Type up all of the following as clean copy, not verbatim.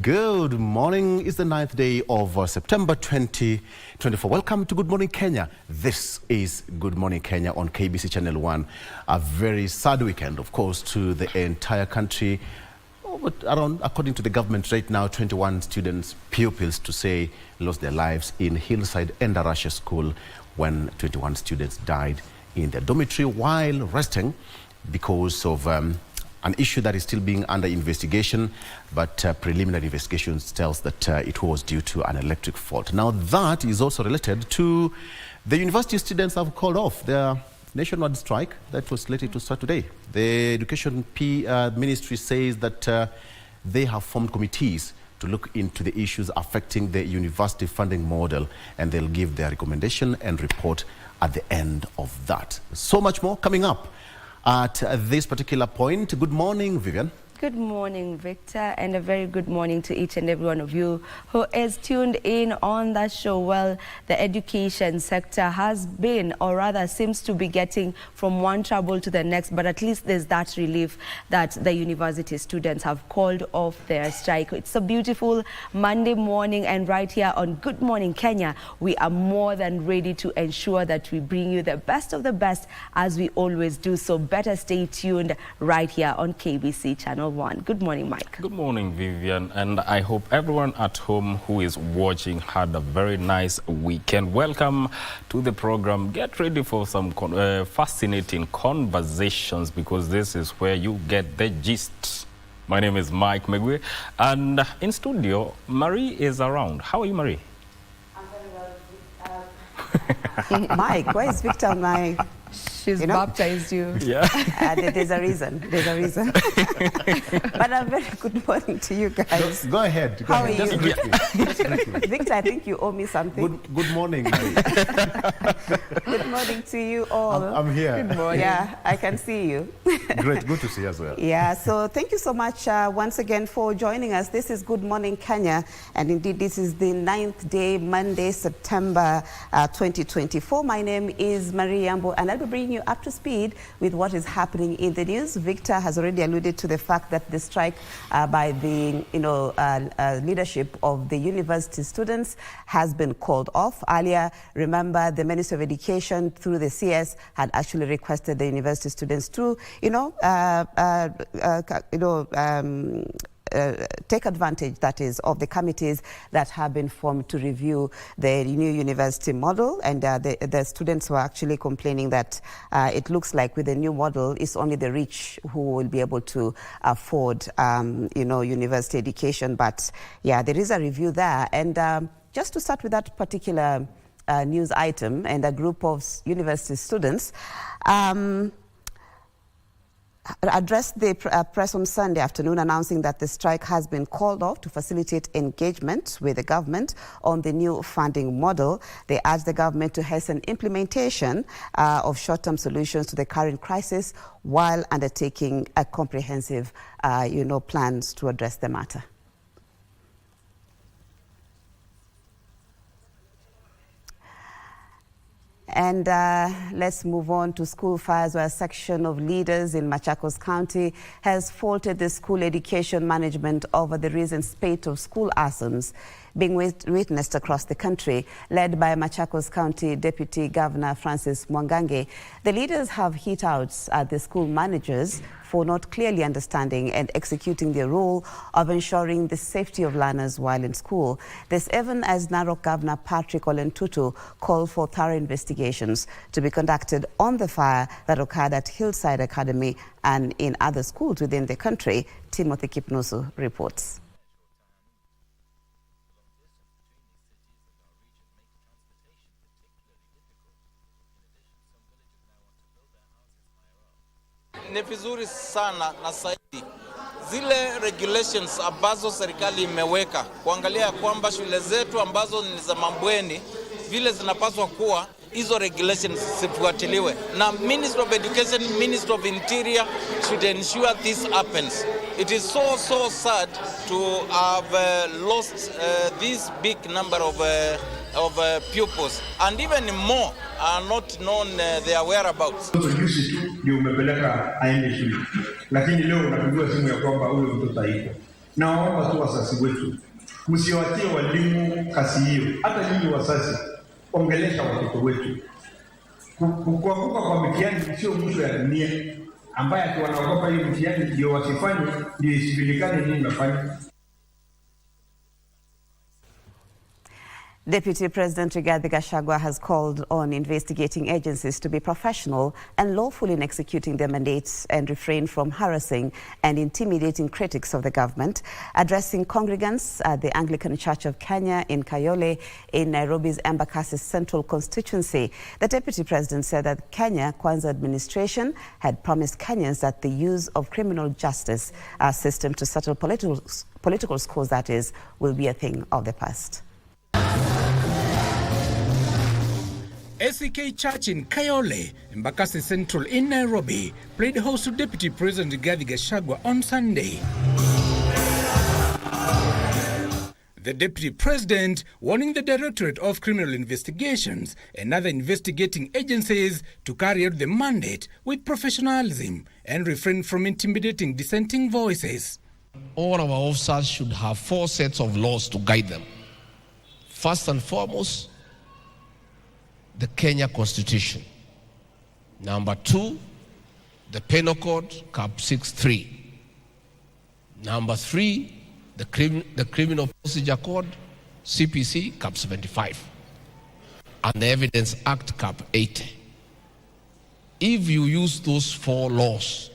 Good morning. It's the 9th day of September 2024. Welcome to Good Morning Kenya. This is Good Morning Kenya on KBC Channel 1. A very sad weekend, of course, to the entire country. But around, according to the government right now, 21 students, pupils to say, lost their lives in Hillside and Arusha School when 21 students died in their dormitory while resting because of an issue that is still being under investigation, but preliminary investigations tells that it was due to an electric fault. Now that is also related to the university students have called off their nationwide strike that was slated to start today. The Education Ministry says that they have formed committees to look into the issues affecting the university funding model, and they'll give their recommendation and report at the end of that. So much more coming up at this particular point. Good morning, Vivian. Good morning, Victor, and a very good morning to each and every one of you who is tuned in on that show. Well, the education sector has been, or rather seems to be getting from one trouble to the next, but at least there's that relief that the university students have called off their strike. It's a beautiful Monday morning, and right here on Good Morning Kenya, we are more than ready to ensure that we bring you the best of the best, as we always do. So better stay tuned right here on KBC Channel 1. Good morning, Mike. Good morning, Vivian, and I hope everyone at home who is watching had a very nice weekend. Welcome to the program. Get ready for some fascinating conversations, because this is where you get the gist. My name is Mike Migori, and in studio, Marie is around. How are you, Marie? I'm very well. Mike, why is Victor on my... She's baptized you. Yeah. There's a reason. There's a reason. But a very good morning to you guys. Go ahead. How are you? Just greet me. Just greet me. Victor, I think you owe me something. Good morning, Marie. Good morning to you all. I'm here. Good morning. Yeah, I can see you. Great. Good to see you as well. Yeah, so thank you so much once again for joining us. This is Good Morning Kenya, and indeed this is the 9th day, Monday, September 2024. My name is Marie Yambo, and I'll be bringing you up to speed with what is happening in the news. Victor has already alluded to the fact that the strike by the leadership of the university students has been called off. Earlier, remember, the Ministry of Education through the CS had actually requested the university students to take advantage, that is, of the committees that have been formed to review the new university model, and the students were actually complaining that it looks like with the new model, it's only the rich who will be able to afford, university education. But yeah, there is a review there, and just to start with that particular news item, and a group of university students addressed the press on Sunday afternoon, announcing that the strike has been called off to facilitate engagement with the government on the new funding model. They urged the government to hasten implementation of short-term solutions to the current crisis while undertaking a comprehensive, plans to address the matter. And let's move on to school fires, where a section of leaders in Machakos County has faulted the school education management over the recent spate of school arsons being witnessed across the country. Led by Machakos County Deputy Governor Francis Mwangange, the leaders have hit out at the school managers for not clearly understanding and executing their role of ensuring the safety of learners while in school. This even as Narok Governor Patrick Olentutu called for thorough investigations to be conducted on the fire that occurred at Hillside Academy and in other schools within the country. Timothy Kipnusu reports. Ni vizuri sana na zaidi zile regulations ambazo serikali imeweka kuangalia kwamba shule zetu ambazo ni za mabweni vile zinapaswa kuwa, hizo regulations zifuatiliwe, na Ministry of Education, Ministry of Interior should ensure this happens. It is so sad to have lost this big number of pupils, and even more are not known their whereabouts. Juzi tu ndio umepeleka aende shule, lakini leo unapigiwa simu ya kwamba huyo mtoto hayupo. Na waomba tu wazazi wetu, msiwatie walimu kazi hiyo. Hata nyinyi wazazi, ongelesha watoto wetu. Kuanguka kwa mtihani sio mwisho ya dunia, ambaye ati wanaogopa hiyo mtihani ndio wasifanye, ndio isijulikane nini nafanya. Deputy President Rigathi Gachagua has called on investigating agencies to be professional and lawful in executing their mandates and refrain from harassing and intimidating critics of the government. Addressing congregants at the Anglican Church of Kenya in Kayole in Nairobi's Embakasi Central constituency, the Deputy President said that Kenya Kwanza administration had promised Kenyans that the use of criminal justice system to settle political scores, that is, will be a thing of the past. ACK Church in Kayole, Embakasi Central in Nairobi, played host to Deputy President Rigathi Gachagua on Sunday. The Deputy President warning the Directorate of Criminal Investigations and other investigating agencies to carry out the mandate with professionalism and refrain from intimidating dissenting voices. All our officers should have 4 sets of laws to guide them. First and foremost, the Kenya Constitution. Number 2, the Penal Code, Cap 63. Number 3, the Criminal Procedure Code, CPC, Cap 75. And the Evidence Act, Cap 80. If you use those 4 laws,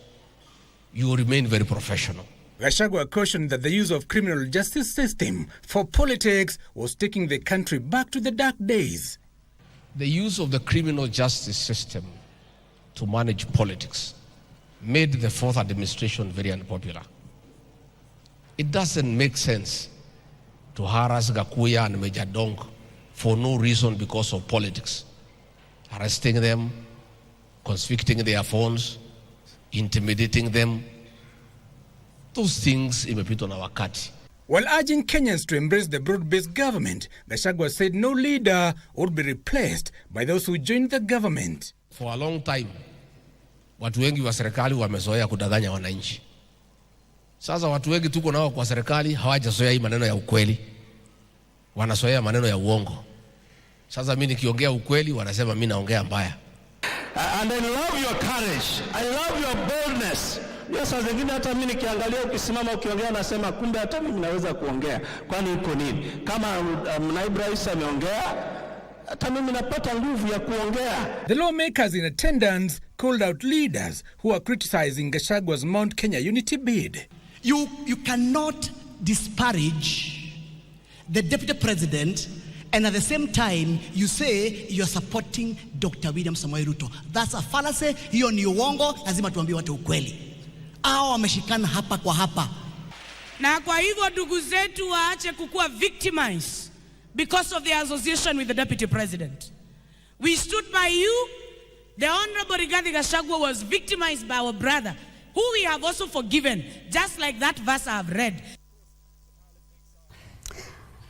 you remain very professional. Gachagua cautioned that the use of criminal justice system for politics was taking the country back to the dark days. The use of the criminal justice system to manage politics made the 4th administration very unpopular. It doesn't make sense to harass Gakuya and Major Dong for no reason because of politics. Arresting them, confiscating their phones, intimidating them. Those things imepitwa na wakati. While urging Kenyans to embrace the broad-based government, Gachagua said no leader would be replaced by those who joined the government. For a long time, watu wengi wa serikali wamezoea kudanganya wananchi. Sasa watu wengi tuko nao kwa serikali hawajazoea hii maneno ya ukweli. Wanazoea maneno ya uongo. Sasa mimi nikiongea ukweli wanasema mimi naongea mbaya. And I love your courage. I love your boldness. Yes, saa zingine hata mimi nikiangalia ukisimama ukiongea nasema kumbe hata mimi naweza kuongea. Kwani iko nini? Kama naibu rais ameongea, hata mimi napata nguvu ya kuongea. The lawmakers in attendance called out leaders who are criticizing Gachagua's Mount Kenya unity bid. You cannot disparage the deputy president and at the same time you say you're supporting Dr. William Samoei Ruto. That's a fallacy. Hiyo ni uongo, lazima tuambie watu ukweli. Hao wameshikana hapa kwa hapa. Na kwa hivyo ndugu zetu waache kukua victimized because of their association with the deputy president. We stood by you. The Honorable Rigathi Gachagua was victimized by our brother, who we have also forgiven, just like that verse I have read.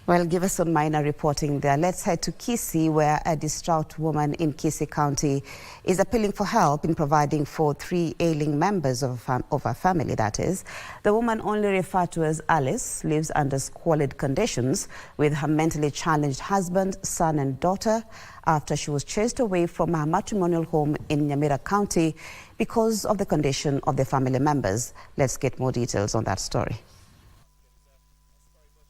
Well, give us some minor reporting there. Let's head to Kisii, where a distraught woman in Kisii County is appealing for help in providing for 3 ailing members of her family, that is. The woman, only referred to as Alice, lives under squalid conditions with her mentally challenged husband, son and daughter after she was chased away from her matrimonial home in Nyamira County because of the condition of the family members. Let's get more details on that story.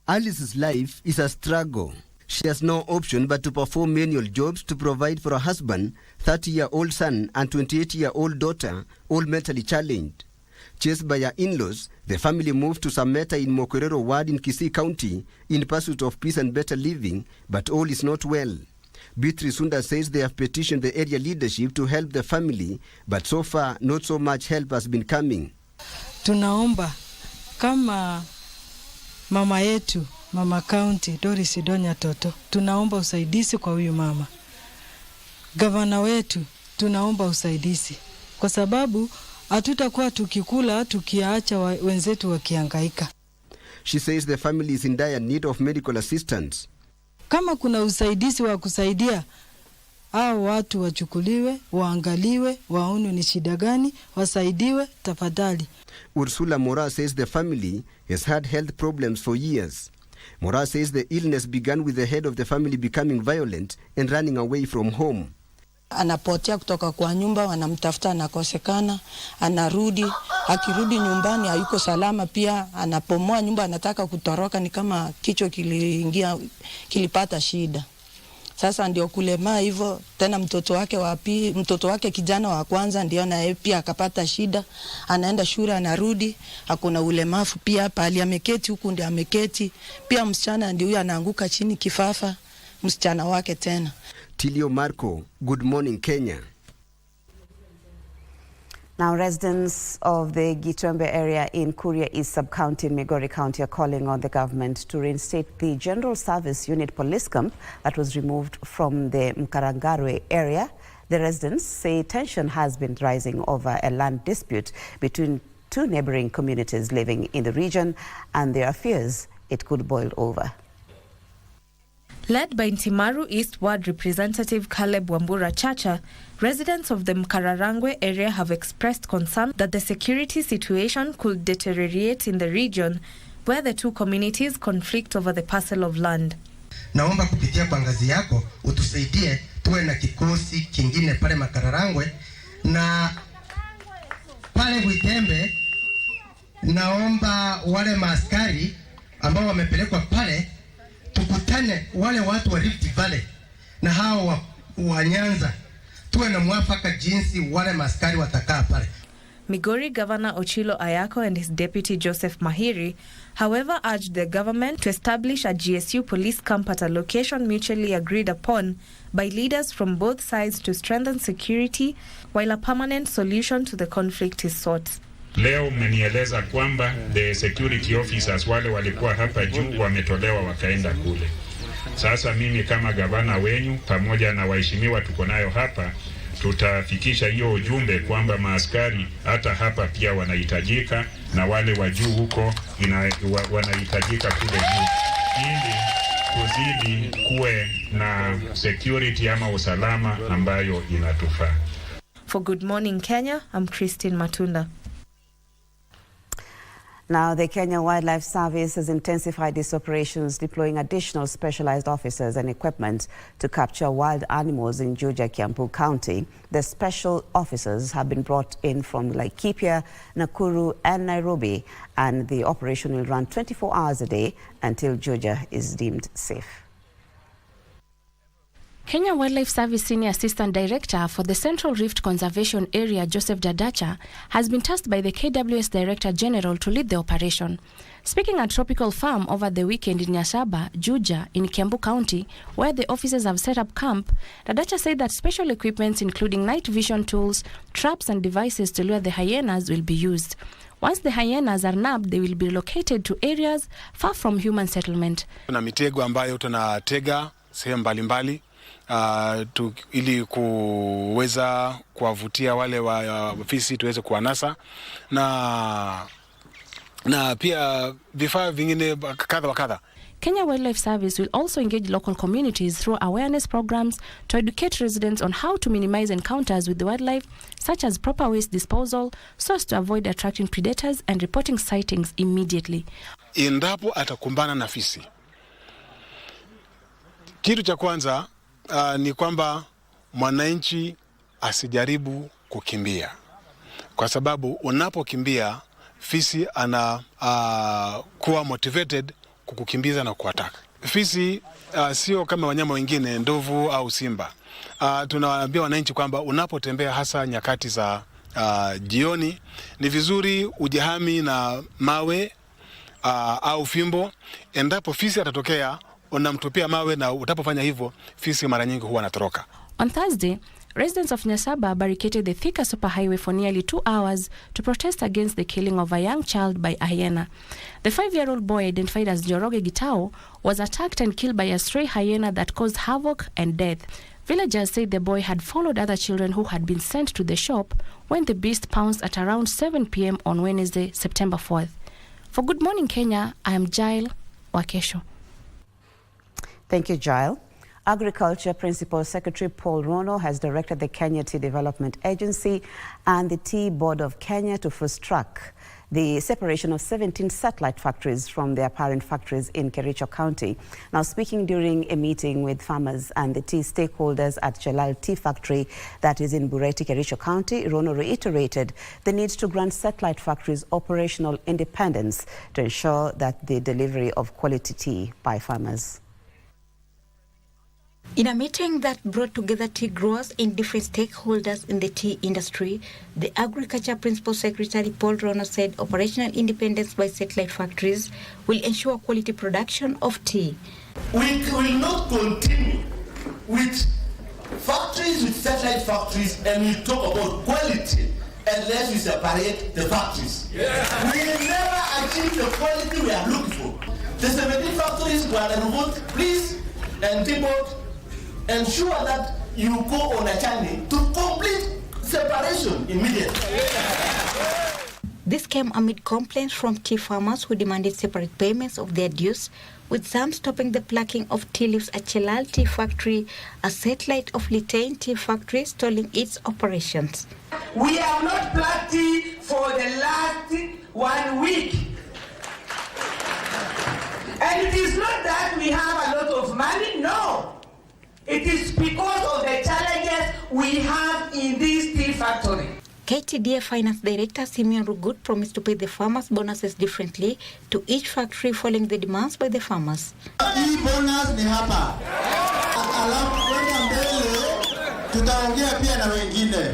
Alice's life is a struggle. She has no option but to perform menial jobs to provide for her husband, 30-year-old son and 28-year-old daughter, all mentally challenged. Chased by her in-laws, the family moved to Sameta in Mokorero ward in Kisii County in pursuit of peace and better living, but all is not well. Beatrice Sunda says they have petitioned the area leadership to help the family, but so far not so much help has been coming. Tunaomba kama mama yetu, mama county, Doris Idonya Toto, tunaomba usaidizi kwa huyu mama. Gavana wetu, tunaomba usaidizi. Kwa sababu hatutakuwa tukikula tukiacha wenzetu wakihangaika. She says the family is in dire need of medical assistance. Kama kuna usaidizi wa kusaidia hao watu wachukuliwe, waangaliwe, waone ni shida gani, wasaidiwe tafadhali. Ursula Mora says the family has had health problems for years. Mora says the illness began with the head of the family becoming violent and running away from home. Anapotea kutoka kwa nyumba, wanamtafuta, anakosekana, anarudi, akirudi nyumbani hayuko salama, pia anapomoa nyumba, anataka kutoroka, ni kama kichwa kilipata shida. Sasa ndio kulemaa hivyo, tena mtoto wake kijana wa kwanza ndio na pia akapata shida, anaenda shule, anarudi, hakuna ulemavu pia, pali ameketi huku ndio ameketi, pia msichana ndio huyo anaanguka chini kifafa, msichana wake tena. Tilio Marco, Good Morning Kenya. Now, residents of the Gitombe area in Kuria East Sub-County in Migori County are calling on the government to reinstate the General Service Unit police camp that was removed from the Mkarangarwe area. The residents say tension has been rising over a land dispute between two neighboring communities living in the region, and there are fears it could boil over. Led by Ntimaru East Ward Representative Caleb Wambura Chacha, residents of the Mkararangwe area have expressed concern that the security situation could deteriorate in the region where the two communities conflict over the parcel of land. Naomba kupitia kwa ngazi yako utusaidie tuwe na kikosi kingine pale Mkararangwe na pale Gitombe. Naomba wale maaskari ambao wamepelekwa pale tukutane, wale watu wa Rift Valley na hao wa Nyanza, tuwe na mwafaka jinsi wale maaskari watakaa pale. Migori Governor Ochilo Ayako and his deputy Joseph Mahiri, however, urged the government to establish a GSU police camp at a location mutually agreed upon by leaders from both sides to strengthen security, while a permanent solution to the conflict is sought. Leo mmenieleza kwamba the security officers wale walikuwa hapa juu wametolewa wakaenda kule. Sasa mimi kama gavana wenyu pamoja na waheshimiwa tuko nayo hapa, tutafikisha hiyo ujumbe kwamba maaskari hata hapa pia wanahitajika na wale wa juu huko wanahitajika kule juu, ili kuzidi kuwe na security ama usalama ambayo inatufaa. For Good Morning Kenya, I'm Christine Matunda. Now, the Kenya Wildlife Service has intensified its operations, deploying additional specialized officers and equipment to capture wild animals in Juja, Kiambu County. The special officers have been brought in from Laikipia, Nakuru and Nairobi, and the operation will run 24 hours a day until Juja is deemed safe. Kenya Wildlife Service Senior Assistant Director for the Central Rift Conservation Area, Joseph Dadacha, has been tasked by the KWS Director General to lead the operation. Speaking at Tropical Farm over the weekend in Nyashaba, Juja, in Kiambu County, where the officers have set up camp, Dadacha said that special equipment including night vision tools, traps and devices to lure the hyenas will be used. Once the hyenas are nabbed, they will be relocated to areas far from human settlement. Tuna mitego ambayo tunatega sehemu mbalimbali ili kuweza kuwavutia wale wafisi tuweze kuwanasa na pia vifaa vingine kadha wa kadha. Kenya Wildlife Service will also engage local communities through awareness programs to educate residents on how to minimize encounters with the wildlife, such as proper waste disposal, so as to avoid attracting predators and reporting sightings immediately. Endapo atakumbana na fisi, kitu cha kwanza ni kwamba mwananchi asijaribu kukimbia, kwa sababu unapokimbia fisi kuwa motivated kukukimbiza na kuataka. Fisi sio kama wanyama wengine, ndovu au simba. Tunawaambia wananchi kwamba unapotembea hasa nyakati za jioni, ni vizuri ujihami na mawe au fimbo. Endapo fisi atatokea, unamtupia mawe, na utapofanya hivyo fisi mara nyingi huwa anatoroka. On Thursday, residents of Nyasaba barricaded the Thika superhighway for nearly 2 hours to protest against the killing of a young child by a hyena. The 5-year-old boy, identified as Joroge Gitao, was attacked and killed by a stray hyena that caused havoc and death. Villagers said the boy had followed other children who had been sent to the shop when the beast pounced at around 7 p.m. on Wednesday, September 4th. For Good Morning Kenya, I am Jael Wakesho. Thank you, Jael. Agriculture Principal Secretary Paul Rono has directed the Kenya Tea Development Agency and the Tea Board of Kenya to fast-track the separation of 17 satellite factories from their parent factories in Kericho County. Now, speaking during a meeting with farmers and the tea stakeholders at Chelal Tea Factory that is in Bureti, Kericho County, Rono reiterated the need to grant satellite factories operational independence to ensure that the delivery of quality tea by farmers. In a meeting that brought together tea growers and different stakeholders in the tea industry, the Agriculture Principal Secretary Paul Rono said operational independence by satellite factories will ensure quality production of tea. We will not continue with factories, with satellite factories, and we talk about quality unless we separate the factories. Yeah. We will never achieve the quality we are looking for. The 17 factories were removed, please, and people ensure that you go on a journey to complete separation immediately. This came amid complaints from tea farmers who demanded separate payments of their dues, with some stopping the plucking of tea leaves at Chelal Tea Factory, a satellite of Litain Tea Factory, stalling its operations. We have not plucked tea for the last 1 week. And it is not that we have a lot of money, no. It is because of the challenges we have in this tea factory. KTDA Finance Director Simeon Rugut promised to pay the farmers bonuses differently to each factory following the demands by the farmers. Hii bonus ni hapa. Alafu kwenda mbele tutaongea pia na wengine.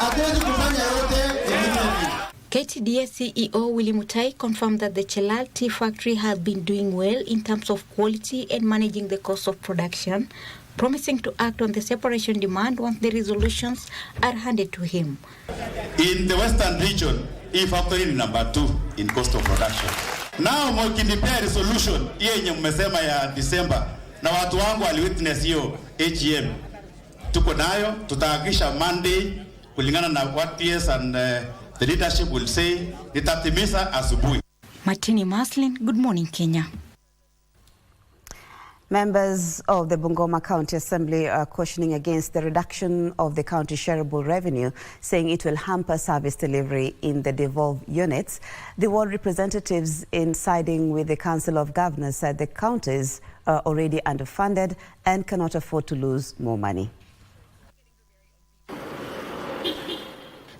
Hatuwezi kufanya yote immediately. KTDA CEO Willy Mutai confirmed that the Chelal Tea Factory has been doing well in terms of quality and managing the cost of production, promising to act on the separation demand once the resolutions are handed to him. In the Western region, hii factory is number 2 in cost of production. Now, mkinipea resolution yenye mmesema ya December na watu wangu waliwitness hiyo AGM, tuko nayo, tutahakikisha Monday kulingana na what PS and the leadership will say, itatimiza asubuhi. Martini Maslin, Good Morning Kenya. Members of the Bungoma County Assembly are cautioning against the reduction of the county shareable revenue, saying it will hamper service delivery in the devolved units. The ward representatives, in siding with the Council of Governors, said the counties are already underfunded and cannot afford to lose more money.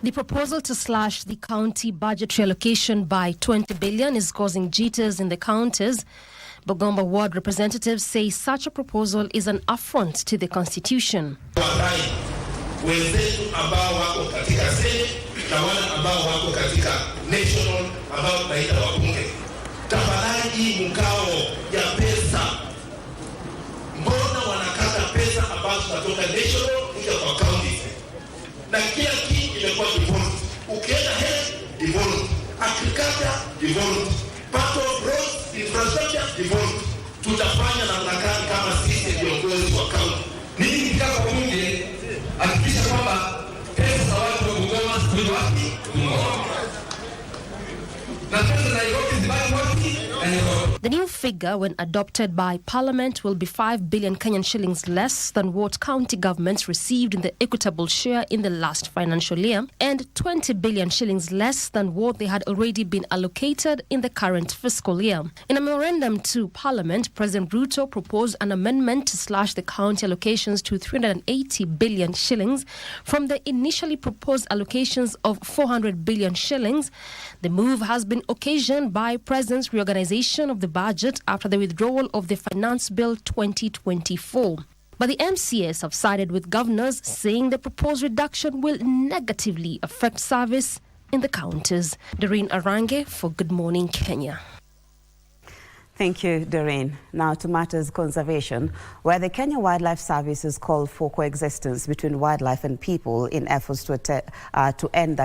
The proposal to slash the county budgetary allocation by 20 billion is causing jitters in the counties. Bungoma ward representatives say such a proposal is an affront to the constitution. Wenzetu ambao wako katika Senate na wale ambao wako katika national ambao tunaita wabunge, tafadhali hii mkao ya pesa, mbona wanakata pesa ambazo zinatoka national kuja kwa county, na kila kitu imekuwa devolved. Ukienda health devolved, agriculture devolved, part of roads, infrastructure devolved. Tutafanya namna gani kama sisi viongozi wa kaunti? Nini nikitaka kwa bunge hakikisha kwamba pesa za watu wa Bungoma ziko wapi? Na pesa za Nairobi zibaki wapi? The new figure, when adopted by Parliament, will be 5 billion Kenyan shillings less than what county governments received in the equitable share in the last financial year, and 20 billion shillings less than what they had already been allocated in the current fiscal year. In a memorandum to Parliament, President Ruto proposed an amendment to slash the county allocations to 380 billion shillings from the initially proposed allocations of 400 billion shillings. The move has been occasioned by President's reorganization of the budget after the withdrawal of the Finance Bill 2024. But the MCS have sided with governors, saying the proposed reduction will negatively affect service in the counties. Doreen Arange for Good Morning Kenya. Thank you, Doreen. Now to matters conservation, where the Kenya Wildlife Service has called for coexistence between wildlife and people in efforts to end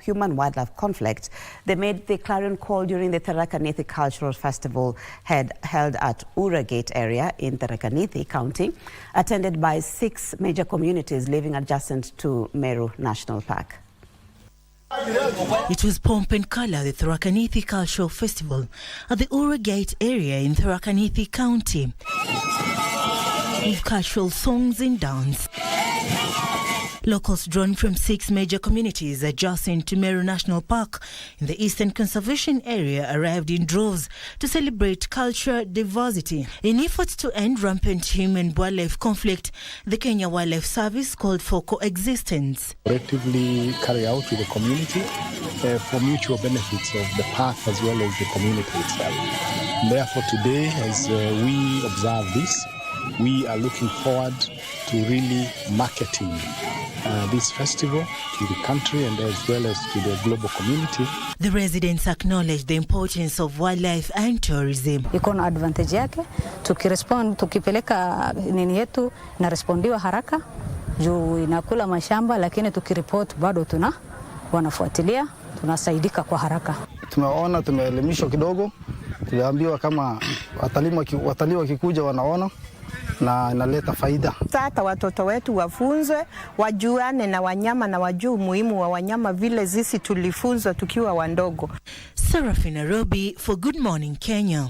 human-wildlife conflict. They made the clarion call during the Tharaka Nithi Cultural Festival held at Ura Gate area in Tharaka Nithi County, attended by 6 major communities living adjacent to Meru National Park. It was pomp and colour, the Tharaka Nithi Cultural Festival at the Ura Gate area in Tharaka Nithi County. with cultural songs and dance. Locals drawn from 6 major communities adjacent to Meru National Park in the Eastern Conservation Area arrived in droves to celebrate cultural diversity. In efforts to end rampant human-wildlife conflict, the Kenya Wildlife Service called for coexistence. Collectively carry out with the community for mutual benefits of the park as well as the community itself. Therefore, today, as we observe this, we are looking forward to really marketing this festival to the country and as well as to the global community. The residents acknowledge the importance of wildlife and tourism. Iko na advantage yake, tukipeleka nini yetu na respondiwa haraka, juu inakula mashamba, lakini tukiripoti bado wanafuatilia, tunasaidika kwa haraka. Tumeona, tumeelimishwa kidogo, tuliambiwa kama watalii wakikuja wanaona na inaleta faida. Sasa watoto wetu wafunzwe, wajuane na wanyama na wajue umuhimu wa wanyama vile sisi tulifunzwa tukiwa wandogo. Nairobi for Good Morning Kenya.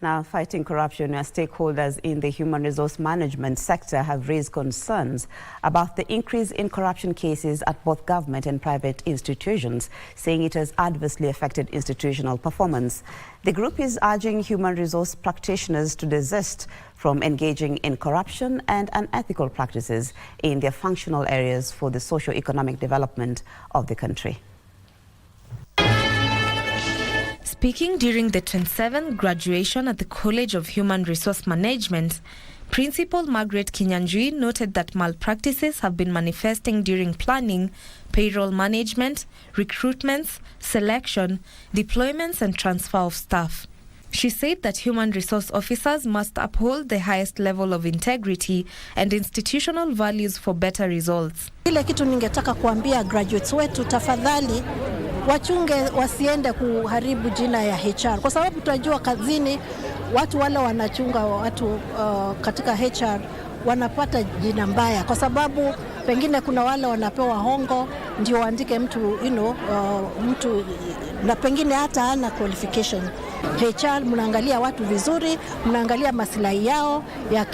Now, fighting corruption, our stakeholders in the human resource management sector have raised concerns about the increase in corruption cases at both government and private institutions, saying it has adversely affected institutional performance. The group is urging human resource practitioners to desist from engaging in corruption and unethical practices in their functional areas for the socio-economic development of the country. Speaking during the 27th graduation at the College of Human Resource Management, Principal Margaret Kinyanjui noted that malpractices have been manifesting during planning, payroll management, recruitments, selection, deployments and transfer of staff. She said that human resource officers must uphold the highest level of integrity and institutional values for better results. Ile kitu ningetaka kuambia graduates wetu, tafadhali wachunge wasiende kuharibu jina ya HR, kwa sababu tunajua kazini watu wale wanachunga watu katika HR wanapata jina mbaya, kwa sababu pengine kuna wale wanapewa hongo ndio waandike mtu mtu na pengine hata hana qualification. HR mnaangalia watu vizuri, mnaangalia maslahi yao ya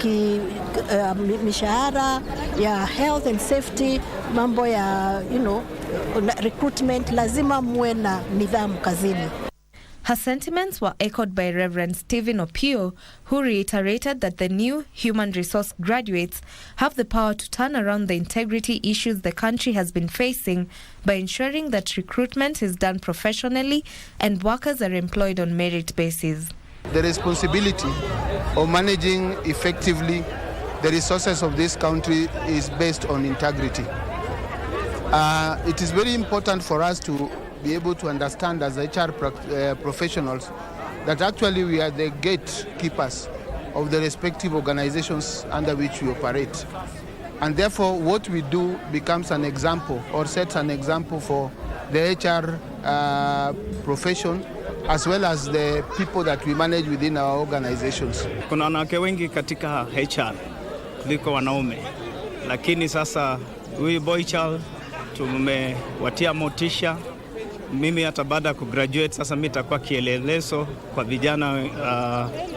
mishahara, ya health and safety, mambo ya recruitment, lazima muwe na nidhamu kazini. Her sentiments were echoed by Reverend Stephen Opio, who reiterated that the new human resource graduates have the power to turn around the integrity issues the country has been facing by ensuring that recruitment is done professionally and workers are employed on merit basis. The responsibility of managing effectively the resources of this country is based on integrity. It is very important for us to be able to understand as HR professionals that actually we are the gatekeepers of the respective organizations under which we operate. And therefore what we do becomes an example or sets an example for the HR profession as well as the people that we manage within our organizations. Kuna wanawake wengi katika HR kuliko wanaume, lakini sasa huyu boy child tumewatia motisha. Mimi hata baada ya kugraduate sasa mimi nitakuwa kielelezo kwa vijana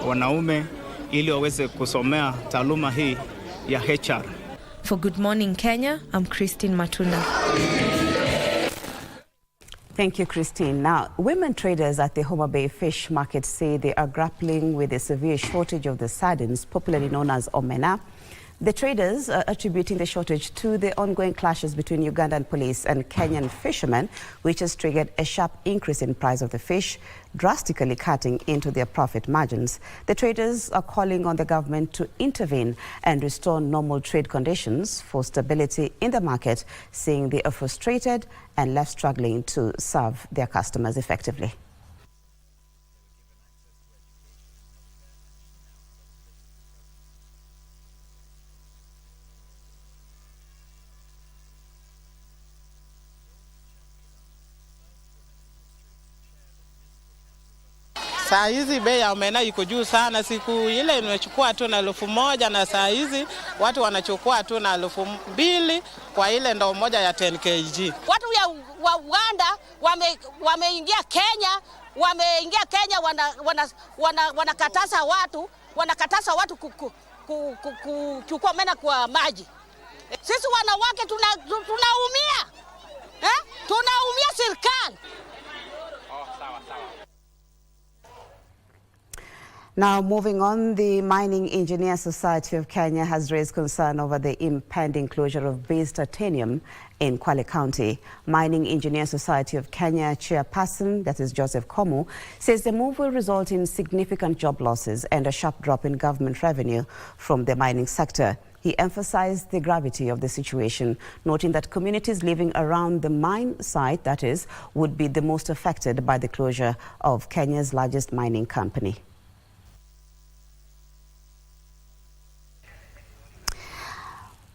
wanaume ili waweze kusomea taaluma hii ya HR. For Good Morning Kenya, I'm Christine Matuna. Thank you, Christine. Now, women traders at the Homa Bay Fish Market say they are grappling with a severe shortage of the sardines, popularly known as Omena. The traders are attributing the shortage to the ongoing clashes between Ugandan police and Kenyan fishermen, which has triggered a sharp increase in price of the fish, drastically cutting into their profit margins. The traders are calling on the government to intervene and restore normal trade conditions for stability in the market, saying they are frustrated and left struggling to serve their customers effectively. Saa hizi bei ya omena iko juu sana. Siku ile imechukua tu na 1,000 na saa hizi watu wanachukua tu na 2,000 kwa ile ndoo moja ya 10 kg. Watu wa Uganda wameingia Kenya, wanakataza watu wanakataza watu kuchukua omena kwa maji. Sisi wanawake tunaumia. Tunaumia serikali. Now, moving on, the Mining Engineer Society of Kenya has raised concern over the impending closure of base titanium in Kwale County. Mining Engineer Society of Kenya chairperson, that is Joseph Komu, says the move will result in significant job losses and a sharp drop in government revenue from the mining sector. He emphasized the gravity of the situation, noting that communities living around the mine site, that is, would be the most affected by the closure of Kenya's largest mining company.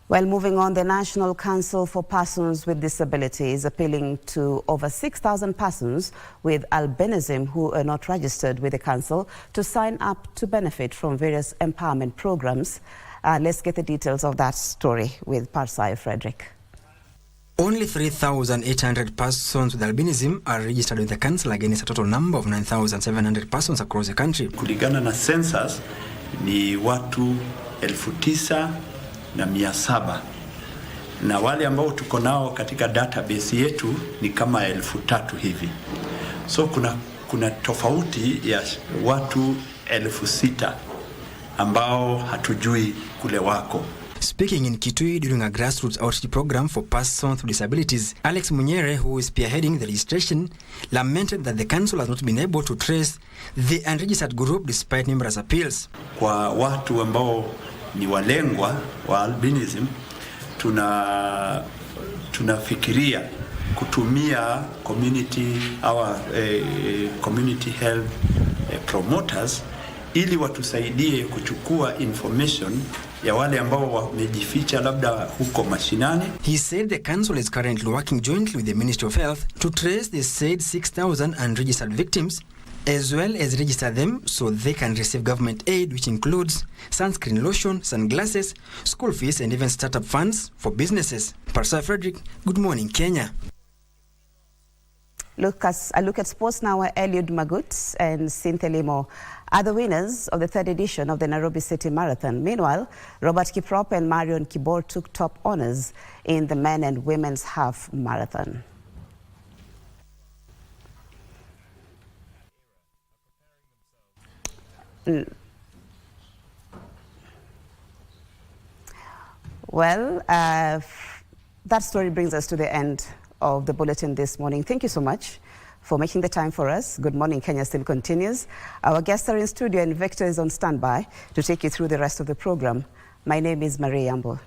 Well, moving on, the National Council for Persons with Disabilities appealing to over 6,000 persons with albinism who are not registered with the council to sign up to benefit from various empowerment programs. Let's get the details of that story with Parsai Frederick. Only 3,800 persons with albinism are registered with the council against a total number of 9,700 persons across the country. Kulingana na census ni watu 9,700 na wale ambao tuko nao katika database yetu ni kama 3,000 hivi. So kuna tofauti ya watu 6,000 ambao hatujui kule wako. Speaking in Kitui during a grassroots outreach program for persons with disabilities, Alex Munyere, who is spearheading the registration, lamented that the council has not been able to trace the unregistered group despite numerous appeals. Kwa watu ambao ni walengwa wa albinism, tunafikiria kutumia community health promoters ili watusaidie kuchukua information ya wale ambao wamejificha labda huko mashinani. He said the council is currently working jointly with the Ministry of Health to trace the said 6,000 unregistered victims, as well as register them so they can receive government aid, which includes sunscreen lotion, sunglasses, school fees, and even startup funds for businesses. Parsai Frederick, Good Morning Kenya. A look at sports now, where Eliud Magut and Cynthia Limo are the winners of the 3rd edition of the Nairobi City Marathon. Meanwhile, Robert Kiprop and Marion Kibor took top honors in the men and women's half marathon. Well, that story brings us to the end of the bulletin this morning. Thank you so much for making the time for us. Good Morning Kenya still continues. Our guests are in studio and Victor is on standby to take you through the rest of the program. My name is Marie Yambo.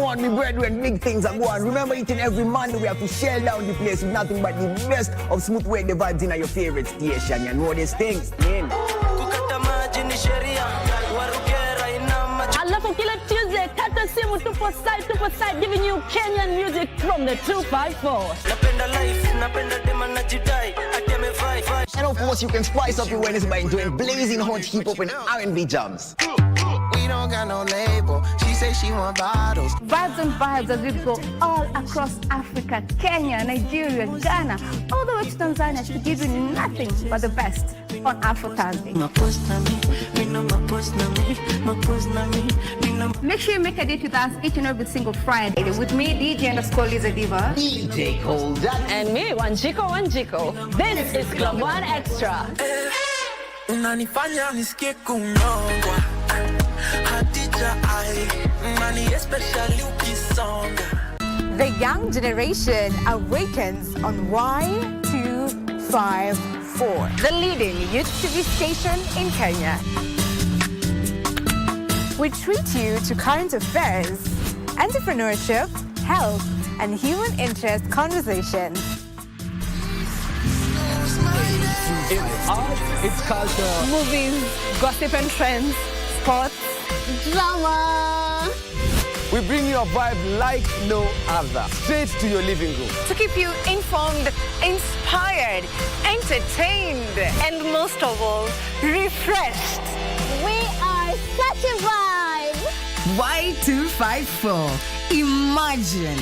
On me bread when big things are going. Remember, each and every Monday we have to shell down the place with nothing but the best of smooth way the vibes in your favorite station. You know these things, man. Alafu kila Tuesday, kata simu tupo side giving you Kenyan music from the 254. And of course, you can spice up your Wednesday by enjoying blazing hot hip-hop and R&B jams. We don't got no label. She say she want bottles. Vibes and vibes as we go all across Africa, Kenya, Nigeria, Ghana, all the way to Tanzania to give you nothing but the best on Afro Thursday. Make sure you make a date with us each and every single Friday with me, DJ_Liza Diva, DJ Colda, and me, Wanjiko. This is Club One Extra. Unanifanya nisikie kunyongwa. The young generation awakens on Y254. 94, the leading youth TV station in Kenya. We treat you to current affairs, entrepreneurship, health, and human interest conversation. It's art, it's culture. Movies, gossip and trends, sports, drama. We bring you a vibe like no other, straight to your living room. To keep you informed, inspired, entertained, and most of all, refreshed. We are such a vibe. Y254. Imagine.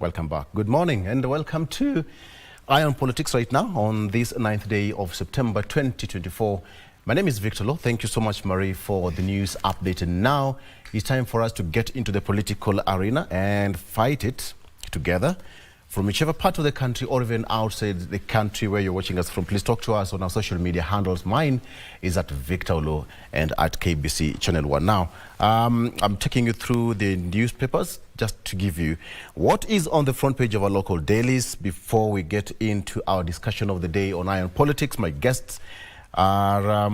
Welcome back. Good morning and welcome to Iron Politics right now on this 9th day of September 2024. My name is Victor Lo. Thank you so much, Marie, for the news update. And now it's time for us to get into the political arena and fight it together from whichever part of the country or even outside the country where you're watching us from. Please talk to us on our social media handles. Mine is at Victor Lo and at KBC Channel 1. Now, I'm taking you through the newspapers just to give you what is on the front page of our local dailies before we get into our discussion of the day on Iron Politics. My guests are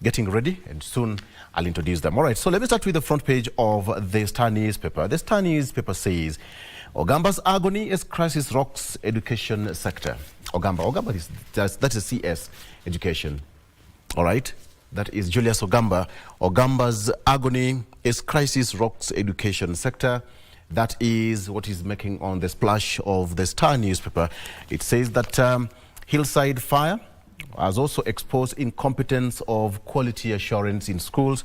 getting ready and soon I'll introduce them. All right, so let me start with the front page of the Star newspaper. The Star newspaper says, Ogamba's agony as crisis rocks education sector. Ogamba is that is CS education. All right, that is Julius Ogamba. Ogamba's agony as crisis rocks education sector. That is what is making on the splash of the Star newspaper. It says that Hillside Fire has also exposed incompetence of quality assurance in schools.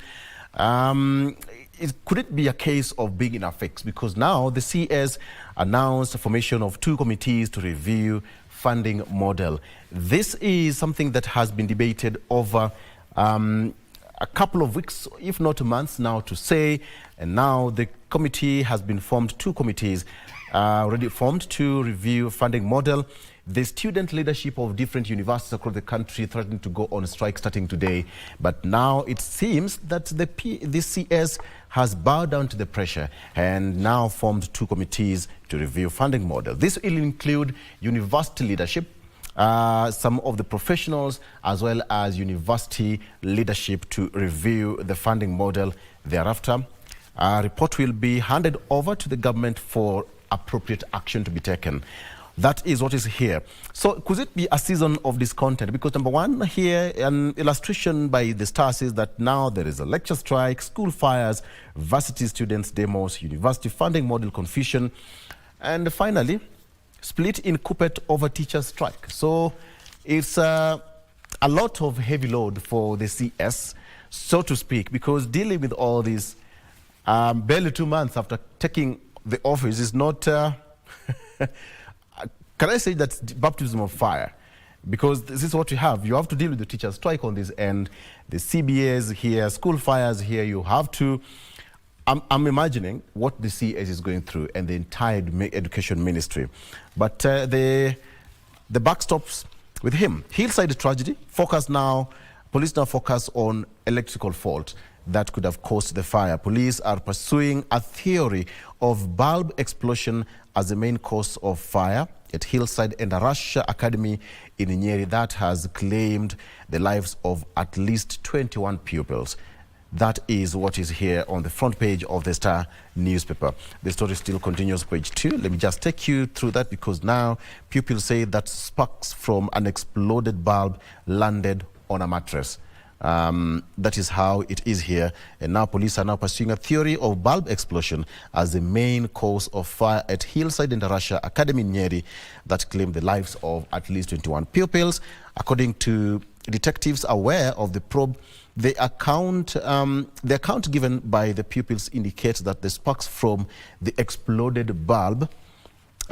Could it be a case of being in a fix? Because now the CS announced the formation of 2 committees to review funding model. This is something that has been debated over a couple of weeks, if not months now to say, and now the committee has been formed. 2 committees already formed to review funding model. The student leadership of different universities across the country threatened to go on strike starting today. But now it seems that the CS has bowed down to the pressure and now formed 2 committees to review funding model. This will include university leadership, some of the professionals, as well as university leadership to review the funding model. Thereafter, a report will be handed over to the government for appropriate action to be taken. That is what is here. So could it be a season of discontent? Because number one here, an illustration by the Star says that now there is a lecture strike, school fires, varsity students demos, university funding model confusion, and finally, split in Kupet over teacher strike. So it's a lot of heavy load for the CS, so to speak, because dealing with all this barely 2 months after taking the office is not... Can I say that's baptism of fire? Because this is what you have. You have to deal with the teacher strike on this end, the CBAs here, school fires here. You have to... I'm imagining what the CS is going through and the entire education ministry. But the buck stops with him. Hillside tragedy. Police now focus on electrical fault that could have caused the fire. Police are pursuing a theory of bulb explosion as the main cause of fire at Hillside and Arasha Academy in Nyeri that has claimed the lives of at least 21 pupils. That is what is here on the front page of the Star newspaper. The story still continues, page 2. Let me just take you through that because now pupils say that sparks from an exploded bulb landed on a mattress. That is how it is here. And now police are now pursuing a theory of bulb explosion as the main cause of fire at Hillside and Arasha Academy in Nyeri that claimed the lives of at least 21 pupils. According to detectives aware of the probe, The account given by the pupils indicates that the sparks from the exploded bulb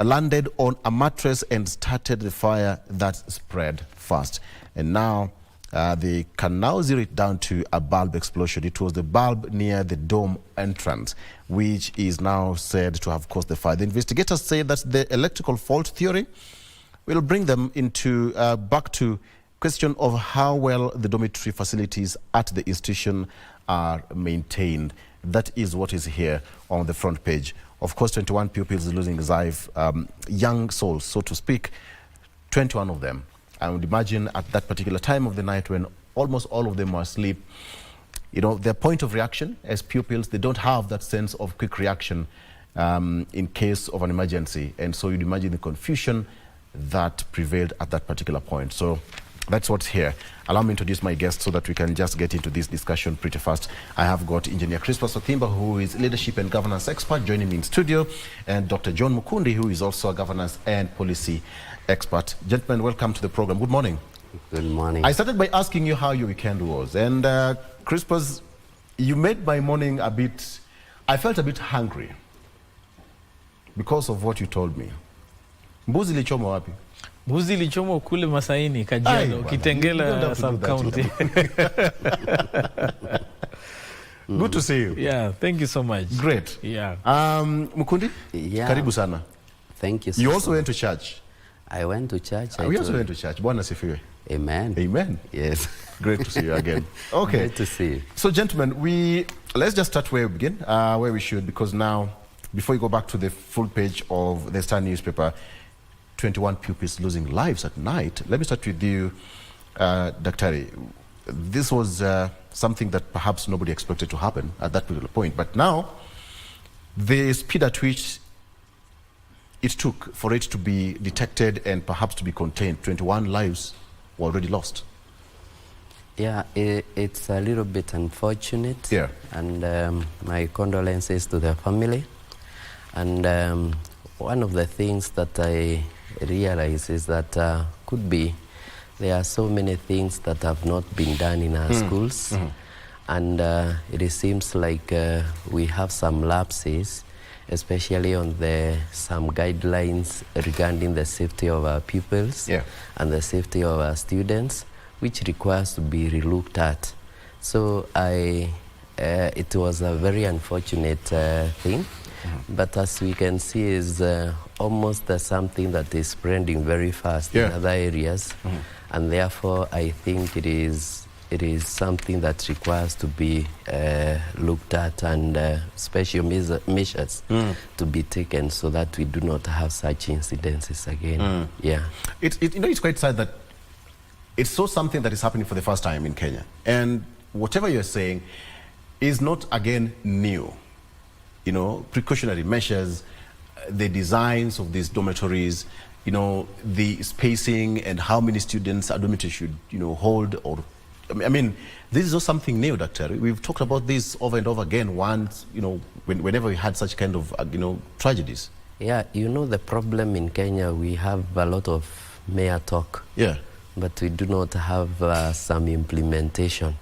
landed on a mattress and started the fire that spread fast. And now they can now zero it down to a bulb explosion. It was the bulb near the dome entrance, which is now said to have caused the fire. The investigators say that the electrical fault theory will bring them into back to question of how well the dormitory facilities at the institution are maintained. That is what is here on the front page. Of course, 21 pupils losing life, young souls, so to speak, 21 of them. I would imagine at that particular time of the night when almost all of them were asleep, you know, their point of reaction as pupils, they don't have that sense of quick reaction in case of an emergency. And so you'd imagine the confusion that prevailed at that particular point. So that's what's here. Allow me to introduce my guests so that we can just get into this discussion pretty fast. I have got Engineer Crispus Othimba, who is leadership and governance expert, joining me in studio, and Dr. John Mukundi, who is also a governance and policy expert. Gentlemen, welcome to the program. Good morning. Good morning. I started by asking you how your weekend was, and Crispus, you made my morning a bit, I felt a bit hungry because of what you told me. Mbuzi lichoma wapi? Mbuzi lichoma kule Masaini, Kajiado, Kitengela sub-county. Good to see you. Yeah, thank you so much. Great. Yeah. Mukundi? Yeah. Karibu sana. Thank you so You also went to church? I went to church. We also went to church. Bwana sifiwe. Amen. Amen. Yes. Great to see you again. Okay. Great to see you. So, gentlemen, let's just start where we begin, where we should, because now, before you go back to the full page of the Star newspaper, 21 pupils losing lives at night. Let me start with you, Daktari. This was something that perhaps nobody expected to happen at that particular point. But now, the speed at which it took for it to be detected and perhaps to be contained, 21 lives were already lost. Yeah, it's a little bit unfortunate. Yeah. And my condolences to the family. And one of the things that I realize is that could be there are so many things that have not been done in our schools. And it seems like we have some lapses, especially on some guidelines regarding the safety of our pupils and the safety of our students, which requires to be relooked at. So it was a very unfortunate thing. But as we can see, is almost something that is spreading very fast in other areas, and therefore I think it is something that requires to be looked at and special measures to be taken so that we do not have such incidences again. Yeah, it's quite sad that it's something that is happening for the first time in Kenya, and whatever you're saying is not again new. You know, precautionary measures, the designs of these dormitories, you know, the spacing and how many students a dormitory should, you know, hold. Or, I mean, this is not something new, Doctor. We've talked about this over and over again once, you know, whenever we had such kind of, you know, tragedies. Yeah, you know, the problem in Kenya, we have a lot of mere talk. Yeah. But we do not have some implementation.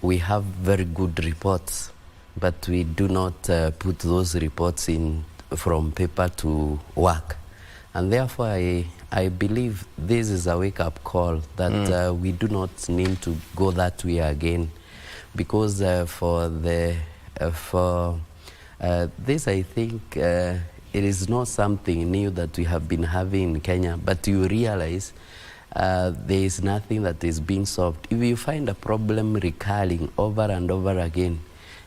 We have very good reports, but we do not put those reports in from paper to work. And therefore, I believe this is a wake-up call that we do not need to go that way again. Because for this, I think it is not something new that we have been having in Kenya, but you realize there is nothing that is being solved. If you find a problem recurring over and over again,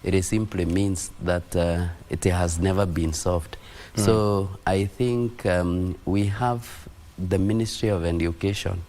it simply means that it has never been solved. So I think we have the Ministry of Education.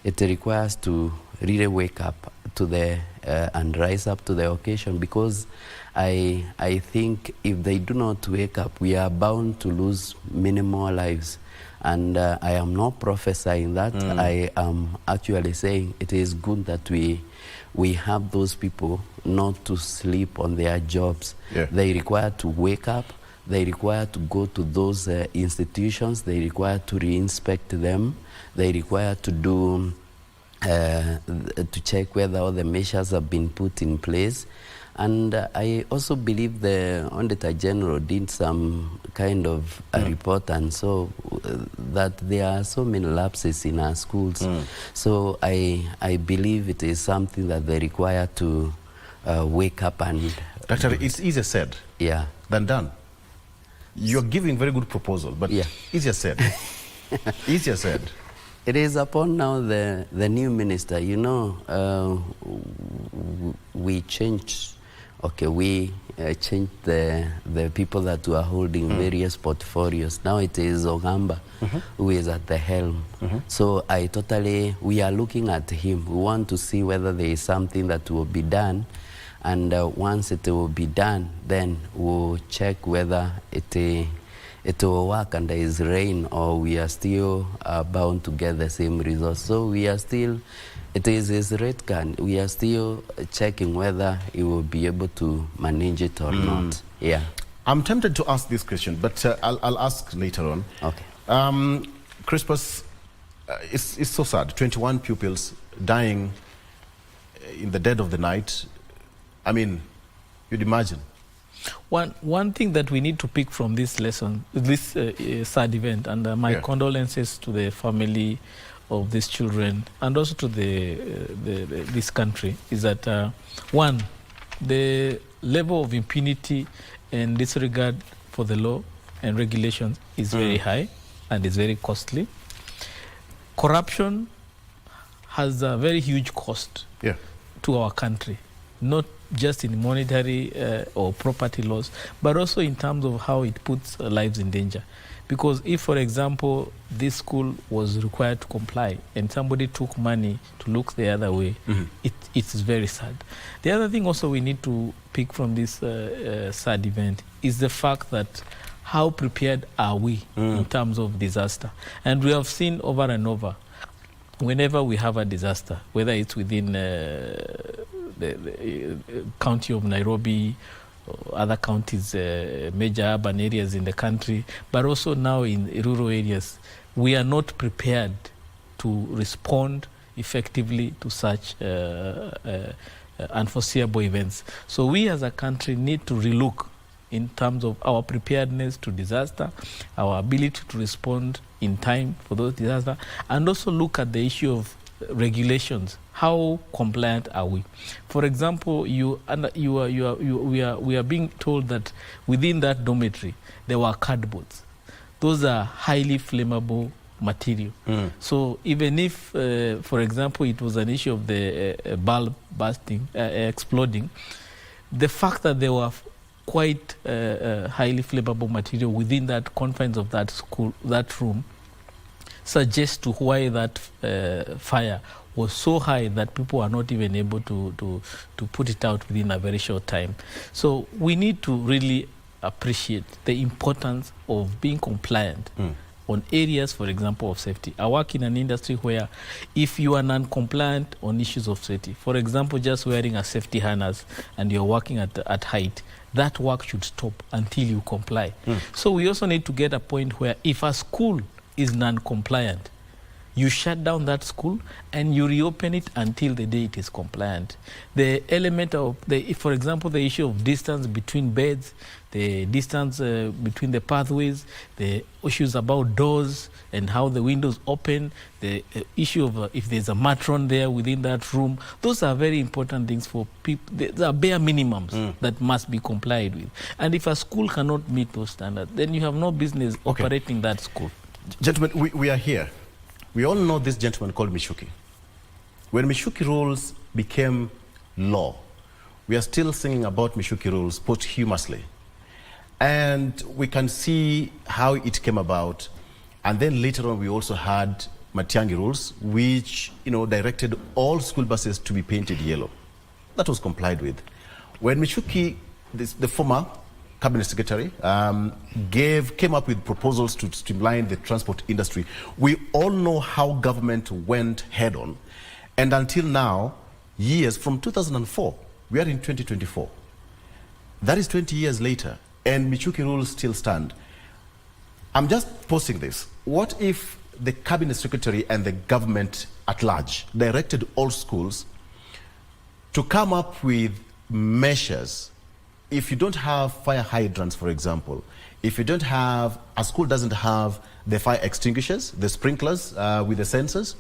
It requires to really wake up to and rise up to the occasion, because I think if they do not wake up, we are bound to lose many more lives. And I am not prophesying that. I am actually saying it is good that we have those people not to sleep on their jobs. They require to wake up. They require to go to those institutions. They require to re-inspect them. They require to do to check whether all the measures have been put in place. And I also believe the Auditor General did some kind of a report, and so that there are so many lapses in our schools. So I believe it is something that they require to wake up and... Actually, it's easier said than done. You're giving very good proposal, but easier said. Easier said. It is upon now the new minister. You know, we changed. Okay, we changed the people that were holding various portfolios. Now it is Ogamba who is at the helm. So we are looking at him. We want to see whether there is something that will be done. And once it will be done, then we'll check whether it will work under his reign, or we are still bound to get the same results. So we are still, it is his red card. We are still checking whether he will be able to manage it or not. Yeah. I'm tempted to ask this question, but I'll ask later on. Okay. Crispus, it's so sad. 21 pupils dying in the dead of the night. I mean, you'd imagine. One thing that we need to pick from this lesson, this sad event, and my condolences to the family of these children, and also to this country, is that one, the level of impunity and disregard for the law and regulations is very high and is very costly. Corruption has a very huge cost to our country, not just in monetary or property loss, but also in terms of how it puts lives in danger. Because if, for example, this school was required to comply and somebody took money to look the other way, it's very sad. The other thing also we need to pick from this sad event is the fact that how prepared are we in terms of disaster? And we have seen over and over, whenever we have a disaster, whether it's within the county of Nairobi, other counties, major urban areas in the country, but also now in rural areas, we are not prepared to respond effectively to such unforeseeable events. So we as a country need to relook in terms of our preparedness to disaster, our ability to respond in time for those disasters, and also look at the issue of regulations. How compliant are we? For example, we are being told that within that dormitory there were cardboards. Those are highly flammable material. So even if, for example, it was an issue of the bulb bursting, exploding, the fact that there were quite highly flammable material within that confines of that school, that room, suggests to why that fire was so high that people are not even able to put it out within a very short time. So we need to really appreciate the importance of being compliant on areas, for example, of safety. I work in an industry where if you are non-compliant on issues of safety, for example, just wearing a safety harness and you're working at height, that work should stop until you comply. So we also need to get a point where if a school is non-compliant, you shut down that school and you reopen it until the day it is compliant. The element of, for example, the issue of distance between beds, the distance between the pathways, the issues about doors and how the windows open, the issue of if there's a matron there within that room, those are very important things for people. There are bare minimums that must be complied with. And if a school cannot meet those standards, then you have no business operating that school. Gentlemen, we are here. We all know this gentleman called Michuki. When Michuki rules became law, we are still singing about Michuki rules posthumously. And we can see how it came about. And then later on, we also had Matiang'i rules, which directed all school buses to be painted yellow. That was complied with. When Michuki, the former Cabinet Secretary, came up with proposals to streamline the transport industry, we all know how government went head on. And until now, years from 2004, we are in 2024. That is 20 years later, and Michuki rules still stand. I'm just posing this. What if the cabinet secretary and the government at large directed all schools to come up with measures. If you don't have fire hydrants, for example, if you don't have, a school doesn't have the fire extinguishers, the sprinklers with the sensors,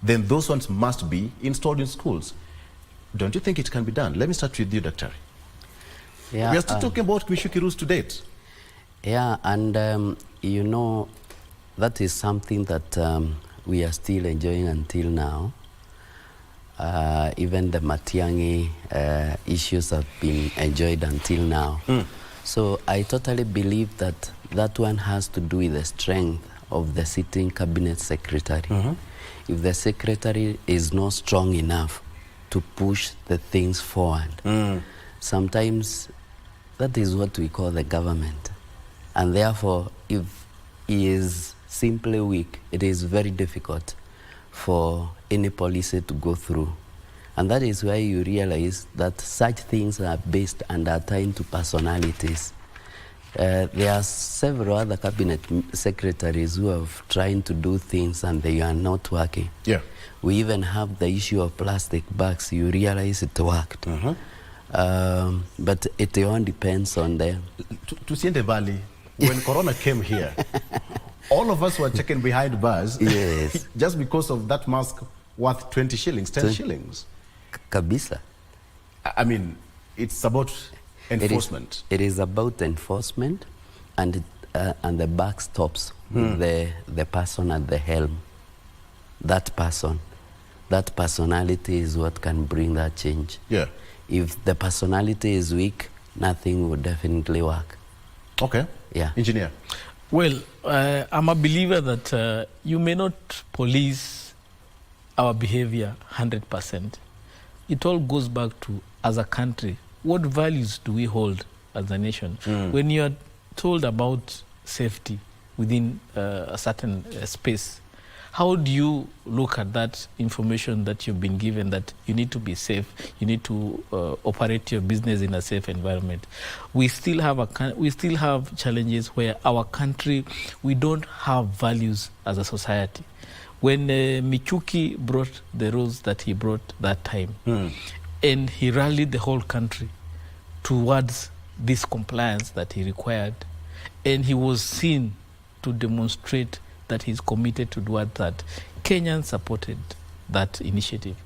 then those ones must be installed in schools. Don't you think it can be done? Let me start with you, Dr. Yeah, we are still talking about Mishuki rules to date. Yeah, and you know, that is something that we are still enjoying until now. Even the Matiang'i issues have been enjoyed until now. So I totally believe that that one has to do with the strength of the sitting cabinet secretary. If the secretary is not strong enough to push the things forward, sometimes that is what we call the government. And therefore, if he is simply weak, it is very difficult for any policy to go through. And that is why you realize that such things are based and are tied to personalities. There are several other cabinet secretaries who have tried to do things and they are not working. Yeah. We even have the issue of plastic bags. You realize it worked. But it all depends on them. To Siende Valley, when Corona came here, all of us were checking behind bars. Yes. Just because of that mask worth 20 shillings, 10 shillings. Kabisa. I mean, it's about enforcement. It is about enforcement, and the buck stops with the person at the helm. That person, that personality is what can bring that change. Yeah. If the personality is weak, nothing will definitely work. Okay. Yeah. Engineer. Well, I'm a believer that you may not police our behavior 100%. It all goes back to, as a country, what values do we hold as a nation? When you are told about safety within a certain space, how do you look at that information that you've been given, that you need to be safe, you need to operate your business in a safe environment? We still have challenges where our country, we don't have values as a society. When Michuki brought the rules that he brought that time, and he rallied the whole country towards this compliance that he required, and he was seen to demonstrate that he's committed to do that, Kenyans supported that initiative.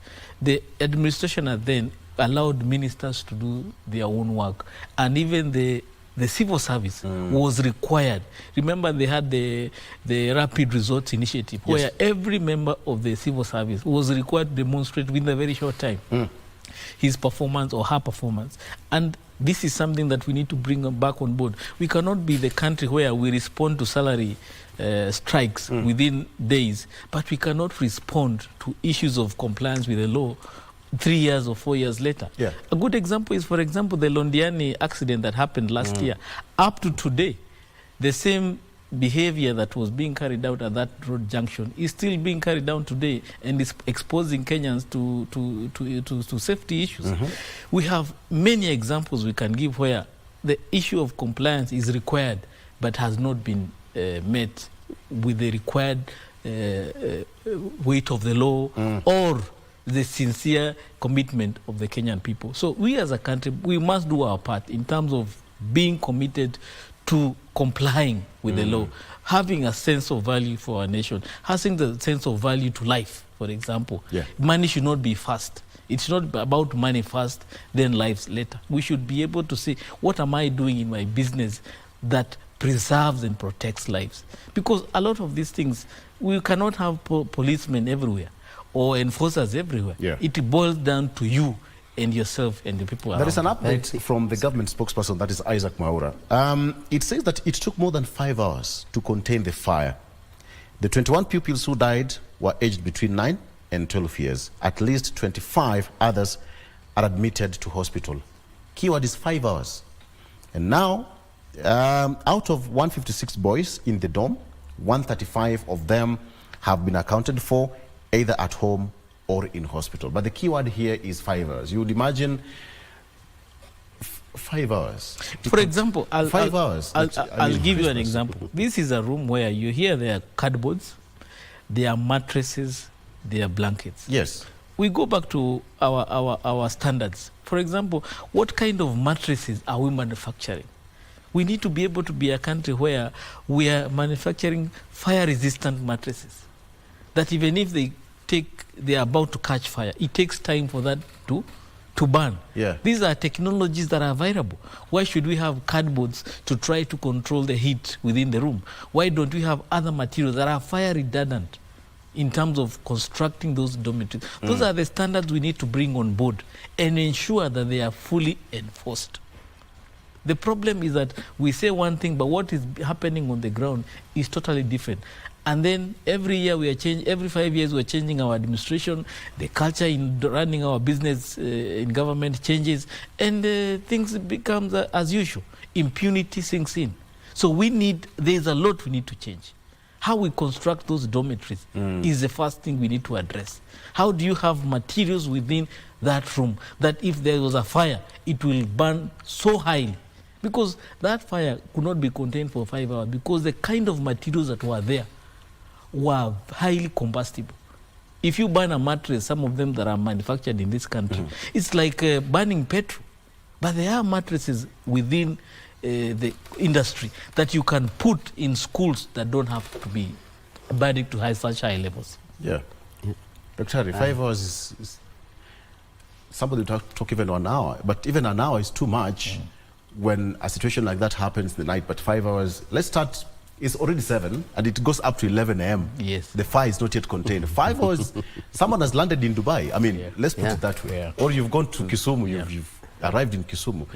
The administration had then allowed ministers to do their own work, and even the civil service was required. Remember, they had the rapid results initiative, where every member of the civil service was required to demonstrate within a very short time his performance or her performance. And this is something that we need to bring back on board. We cannot be the country where we respond to salary strikes within days, but we cannot respond to issues of compliance with the law 3 years or 4 years later. Yeah. A good example is, for example, the Londiani accident that happened last year. Up to today, the same behavior that was being carried out at that road junction is still being carried out today, and is exposing Kenyans to safety issues. We have many examples we can give where the issue of compliance is required but has not been met with the required weight of the law or the sincere commitment of the Kenyan people. So we as a country, we must do our part in terms of being committed to complying with the law, having a sense of value for our nation, having the sense of value to life, for example. Money should not be first. It's not about money first, then lives later. We should be able to say, what am I doing in my business that preserves and protects lives? Because a lot of these things, we cannot have policemen everywhere or enforcers everywhere. It boils down to you and yourself and the people around. There is an update from the government spokesperson, that is Isaac Mwaura. It says that it took more than 5 hours to contain the fire. The 21 pupils who died were aged between 9 and 12 years. At least 25 others are admitted to hospital. Keyword is 5 hours. And now, out of 156 boys in the dorm, 135 of them have been accounted for, either at home or in hospital. But the key word here is 5 hours. You would imagine 5 hours. For example, I'll give you an example. This is a room where you hear there are cardboards, their mattresses, their blankets. Yes. We go back to our standards. For example, what kind of mattresses are we manufacturing? We need to be able to be a country where we are manufacturing fire-resistant mattresses. That even if they are about to catch fire, it takes time for that to burn. Yeah. These are technologies that are available. Why should we have cardboards to try to control the heat within the room? Why don't we have other materials that are fire redundant in terms of constructing those dormitories? Those are the standards we need to bring on board and ensure that they are fully enforced. The problem is that we say one thing, but what is happening on the ground is totally different. And then every year every 5 years we're changing our administration, the culture in running our business in government changes, and things become as usual. Impunity sinks in. So there's a lot we need to change. How we construct those dormitories is the first thing we need to address. How do you have materials within that room that if there was a fire, it will burn so highly? Because that fire could not be contained for 5 hours because the kind of materials that were there were highly combustible. If you burn a mattress, some of them that are manufactured in this country, it's like burning petrol. But there are mattresses within the industry that you can put in schools that don't have to be burning to such high levels. Yeah. Dr. 5 hours is somebody talk even 1 hour, but even an hour is too much when a situation like that happens in the night. But 5 hours, let's start. It's already 7 and it goes up to 11 a.m. Yes. The fire is not yet contained. 5 hours, someone has landed in Dubai. I mean, let's put it that way. Or you've gone to Kisumu, you've arrived in Kisumu.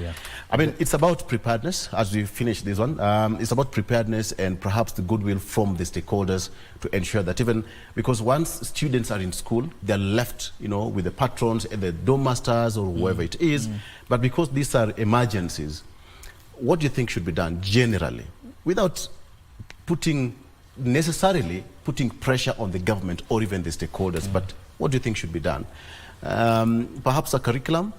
I mean, it's about preparedness as we finish this one. It's about preparedness and perhaps the goodwill from the stakeholders to ensure that even, because once students are in school, they're left, with the patrons and the dorm masters or whoever it is. But because these are emergencies, what do you think should be done generally without necessarily putting pressure on the government or even the stakeholders, but what do you think should be done? Perhaps a curriculum,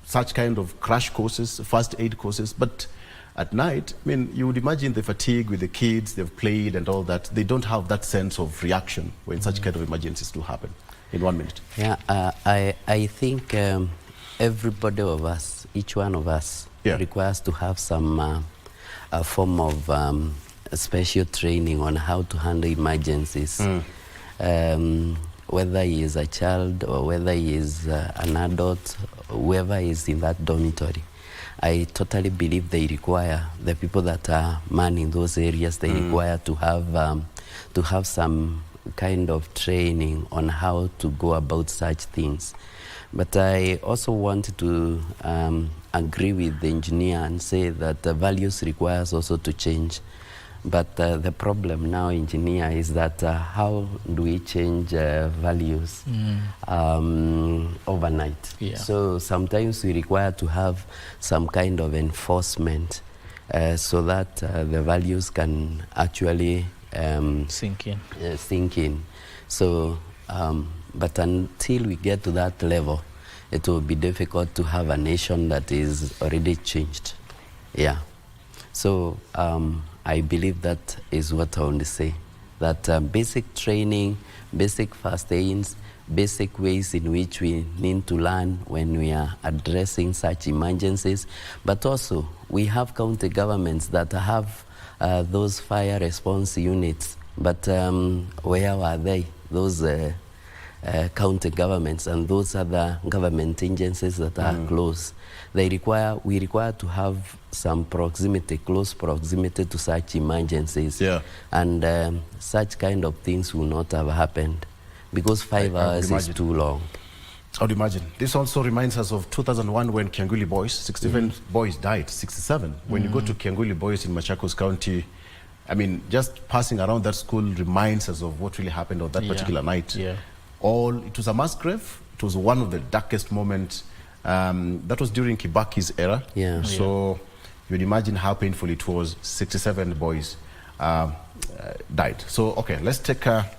such kind of crash courses, first aid courses, but at night, I mean, you would imagine the fatigue with the kids, they've played and all that, they don't have that sense of reaction when such kind of emergencies do happen. In 1 minute. Yeah, I think everybody of us, each one of us, requires to have some a form of special training on how to handle emergencies. Whether he is a child or whether he is an adult, whoever is in that dormitory. I totally believe they require, the people that are manning those areas, they require to have some kind of training on how to go about such things. But I also want to agree with the engineer and say that the values requires also to change. But the problem now, engineer, is that how do we change values overnight? So sometimes we require to have some kind of enforcement so that the values can actually sink in. So, but until we get to that level, it will be difficult to have a nation that is already changed. Yeah. So I believe that is what I want to say. That basic training, basic first aids, basic ways in which we need to learn when we are addressing such emergencies. But also, we have county governments that have those fire response units. But where were they? Those county governments and those other government agencies that are close. We require to have some proximity, close proximity to such emergencies. And such kind of things will not have happened because 5 hours is too long. I would imagine. This also reminds us of 2001 when Kianguli boys, 67 boys died, 67. When you go to Kianguli boys in Machakos County, I mean, just passing around that school reminds us of what really happened on that particular night. It was a mass grave. It was one of the darkest moments. That was during Kibaki's era. So you'd imagine how painful it was. 67 boys died. So, okay, let's take a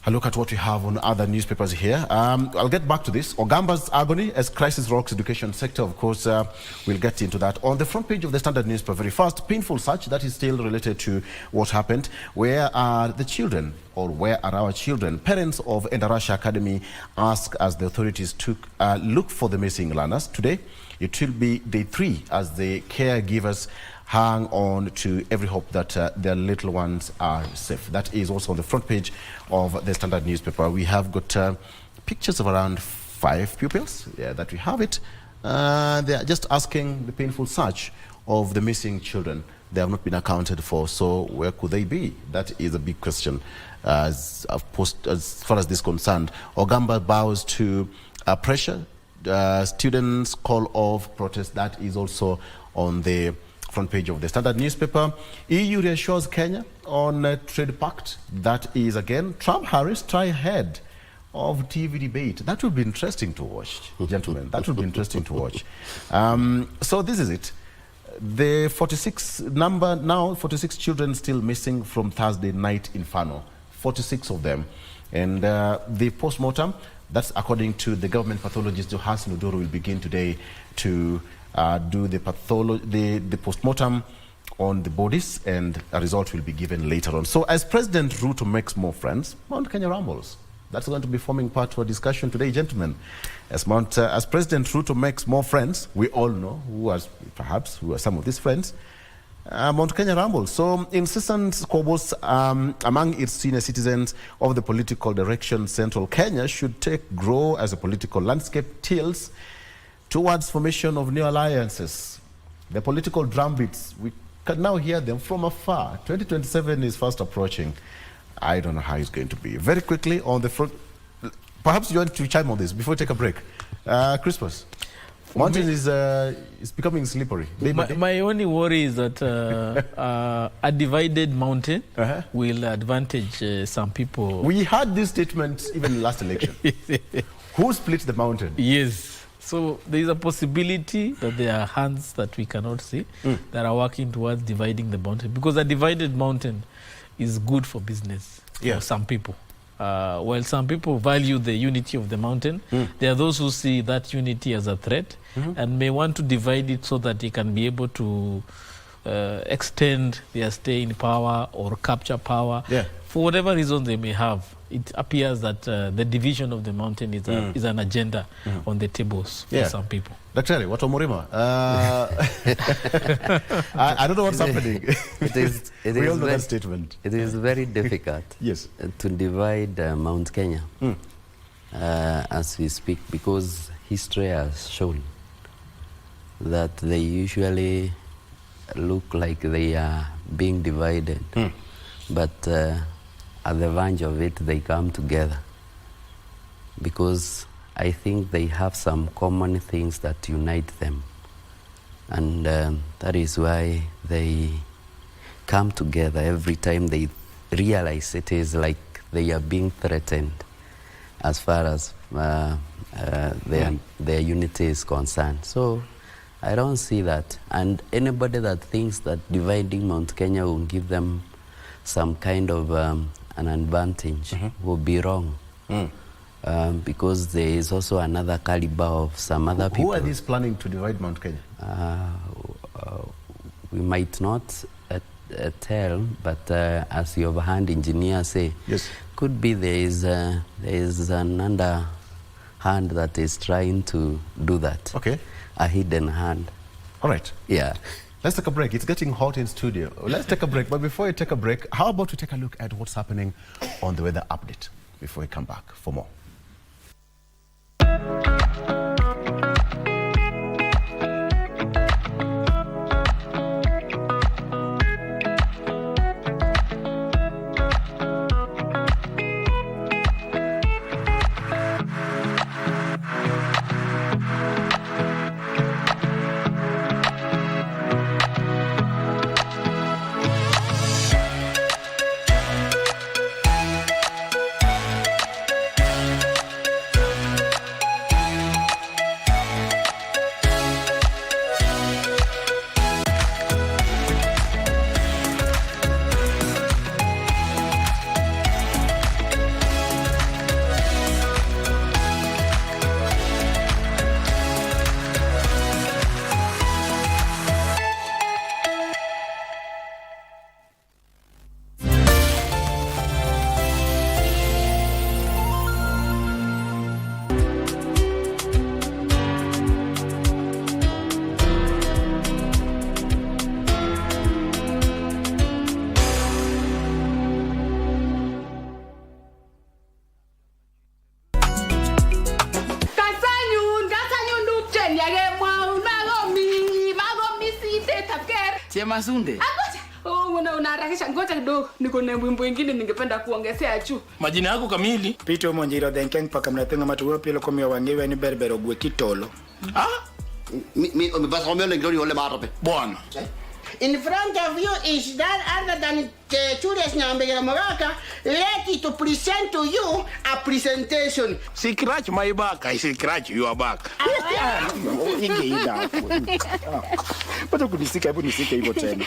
a look at what we have on other newspapers here. I'll get back to this. Ogamba's agony as crisis rocks education sector. Of course, we'll get into that. On the front page of the Standard newspaper, very fast, painful search that is still related to what happened. Where are the children, or where are our children? Parents of Endarasha Academy ask as the authorities took a look for the missing learners. Today, it will be day 3 as the caregivers hang on to every hope that their little ones are safe. That is also on the front page of the Standard newspaper. We have got pictures of around 5 pupils. Yeah, that we have it. They are just asking the painful search of the missing children. They have not been accounted for, so where could they be? That is a big question as far as this is concerned. Ogamba bows to pressure. Students' call of protest. That is also on the front page of the Standard newspaper. EU reassures Kenya on trade pact. That is again Trump-Harris try ahead of TV debate. That would be interesting to watch, gentlemen. That would be interesting to watch. So this is it. The 46 number now, 46 children still missing from Thursday night inferno. 46 of them. And the post-mortem, that's according to the government pathologist Johannes Nudoro, will begin today to do the post-mortem on the bodies, and a result will be given later on. So as President Ruto makes more friends, Mount Kenya rumbles. That's going to be forming part of our discussion today, gentlemen. As President Ruto makes more friends, we all know who are some of these friends. Mount Kenya rumbles. So insistent squabbles among its senior citizens of the political direction Central Kenya should grow as a political landscape tilts towards formation of new alliances. The political drumbeats, we can now hear them from afar. 2027 is fast approaching. I don't know how it's going to be. Very quickly on the front, perhaps you want to chime on this before we take a break. Crispus, mountain is becoming slippery. My only worry is that a divided mountain will advantage some people. We had this statement even last election. Who split the mountain? Yes. So there is a possibility that there are hands that we cannot see that are working towards dividing the mountain, because a divided mountain is good for business for some people. While some people value the unity of the mountain, there are those who see that unity as a threat and may want to divide it so that they can be able to extend their stay in power or capture power. For whatever reason they may have, it appears that the division of the mountain is an agenda on the tables for some people. Dr. What Omurima? I don't know what's happening. We all know that statement. It is very difficult to divide Mount Kenya as we speak, because history has shown that they usually look like they are being divided. But at the verge of it, they come together, because I think they have some common things that unite them. And that is why they come together every time they realize it is like they are being threatened as far as their unity is concerned. So I don't see that. And anybody that thinks that dividing Mount Kenya will give them some kind of an advantage will be wrong. Because there is also another caliber of some other people. Who are these planning to divide Mount Kenya? We might not tell, but as the overhand engineer say, could be there is an underhand that is trying to do that. Okay. A hidden hand. All right. Yeah. Let's take a break. It's getting hot in studio. Let's take a break. But before we take a break, how about we take a look at what's happening on the weather update before we come back for more. Chema Sunde. Unaharakisha, ngoja kidogo, niko na wimbo mwingine ningependa kuongezea juu. Majina yako kamili? Peter Monjiro Denkeng pakamnatenga matuwe pilo komio wangewe ni berbero gwe kitolo. Mi basta komio ngori ole marape. Bwana. In front of you is none other than Julius Nyambegera Moraka, ready to present to you a presentation. Scratch my back, I scratch your back. Ingeida. Pato kunisika hivyo tena.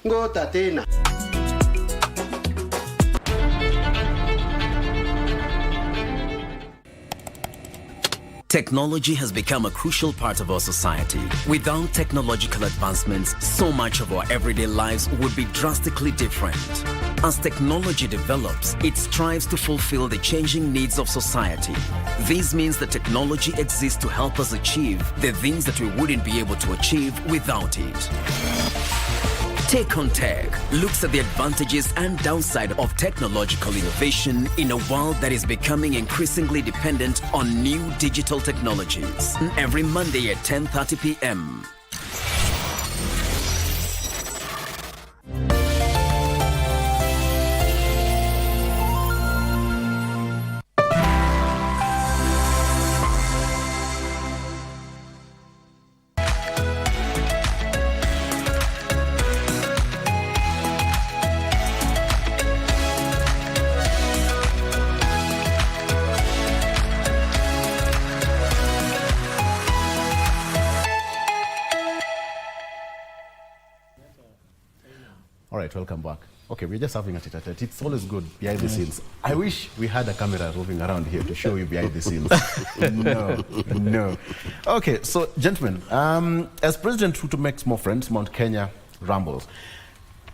Ngota tena. Technology has become a crucial part of our society. Without technological advancements, so much of our everyday lives would be drastically different. As technology develops, it strives to fulfill the changing needs of society. This means that technology exists to help us achieve the things that we wouldn't be able to achieve without it. Take on Tech looks at the advantages and downside of technological innovation in a world that is becoming increasingly dependent on new digital technologies. Every Monday at 10:30 p.m. All right, welcome back. Okay, we're just having a tete-a-tete. It's always good behind the scenes. I wish we had a camera roving around here to show you behind the scenes. No. Okay, so gentlemen, as President Ruto makes more friends, Mount Kenya rumbles.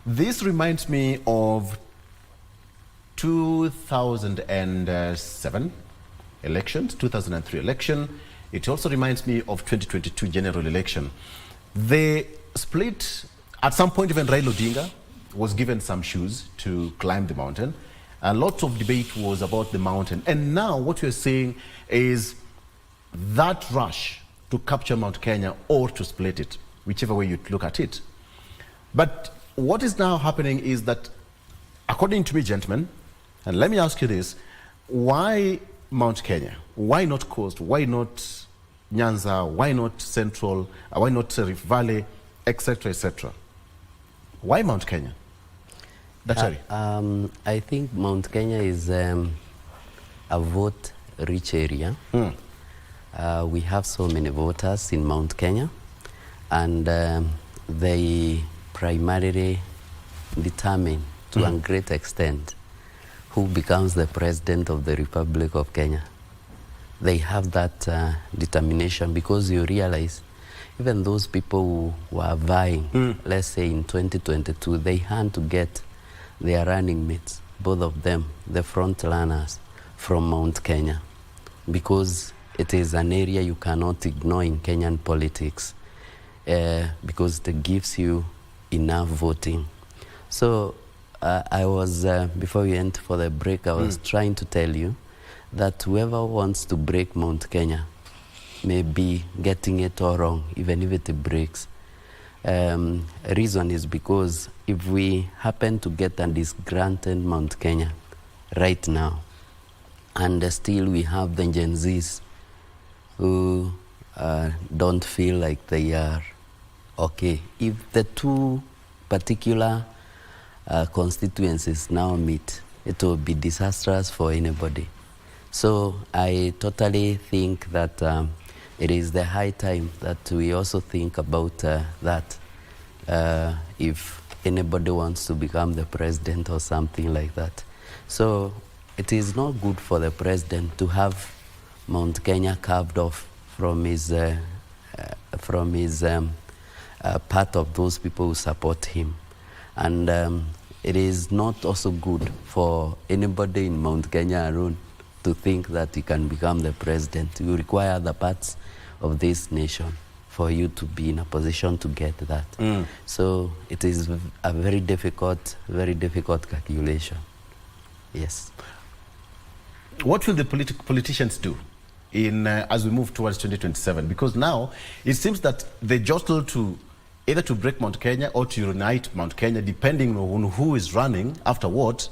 This reminds me of 2007 elections, 2003 election. It also reminds me of 2022 general election. They split, at some point even Raila Odinga was given some shoes to climb the mountain. And lots of debate was about the mountain. And now what we're seeing is that rush to capture Mount Kenya or to split it, whichever way you look at it. But what is now happening is that, according to me, gentlemen, and let me ask you this, why Mount Kenya? Why not Coast? Why not Nyanza? Why not Central? Why not Rift Valley, etc., etc.? Why Mount Kenya? I think Mount Kenya is a vote-rich area. We have so many voters in Mount Kenya, and they primarily determine, to a great extent, who becomes the president of the Republic of Kenya. They have that determination, because you realize even those people who were vying, let's say in 2022, they had to get their running mates, both of them, the front runners from Mount Kenya, because it is an area you cannot ignore in Kenyan politics, because it gives you enough voting. So I was, before we went for the break, I was trying to tell you that whoever wants to break Mount Kenya may be getting it all wrong, even if it breaks. Reason is because if we happen to get a disgruntled Mount Kenya right now, and still we have the Gen Zs who don't feel like they are okay, if the two particular constituencies now meet, it will be disastrous for anybody. So I totally think that it is the high time that we also think about that. If anybody wants to become the president or something like that. So it is not good for the president to have Mount Kenya carved off from his part of those people who support him. And it is not also good for anybody in Mount Kenya alone to think that he can become the president. You require other parts of this nation for you to be in a position to get that. So it is a very difficult calculation. Yes. What will the politicians do in as we move towards 2027? Because now it seems that they jostle to either to break Mount Kenya or to unite Mount Kenya, depending on who is running after what,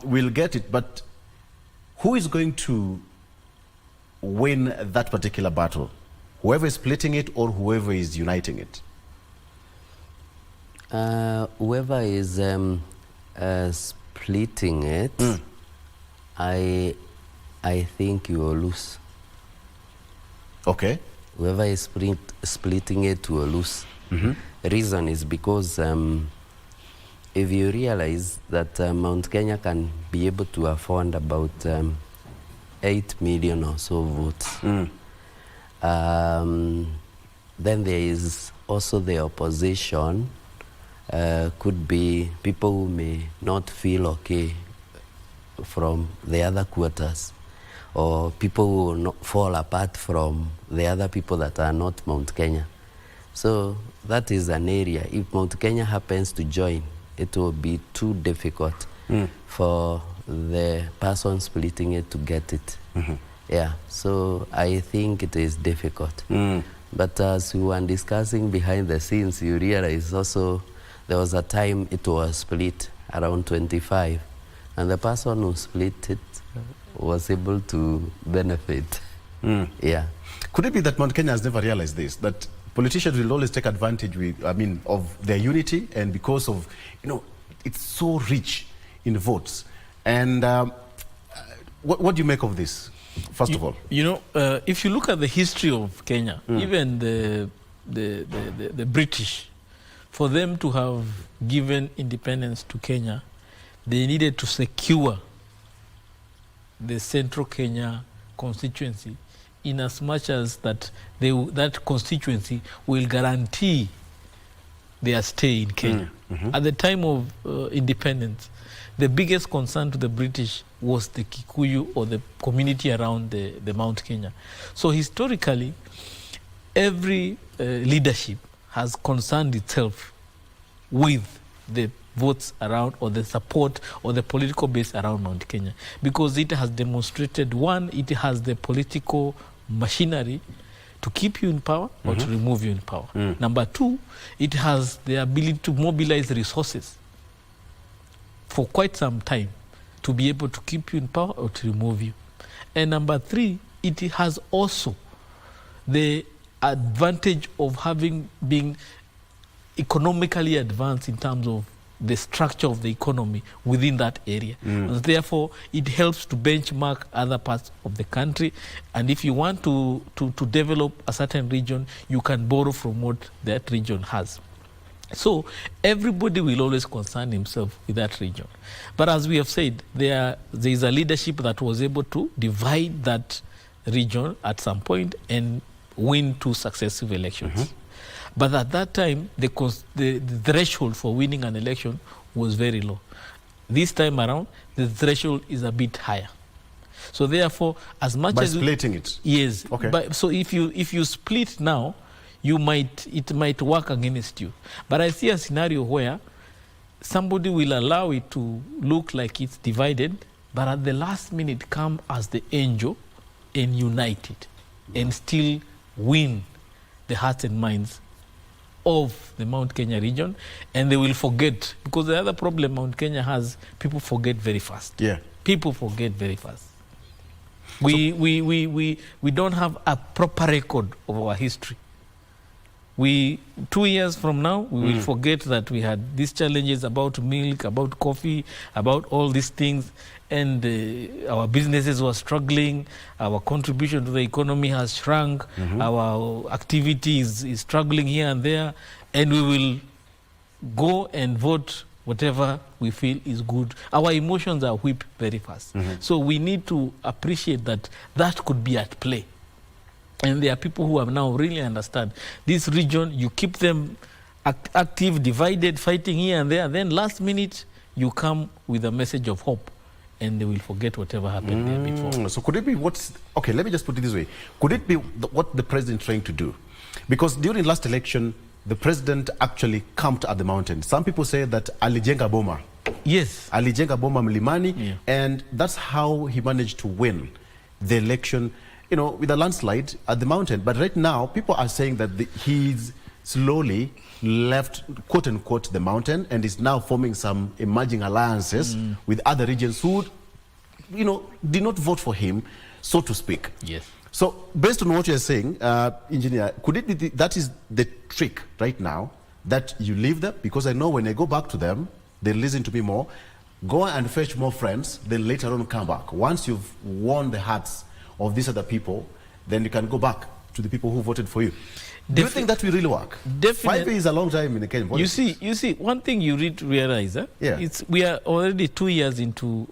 we'll get it. But who is going to win that particular battle? Whoever is splitting it or whoever is uniting it? Whoever is splitting it, I think you will lose. Okay. Whoever is splitting it will lose. The reason is because if you realize that Mount Kenya can be able to afford about 8 million or so votes, then there is also the opposition. Could be people who may not feel okay from the other quarters, or people who will not fall apart from the other people that are not Mount Kenya. So that is an area. If Mount Kenya happens to join, it will be too difficult for the person splitting it to get it. Yeah, so I think it is difficult. But as we were discussing behind the scenes, you realize also there was a time it was split around 25, and the person who split it was able to benefit. Yeah. Could it be that Mount Kenya has never realized this, that politicians will always take advantage of their unity, and because of, it's so rich in votes? And what do you make of this, first of all? If you look at the history of Kenya, even the British, for them to have given independence to Kenya, they needed to secure the Central Kenya constituency, in as much as that constituency will guarantee their stay in Kenya. At the time of independence, the biggest concern to the British was the Kikuyu, or the community around the Mount Kenya. So historically, every leadership has concerned itself with the votes around, or the support, or the political base around Mount Kenya, because it has demonstrated, one, it has the political machinery to keep you in power or to remove you in power. Number two, it has the ability to mobilize resources for quite some time to be able to keep you in power or to remove you. And number three, it has also the advantage of being economically advanced in terms of the structure of the economy within that area. And therefore, it helps to benchmark other parts of the country. And if you want to develop a certain region, you can borrow from what that region has. So everybody will always concern himself with that region. But as we have said, there is a leadership that was able to divide that region at some point and win 2 successive elections. But at that time, the threshold for winning an election was very low. This time around, the threshold is a bit higher. So therefore, as much as splitting it. Yes. Okay. So if you split now, it might work against you. But I see a scenario where somebody will allow it to look like it's divided, but at the last minute come as the angel and unite it and still win the hearts and minds of the Mount Kenya region, and they will forget, because the other problem Mount Kenya has, people forget very fast. Yeah. People forget very fast. We don't have a proper record of our history. 2 years from now, we will forget that we had these challenges about milk, about coffee, about all these things, and our businesses were struggling, our contribution to the economy has shrunk, our activity is struggling here and there, and we will go and vote whatever we feel is good. Our emotions are whipped very fast. So we need to appreciate that could be at play. And there are people who have now really understand this region. You keep them active, divided, fighting here and there. Then last minute, you come with a message of hope, and they will forget whatever happened there before. So could it be okay, let me just put it this way. Could it be what the president is trying to do? Because during last election, the president actually camped at the mountain. Some people say that alijenga boma. Yes. Alijenga boma mlimani, and that's how he managed to win the election, with a landslide at the mountain. But right now, people are saying that he's slowly left, quote unquote, the mountain and is now forming some emerging alliances with other regions who, did not vote for him, so to speak. Yes. So based on what you're saying, Engineer, could it be that is the trick right now, that you leave them? Because I know when I go back to them, they listen to me more. Go and fetch more friends, then later on come back. Once you've won the hearts of these other people, then you can go back to the people who voted for you. Do you think that will really work? Definitely. 5 years is a long time in the Kenyan politics. You see, one thing you need to realize, we are already 2 years into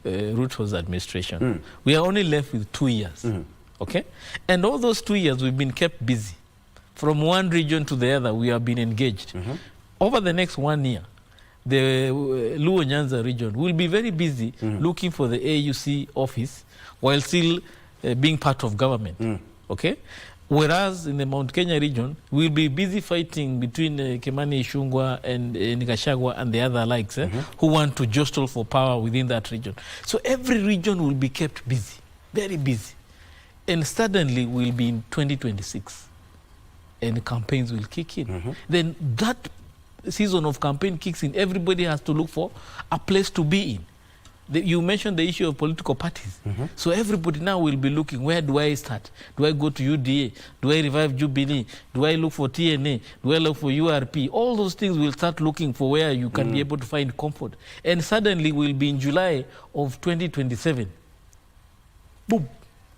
Ruto's administration. We are only left with 2 years, okay? And all those 2 years, we've been kept busy. From one region to the other, we have been engaged. Over the next 1 year, the Luo Nyanza region will be very busy looking for the AUC office while still being part of government, okay? Whereas in the Mount Kenya region, we'll be busy fighting between Kimani Ichung'wah and Gachagua and the other likes who want to jostle for power within that region. So every region will be kept busy, very busy. And suddenly we'll be in 2026 and campaigns will kick in. Then that season of campaign kicks in, everybody has to look for a place to be in. You mentioned the issue of political parties. So everybody now will be looking, where do I start? Do I go to UDA? Do I revive Jubilee? Do I look for TNA? Do I look for URP? All those things will start looking for where you can be able to find comfort. And suddenly we'll be in July of 2027. Boom,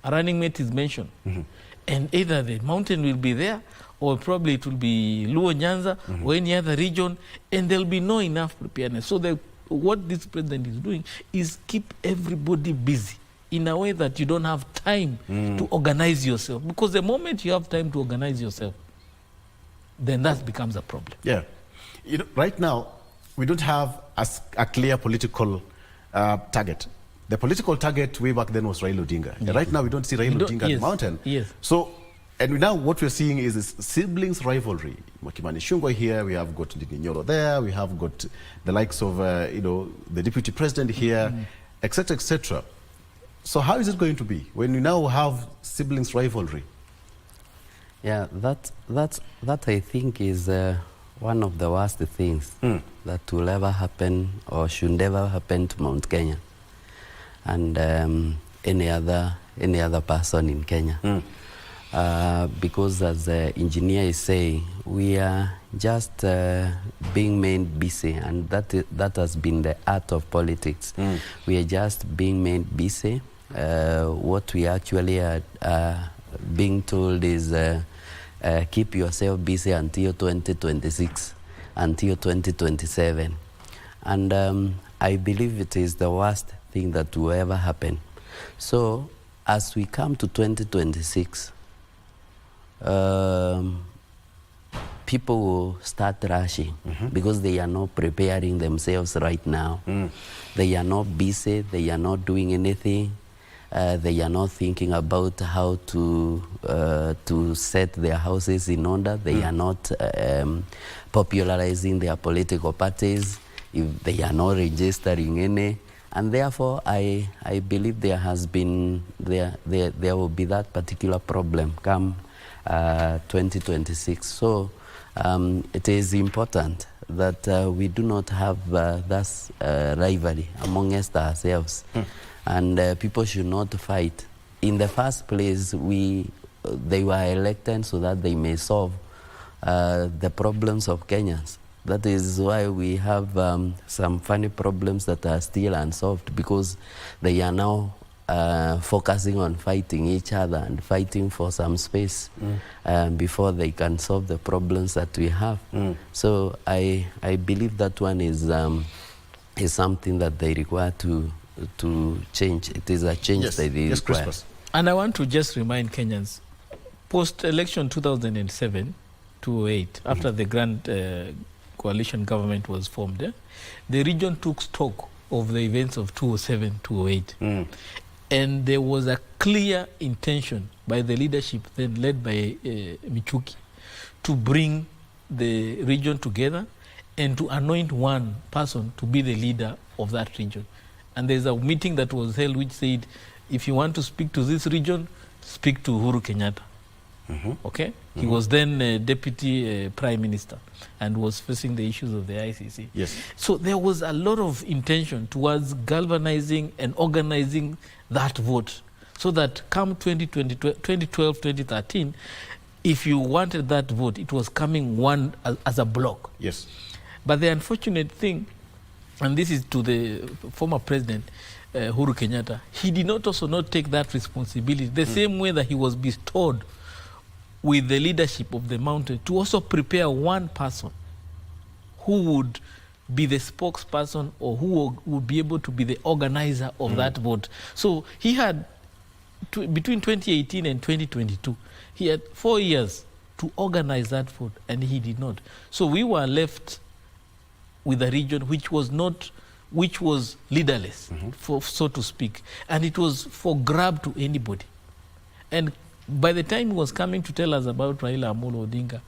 a running mate is mentioned. And either the mountain will be there, or probably it will be Luo Nyanza or any other region, and there'll be no enough preparedness. So what this president is doing is keep everybody busy in a way that you don't have time to organize yourself. Because the moment you have time to organize yourself, then that becomes a problem. Yeah. Right now, we don't have a clear political target. The political target way back then was Raila Odinga. And right now, we don't see Raila Odinga at the mountain. Yes. So, and now what we're seeing is this siblings rivalry. Kimani Ichung'wah here, we have got Nyoro there, we have got the likes of, the deputy president here, etc., etc. So how is it going to be when we now have siblings rivalry? Yeah, that I think is one of the worst things that will ever happen or should never happen to Mount Kenya and any other person in Kenya. Because as the engineer is saying, we are just being made busy, and that has been the art of politics. We are just being made busy. What we actually are being told is keep yourself busy until 2026, until 2027. And I believe it is the worst thing that will ever happen. So as we come to 2026, people will start rushing because they are not preparing themselves right now. They are not busy, they are not doing anything. They are not thinking about how to set their houses in order. They are not popularizing their political parties. If they are not registering any. And therefore, I believe there will be that particular problem come 2026. So it is important that we do not have that rivalry amongst ourselves. And people should not fight. In the first place, they were elected so that they may solve the problems of Kenyans. That is why we have some funny problems that are still unsolved, because they are now focusing on fighting each other and fighting for some space before they can solve the problems that we have. So I believe that one is something that they require to change. It is a change that they require. And I want to just remind Kenyans, post-election 2007-2008, after the grand coalition government was formed, the region took stock of the events of 2007-2008. And there was a clear intention by the leadership then led by Michuki to bring the region together and to anoint one person to be the leader of that region. And there's a meeting that was held which said, if you want to speak to this region, speak to Uhuru Kenyatta. Okay, he was then deputy prime minister and was facing the issues of the ICC. Yes. So there was a lot of intention towards galvanizing and organizing that vote, so that come 2012, 2013, if you wanted that vote, it was coming one as a block. Yes. But the unfortunate thing, and this is to the former president, Uhuru Kenyatta, he did not take that responsibility the same way that he was bestowed with the leadership of the mountain to also prepare one person who would be the spokesperson or who would be able to be the organizer of that vote. So he had, between 2018 and 2022, he had 4 years to organize that vote, and he did not. So we were left with a region which was leaderless, for, so to speak, and it was for grab to anybody. And by the time he was coming to tell us about Raila Amolo Odinga,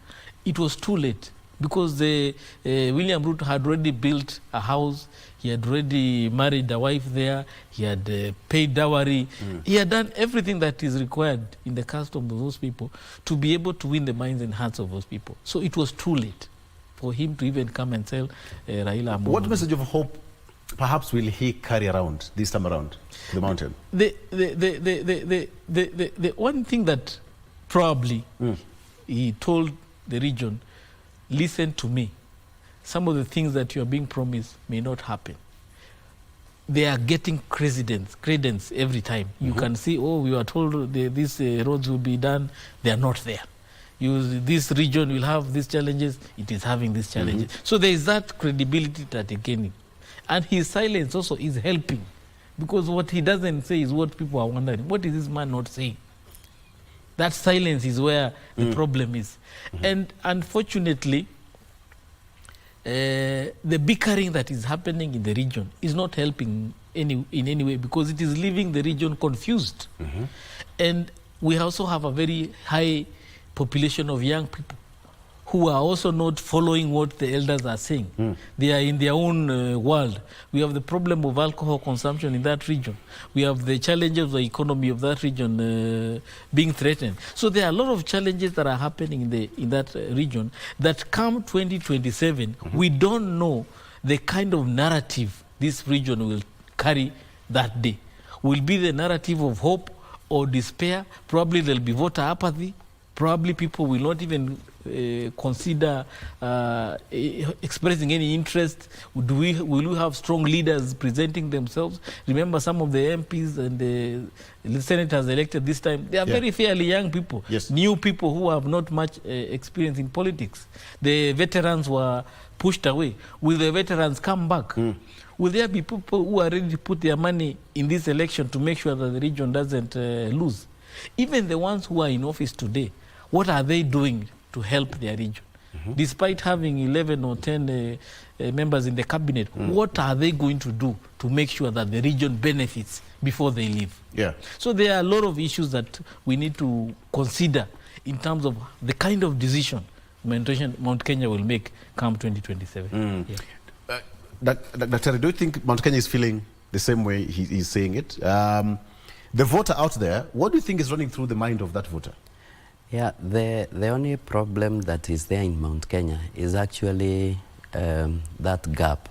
it was too late, because William Ruto had already built a house, he had already married a wife there, he had paid dowry, he had done everything that is required in the custom of those people to be able to win the minds and hearts of those people. So it was too late for him to even come and tell Raila Amolo. What message of hope perhaps will he carry around this time around the mountain? The one thing that probably he told the region, listen to me. Some of the things that you are being promised may not happen. They are getting credence every time. You can see, oh, we were told these roads will be done. They are not there. This region will have these challenges. It is having these challenges. So there is that credibility that they're gaining. And his silence also is helping, because what he doesn't say is what people are wondering. What is this man not saying? That silence is where the problem is. And unfortunately, the bickering that is happening in the region is not helping in any way, because it is leaving the region confused. And we also have a very high population of young people who are also not following what the elders are saying. They are in their own world. We have the problem of alcohol consumption in that region. We have the challenges of the economy of that region being threatened. So there are a lot of challenges that are happening in that region that come 2027, we don't know the kind of narrative this region will carry that day. Will be the narrative of hope or despair? Probably there'll be voter apathy. Probably people will not even consider expressing any interest. Will we have strong leaders presenting themselves? Remember, some of the MPs and the senators elected this time, they are very fairly young people, new people who have not much experience in politics. The veterans were pushed away. Will the veterans come back? Will there be people who are ready to put their money in this election to make sure that the region doesn't lose? Even the ones who are in office today, what are they doing to help their region? Despite having 11 or 10 members in the cabinet, what are they going to do to make sure that the region benefits before they leave? So there are a lot of issues that we need to consider in terms of the kind of decision Mount Kenya will make come 2027. Dr. Do you think Mount Kenya is feeling the same way he's saying it? The voter out there, what do you think is running through the mind of that voter? Yeah, the only problem that is there in Mount Kenya is actually that gap.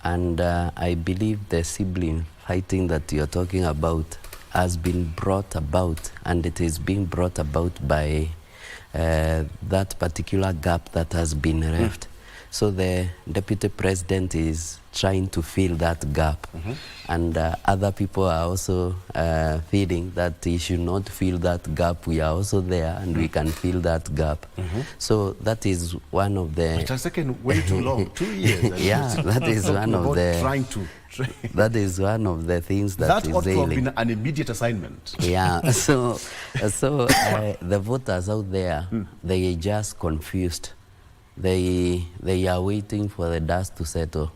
And I believe the sibling fighting that you're talking about has been brought about, and it is being brought about by that particular gap that has been left. So the deputy president is trying to fill that gap. And other people are also feeling that he should not fill that gap. We are also there, and we can fill that gap. So that is one of the... But has taken way too long, 2 years. Yeah, that is one of the... That is one of the things that is ought to have ailing. been an immediate assignment. Yeah, so the voters out there, they are just confused. They are waiting for the dust to settle.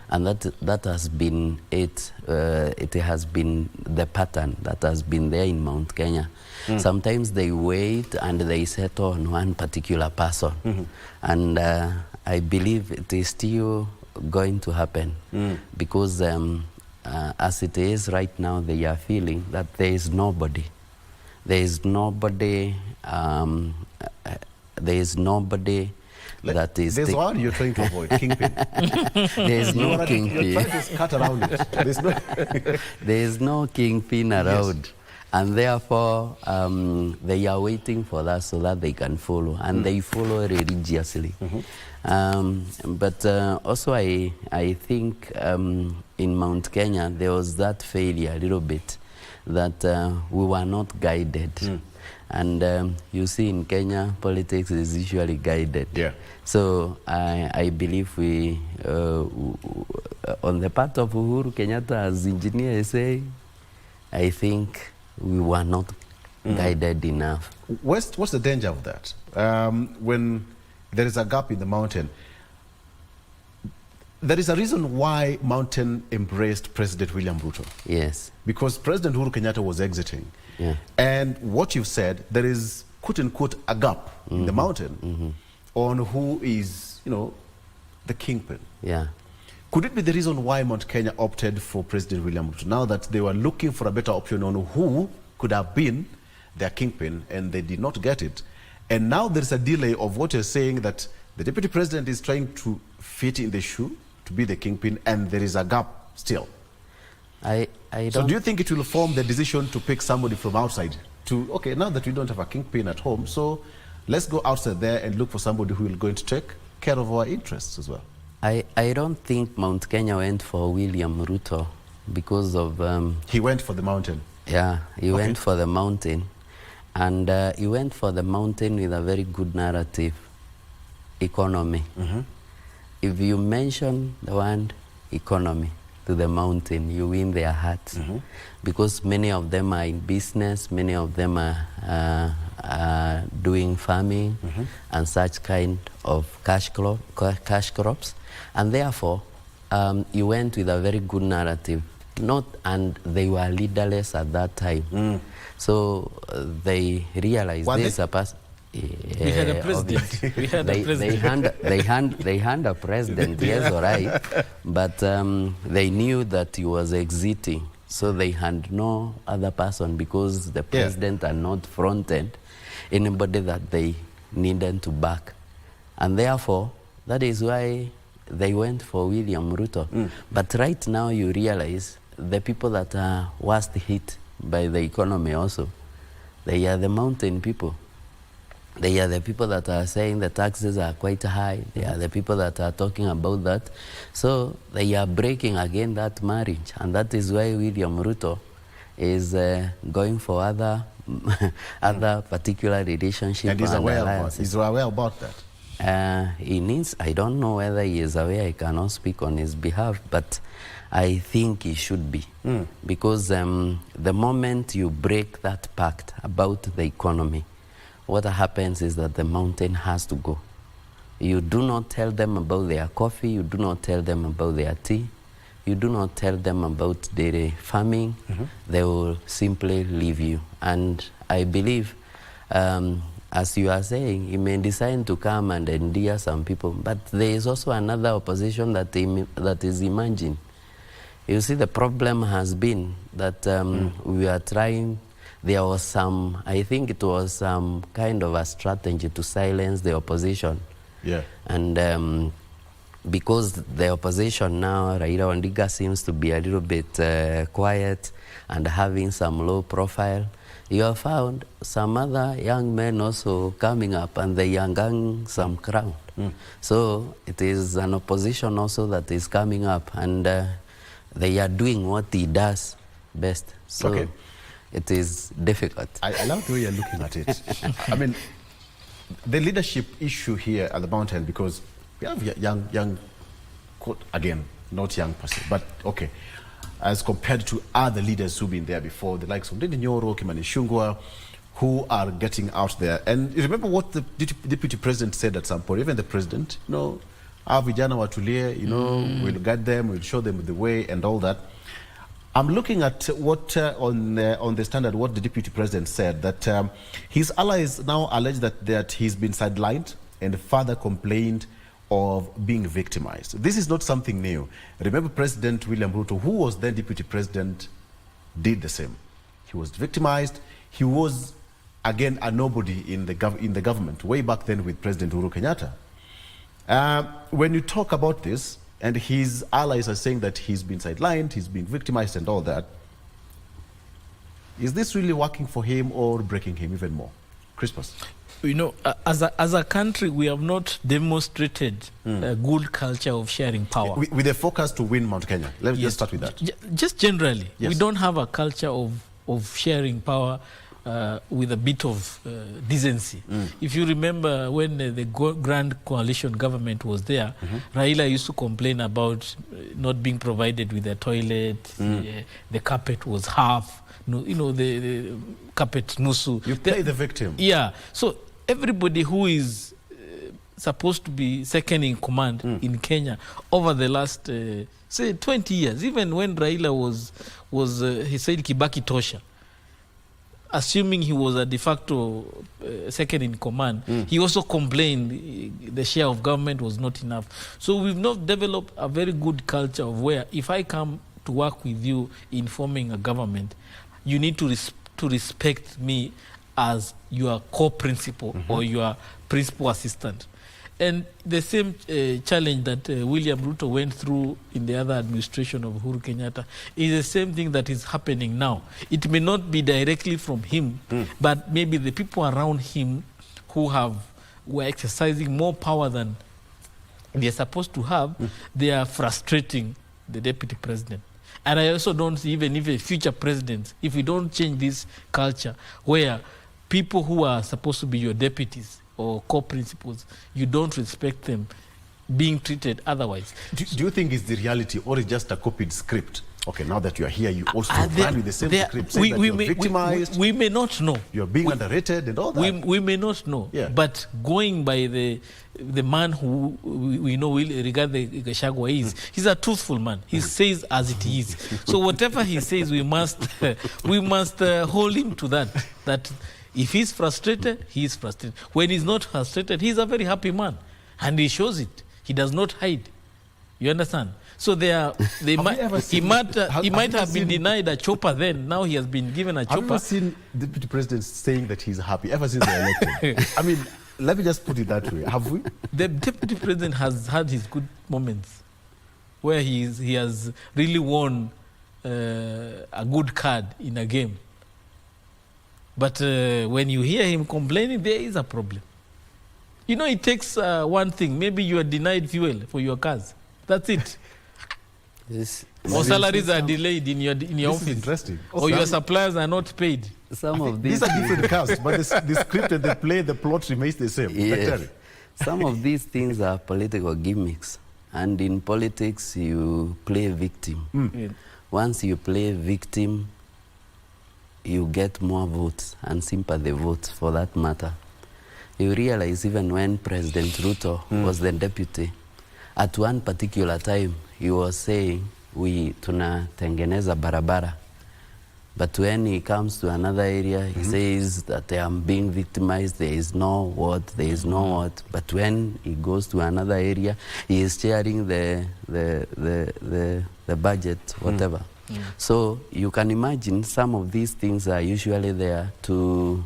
And that has been it. It has been the pattern that has been there in Mount Kenya. Sometimes they wait and they settle on one particular person. And I believe it is still going to happen because as it is right now, they are feeling that there is nobody there is nobody that is... There's one you're trying to avoid, kingpin. There is no kingpin. You're trying to cut around it. There is no kingpin around. Yes. And therefore, they are waiting for that so that they can follow. And they follow religiously. But also, I think in Mount Kenya, there was that failure a little bit, that we were not guided. And you see, in Kenya, politics is usually guided. Yeah. So I believe we, on the part of Uhuru Kenyatta, as engineer say, I think we were not guided enough. What's the danger of that? When there is a gap in the mountain, there is a reason why Mountain embraced President William Ruto. Yes. Because President Uhuru Kenyatta was exiting. Yeah. And what you've said, there is, quote unquote, a gap in the mountain on who is, the kingpin. Yeah. Could it be the reason why Mount Kenya opted for President William Ruto, now that they were looking for a better option on who could have been their kingpin and they did not get it? And now there's a delay of what you're saying, that the deputy president is trying to fit in the shoe to be the kingpin, and there is a gap still. So do you think it will form the decision to pick somebody from outside to, okay, now that we don't have a kingpin at home, so let's go outside there and look for somebody who will going to take care of our interests as well? I don't think Mount Kenya went for William Ruto because of... he went for the mountain. Yeah, he went for the mountain. And he went for the mountain with a very good narrative, economy. If you mention the word economy to the mountain, you win their hearts. Because many of them are in business, many of them are doing farming and such kind of cash crops. And therefore, he went with a very good narrative. And they were leaderless at that time. So they realized there's a person. We had a president. We had a president. They hand a president, yes, all right. But they knew that he was exiting. So they had no other person, because the president had not fronted anybody that they needed to back. And therefore, that is why they went for William Ruto. But right now you realize the people that are worst hit by the economy also, they are the mountain people. They are the people that are saying the taxes are quite high. They are the people that are talking about that. So they are breaking again that marriage. And that is why William Ruto is going for other particular relationships. And he's aware about that. He needs, I don't know whether he is aware, I cannot speak on his behalf, but I think he should be. Because the moment you break that pact about the economy, what happens is that the mountain has to go. You do not tell them about their coffee, you do not tell them about their tea, you do not tell them about dairy farming, they will simply leave you. And I believe, as you are saying, he may decide to come and endear some people, but there is also another opposition that is emerging. You see, the problem has been that we are trying, there was some, I think it was some kind of a strategy to silence the opposition. Yeah. And because the opposition now, Raila Odinga seems to be a little bit quiet and having some low profile, you have found some other young men also coming up, and they are gaining some crowd. So it is an opposition also that is coming up, and they are doing what he does best. So it is difficult. I love the way you're looking at it. I mean, the leadership issue here at the mountain, because we have young, quote, again, not young person, but okay, as compared to other leaders who've been there before, the likes of Ndindi Nyoro, Kimani Ichung'wah, who are getting out there. And you remember what the deputy president said at some point, even the president, our vijana watulie, we'll guide them, we'll show them the way and all that. I'm looking at what on the Standard, what the deputy president said, that his allies now allege that he's been sidelined and further complained of being victimized. This is not something new. Remember, President William Ruto, who was then deputy president, did the same. he was victimized. He was, again, a nobody in the government, way back then with President Uhuru Kenyatta. When you talk about this, and his allies are saying that he's been sidelined, he's been victimized and all that, is this really working for him or breaking him even more? Crispus? You know, as a country, we have not demonstrated a good culture of sharing power. With a focus to win Mount Kenya. Let's just start with that. Just generally, we don't have a culture of sharing power with a bit of decency. If you remember when the Grand Coalition government was there, Raila used to complain about not being provided with a toilet, the carpet was half, the carpet nusu. You play the victim. Yeah. So everybody who is supposed to be second in command in Kenya over the last, say, 20 years, even when Raila he said Kibaki Tosha, assuming he was a de facto second in command, he also complained the share of government was not enough. So we've not developed a very good culture of where if I come to work with you in forming a government, you need to respect me as your co-principal or your principal assistant. And the same challenge that William Ruto went through in the other administration of Uhuru Kenyatta is the same thing that is happening now. It may not be directly from him, but maybe the people around him who were exercising more power than they're supposed to have, they are frustrating the deputy president. And I also don't see, even if a future president, if we don't change this culture where people who are supposed to be your deputies or co-principals, you don't respect them being treated otherwise. Do you think it's the reality or it's just a copied script? Okay, now that you are here, you also run with the same script, saying that you're victimized. We may not know. You're being underrated and all that. We may not know. Yeah. But going by the man who we know regard the Gachagua is, he's a truthful man. He says as it is. So whatever he says, we must hold him to that. That if he's frustrated, he is frustrated. When he's not frustrated, he's a very happy man. And he shows it. He does not hide. You understand? So he might have been denied a chopper then. Now he has been given a chopper. Have you ever seen the deputy president saying that he's happy ever since they elected? I mean, let me just put it that way. Have we? The deputy president has had his good moments where he has really won a good card in a game. But when you hear him complaining, there is a problem. You know, it takes one thing. Maybe you are denied fuel for your cars. That's it. Or salaries are delayed in your office. Interesting. Or your suppliers are not paid. Some of these are different casts, but the script that they play, the plot remains the same. Yes. Some of these things are political gimmicks. And in politics, you play victim. Yeah. Once you play victim, you get more votes and sympathy votes for that matter. You realize even when President Ruto was the deputy, at one particular time, he was saying, tunatengeneza barabara. But when he comes to another area, he says that I am being victimized, there is no what. But when he goes to another area, he is sharing the budget, whatever. So you can imagine some of these things are usually there to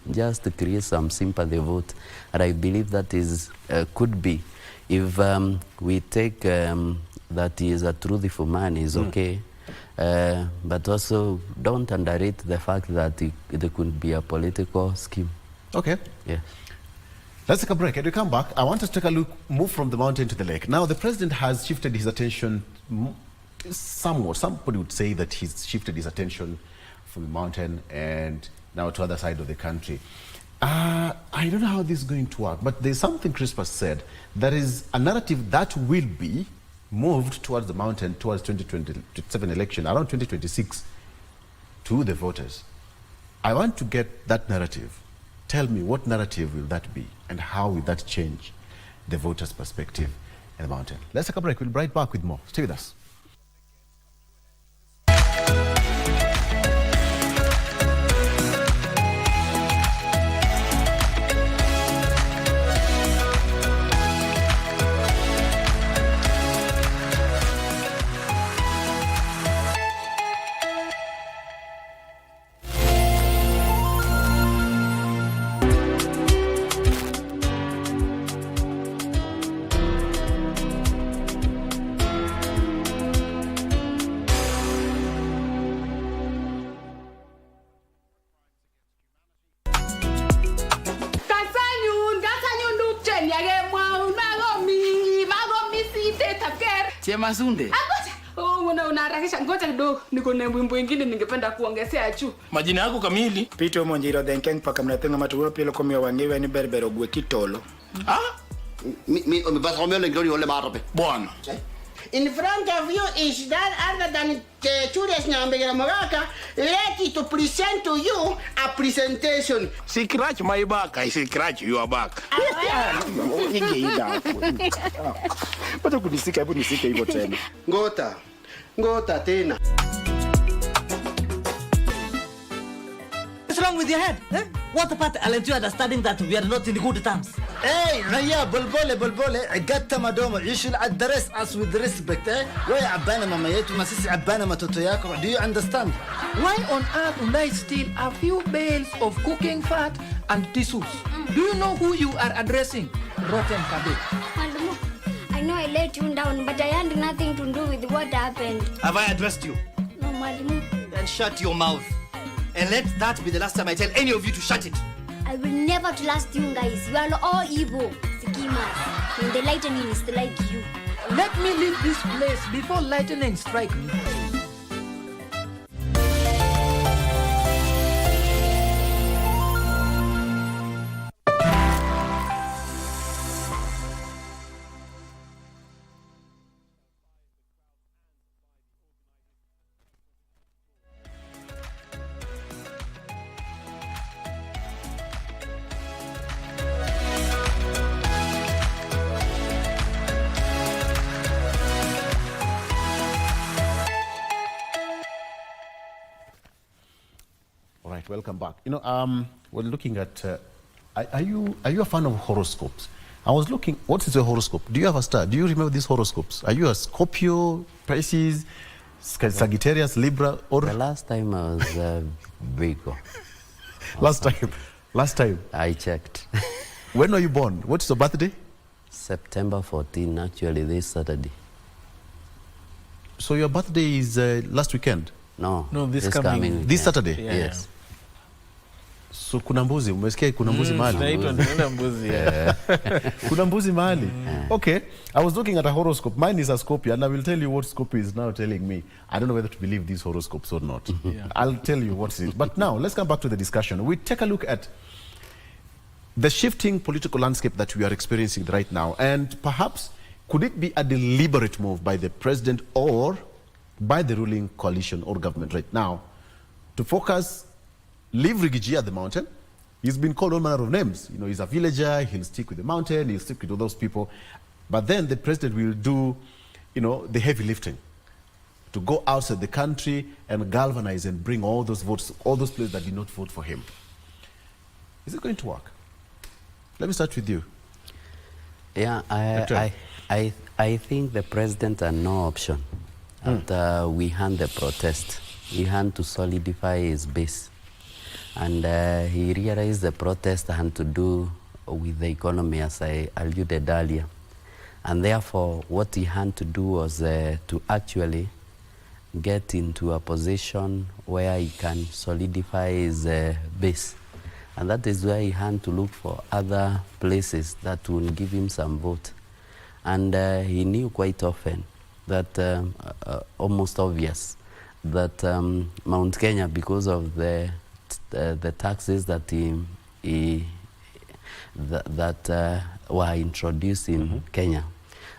just create some sympathy vote. And I believe that could be, if we take that he is a truthful man, is okay. But also don't underrate the fact that there could be a political scheme. Okay. Yeah. Let's take a break. As we come back, I want us to take a look, move from the mountain to the lake. Now, the president has shifted his attention somewhat. Somebody would say that he's shifted his attention from the mountain and now to the other side of the country. I don't know how this is going to work, but there's something Crispus said. There is a narrative that will be moved towards the mountain, towards 2027 election, around 2026, to the voters. I want to get that narrative. Tell me, what narrative will that be, and how will that change the voters' perspective in the mountain? Let's take a break. We'll be right back with more. Stay with us. Chema Sunde. Unaharakisha, ngoja kidogo, niko na wimbo ingine ningependa kuongezea juu. Majina yako kamili? Pito Monjiro Denkeng paka mnatenga matuwe pilo komia wangewe ni berbero gwe kitolo. Mi omebasa omeo Nairobi wale marape. Bwana. In front of you is none other than Julius Nyambegera Moraka, ready to present to you a presentation. Scratch my back, I scratch your back. Bado kunisika hivyo tena. Ngota tena. What's wrong with your head? Eh? What part aren't you understanding that we are not in good terms? Hey, Raya, bulbole, عقدت مدومة. You should address us with respect, eh? Why عبانا ماميات ومسيس عبانا ماتوتو ياكو? Do you understand? Why on earth would I steal a few bales of cooking fat and tissues? Do you know who you are addressing? Rotten cabbage. Malumu, I know I let you down, but I had nothing to do with what happened. Have I addressed you? No, Malumu. Then shut your mouth. And let that be the last time I tell any of you to shut it. I will never trust you guys. You are all evil schemers. And the lightning is like you. Let me leave this place before lightning strike me. Welcome back. You know, we're looking at. Are you a fan of horoscopes? I was looking. What is a horoscope? Do you have a star? Do you remember these horoscopes? Are you a Scorpio, Pisces, Sagittarius, Libra, or? The last time I was Virgo. Last time. I checked. When were you born? What's your birthday? September 14. Actually, this Saturday. So your birthday is last weekend? No, this coming this Saturday. Yeah. Yes. So kuna mbuzi, umesikia kuna mbuzi mahali? Kuna mbuzi mahali. Okay, I was looking at a horoscope. Mine is a Scorpio, and I will tell you what Scorpio is now telling me. I don't know whether to believe these horoscopes or not. I'll tell you what it is. But now, let's come back to the discussion. We take a look at the shifting political landscape that we are experiencing right now, and perhaps could it be a deliberate move by the president or by the ruling coalition or government right now to focus, leave Rigiji at the mountain. He's been called all manner of names. You know, he's a villager, he'll stick with the mountain, he'll stick with all those people. But then the president will do, you know, the heavy lifting to go outside the country and galvanize and bring all those votes, all those players that did not vote for him. Is it going to work? Let me start with you. Yeah, I think the president had no option. And we had the protest. He had to solidify his base. And he realized the protest had to do with the economy, as I alluded earlier. And therefore, what he had to do was to actually get into a position where he can solidify his base. And that is where he had to look for other places that would give him some vote. And he knew quite often that, almost obvious, that Mount Kenya, because of the taxes that were introduced in Kenya,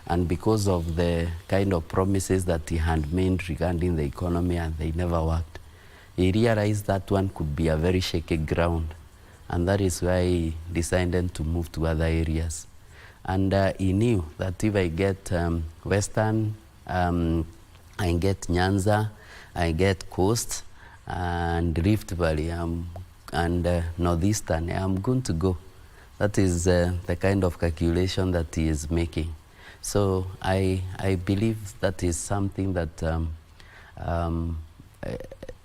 and because of the kind of promises that he had made regarding the economy and they never worked, he realized that one could be a very shaky ground, and that is why he decided to move to other areas. And he knew that if I get Western, I get Nyanza, I get Coast, and Rift Valley, and Northeastern, I'm going to go. That is the kind of calculation that he is making. So I believe that is something that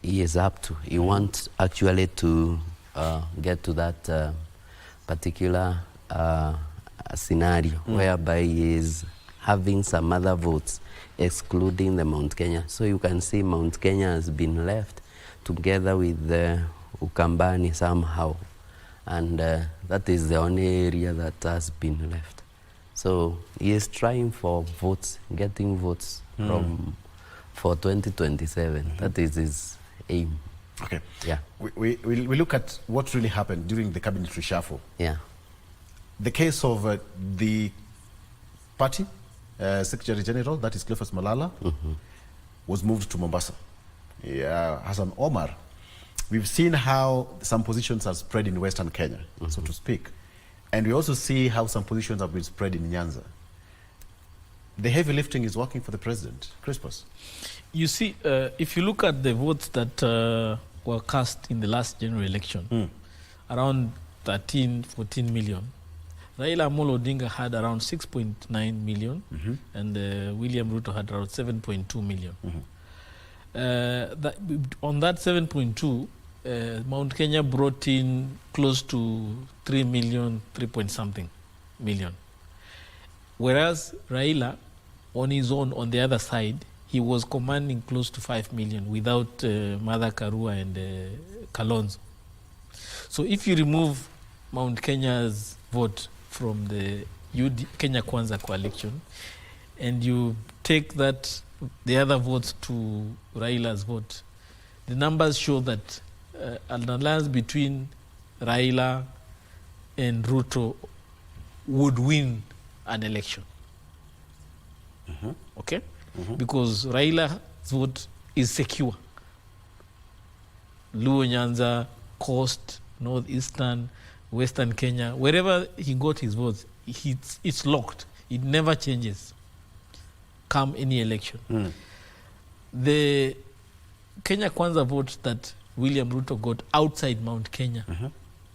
he is up to. He wants actually to get to that particular scenario whereby he is having some other votes excluding the Mount Kenya. So you can see Mount Kenya has been left together with the Ukambani somehow. And that is the only area that has been left. So he is trying for votes, getting votes for 2027. That is his aim. Okay. Yeah. We look at what really happened during the cabinet reshuffle. Yeah. The case of the party Secretary General, that is Cleophas Malala, was moved to Mombasa. Hassan Omar. We've seen how some positions are spread in Western Kenya, so to speak. And we also see how some positions have been spread in Nyanza. The heavy lifting is working for the president. Crispus. You see, if you look at the votes that were cast in the last general election, around 13, 14 million, Raila Amolo Odinga had around 6.9 million, and William Ruto had around 7.2 million. On that 7.2, Mount Kenya brought in close to 3 million, 3 point something million. Whereas Raila, on his own, on the other side, he was commanding close to 5 million without Martha Karua and Kalonzo. So if you remove Mount Kenya's vote from the Kenya Kwanza coalition, and you take that, the other votes to Raila's vote, the numbers show that an alliance between Raila and Ruto would win an election. Okay? Because Raila's vote is secure. Luo Nyanza, Coast, Northeastern, Western Kenya, wherever he got his votes, it's locked. It never changes come any election. The Kenya Kwanza vote that William Ruto got outside Mount Kenya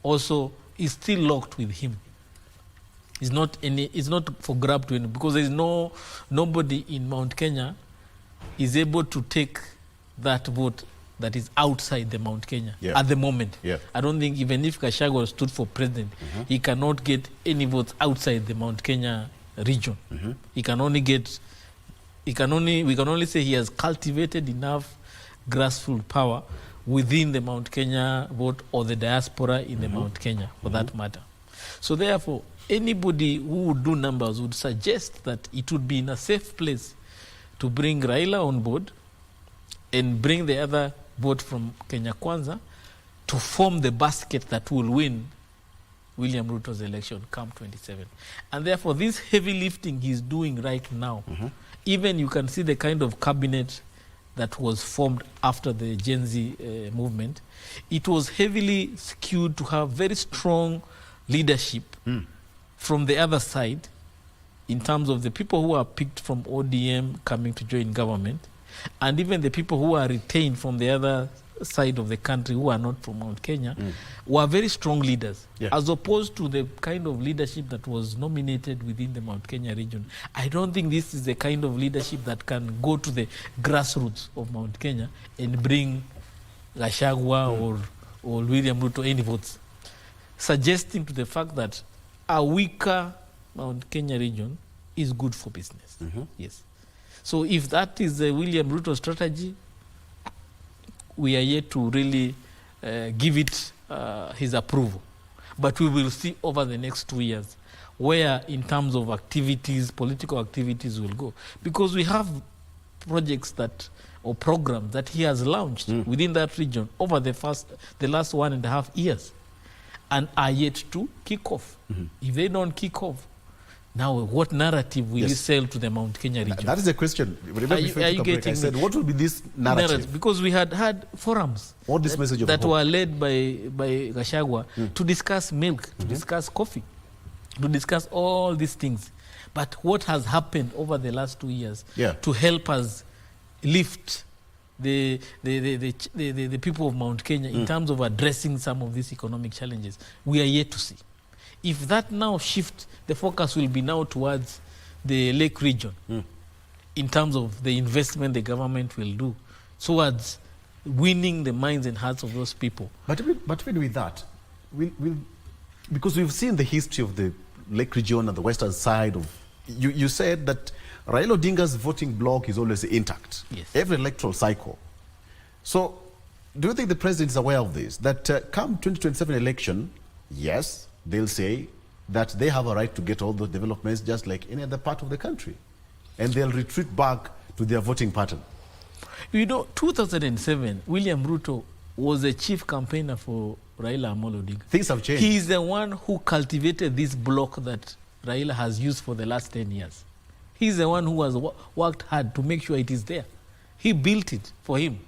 also is still locked with him. It's not for grab to any, because there is nobody in Mount Kenya is able to take that vote that is outside the Mount Kenya at the moment. I don't think even if Gachagua stood for president, he cannot get any votes outside the Mount Kenya region. We can only say he has cultivated enough grassroots power within the Mount Kenya vote or the diaspora in the Mount Kenya, for that matter. So therefore, anybody who would do numbers would suggest that it would be in a safe place to bring Raila on board and bring the other vote from Kenya Kwanza to form the basket that will win William Ruto's election come 27. And therefore, this heavy lifting he's doing right now, even you can see the kind of cabinet that was formed after the Gen Z movement, it was heavily skewed to have very strong leadership from the other side in terms of the people who are picked from ODM coming to join government, and even the people who are retained from the other side of the country who are not from Mount Kenya were very strong leaders, as opposed to the kind of leadership that was nominated within the Mount Kenya region. I don't think this is the kind of leadership that can go to the grassroots of Mount Kenya and bring Gachagua or William Ruto any votes, suggesting to the fact that a weaker Mount Kenya region is good for business. Yes. So if that is the William Ruto strategy, we are yet to really give it his approval. But we will see over the next 2 years where, in terms of activities, political activities will go. Because we have projects or programs that he has launched within that region over the last 1.5 years and are yet to kick off. If they don't kick off, now what narrative will you sell to the Mount Kenya region? That is the question. Are you getting? I said, what will be this narrative? Because we had forums that were led by Gachagua to discuss milk, to discuss coffee, to discuss all these things. But what has happened over the last 2 years to help us lift the people of Mount Kenya in terms of addressing some of these economic challenges, we are yet to see. If that now shifts, the focus will be now towards the Lake region in terms of the investment the government will do towards winning the minds and hearts of those people. But even with that, because we've seen the history of the Lake region and the western side of, you said that Raila Odinga's voting bloc is always intact, every electoral cycle. So do you think the president is aware of this, that come 2027 election, yes, they'll say that they have a right to get all those developments just like any other part of the country. And they'll retreat back to their voting pattern. You know, 2007, William Ruto was the chief campaigner for Raila Amolo Odinga. Things have changed. He is the one who cultivated this block that Raila has used for the last 10 years. He's the one who has worked hard to make sure it is there. He built it for him.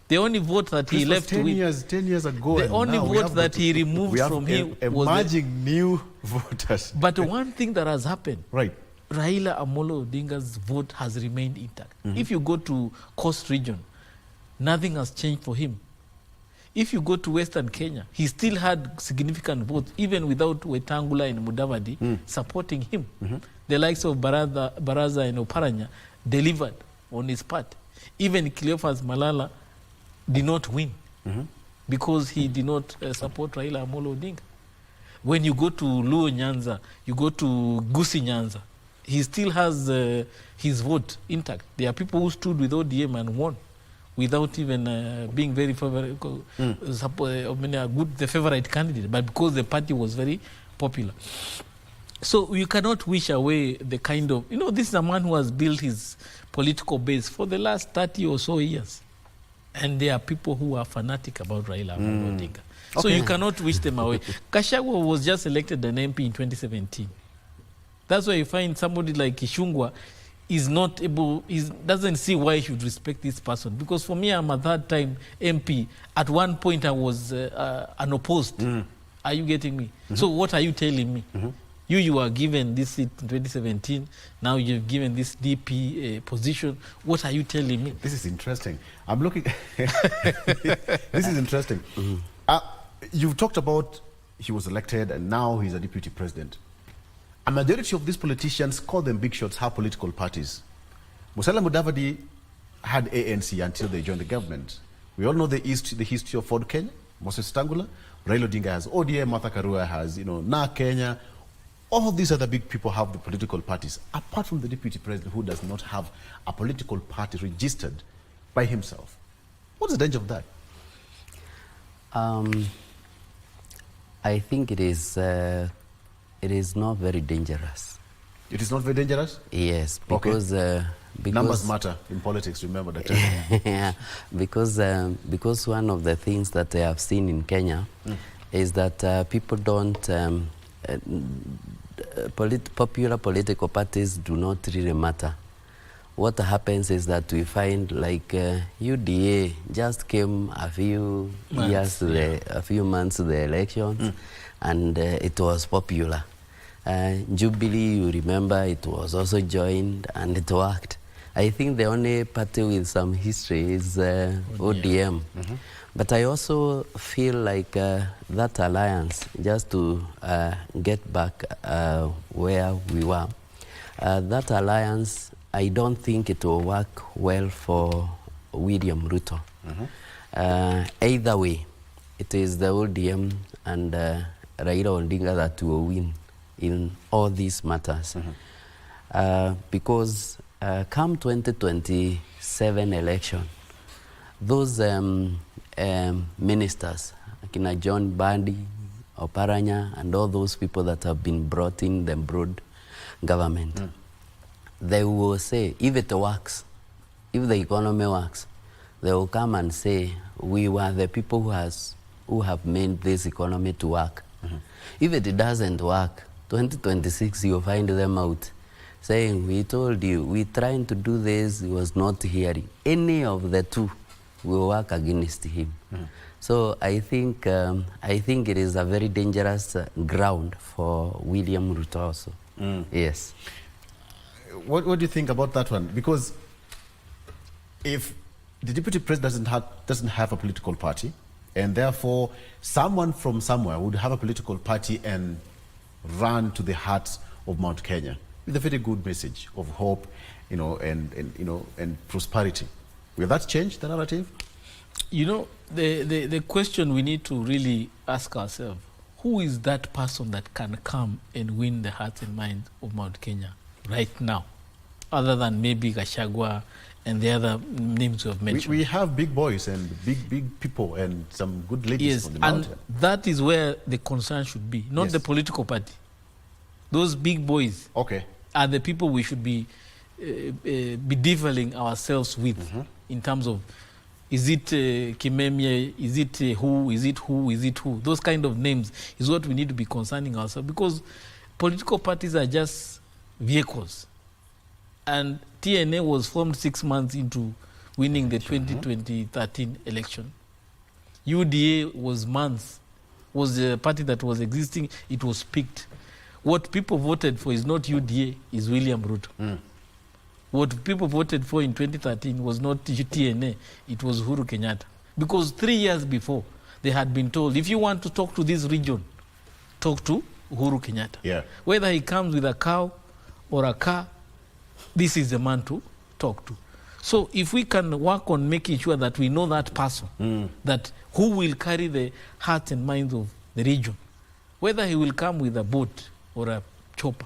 The only vote that he left 10 10 years ago. The only vote that he removed from him was emerging new voters. But one thing that has happened, right? Raila Amolo Odinga's vote has remained intact. If you go to Coast Region, nothing has changed for him. If you go to Western Kenya, he still had significant votes, even without Wetangula and Mudavadi supporting him. The likes of Baraza and Oparanya delivered on his part. Even Cleophas Malala did not win because he did not support Raila Amolo Odinga. When you go to Luo Nyanza, you go to Gusii Nyanza, he still has his vote intact. There are people who stood with ODM and won without even being very favorable, the favorite candidate, but because the party was very popular. So you cannot wish away the kind of, you know, this is a man who has built his political base for the last 30 or so years. And there are people who are fanatic about Raila Amolo Odinga. So you cannot wish them away. Gachagua was just elected an MP in 2017. That's why you find somebody like Kishungwa is not able, doesn't see why he should respect this person. Because for me, I'm a third-time MP. At one point, I was unopposed. Are you getting me? So what are you telling me? You were given this seat in 2017. Now you've given this DP position. What are you telling me? This is interesting. I'm looking. This is interesting. You've talked about he was elected and now he's a deputy president. A majority of these politicians, call them big shots, have political parties. Musalia Mudavadi had ANC until they joined the government. We all know the history of Ford Kenya, Moses Wetangula. Raila Odinga has ODM, Martha Karua has, Na Kenya. All these other big people have the political parties, apart from the deputy president who does not have a political party registered by himself. What's the danger of that? I think it is not very dangerous. It is not very dangerous? Yes, because numbers matter in politics, remember that. Yeah, because one of the things that I have seen in Kenya is that people don't popular political parties do not really matter. What happens is that we find like UDA just came a few months to the elections, and it was popular. Jubilee, you remember, it was also joined and it worked. I think the only party with some history is ODM. But I also feel like that alliance, just to get back where we were, that alliance, I don't think it will work well for William Ruto. Either way, it is the ODM and Raila Odinga that will win in all these matters. Because come 2027 election, those ministers, like John Bandi, Oparanya, and all those people that have been brought in the broad government, they will say, if it works, if the economy works, they will come and say, we were the people who have made this economy to work. If it doesn't work, 2026, you'll find them out saying, we told you, we trying to do this, he was not hearing. Any of the two will work against him. So I think it is a very dangerous ground for William Ruto also. Yes. What do you think about that one? Because if the deputy president doesn't have a political party, and therefore someone from somewhere would have a political party and run to the hearts of Mount Kenya with a very good message of hope, and prosperity. Will that change the narrative? You know, the question we need to really ask ourselves, who is that person that can come and win the hearts and minds of Mount Kenya right now, other than maybe Gachagua and the other names you have mentioned. We have big boys and big people and some good ladies from the mountain. And that is where the concern should be, not the political party. Those big boys are the people we should be bedeviling ourselves with in terms of, is it Kimemie, is it who, is it who, is it who? Those kind of names is what we need to be concerning ourselves, because political parties are just vehicles. And TNA was formed 6 months into winning the 2013 election. UDA was months, was a party that was existing, it was picked. What people voted for is not UDA, is William Ruto. What people voted for in 2013 was not TNA, it was Uhuru Kenyatta. Because 3 years before, they had been told, if you want to talk to this region, talk to Uhuru Kenyatta. Yeah. Whether he comes with a cow or a car, this is the man to talk to. So if we can work on making sure that we know that person, that who will carry the hearts and minds of the region, whether he will come with a boat or a chopper,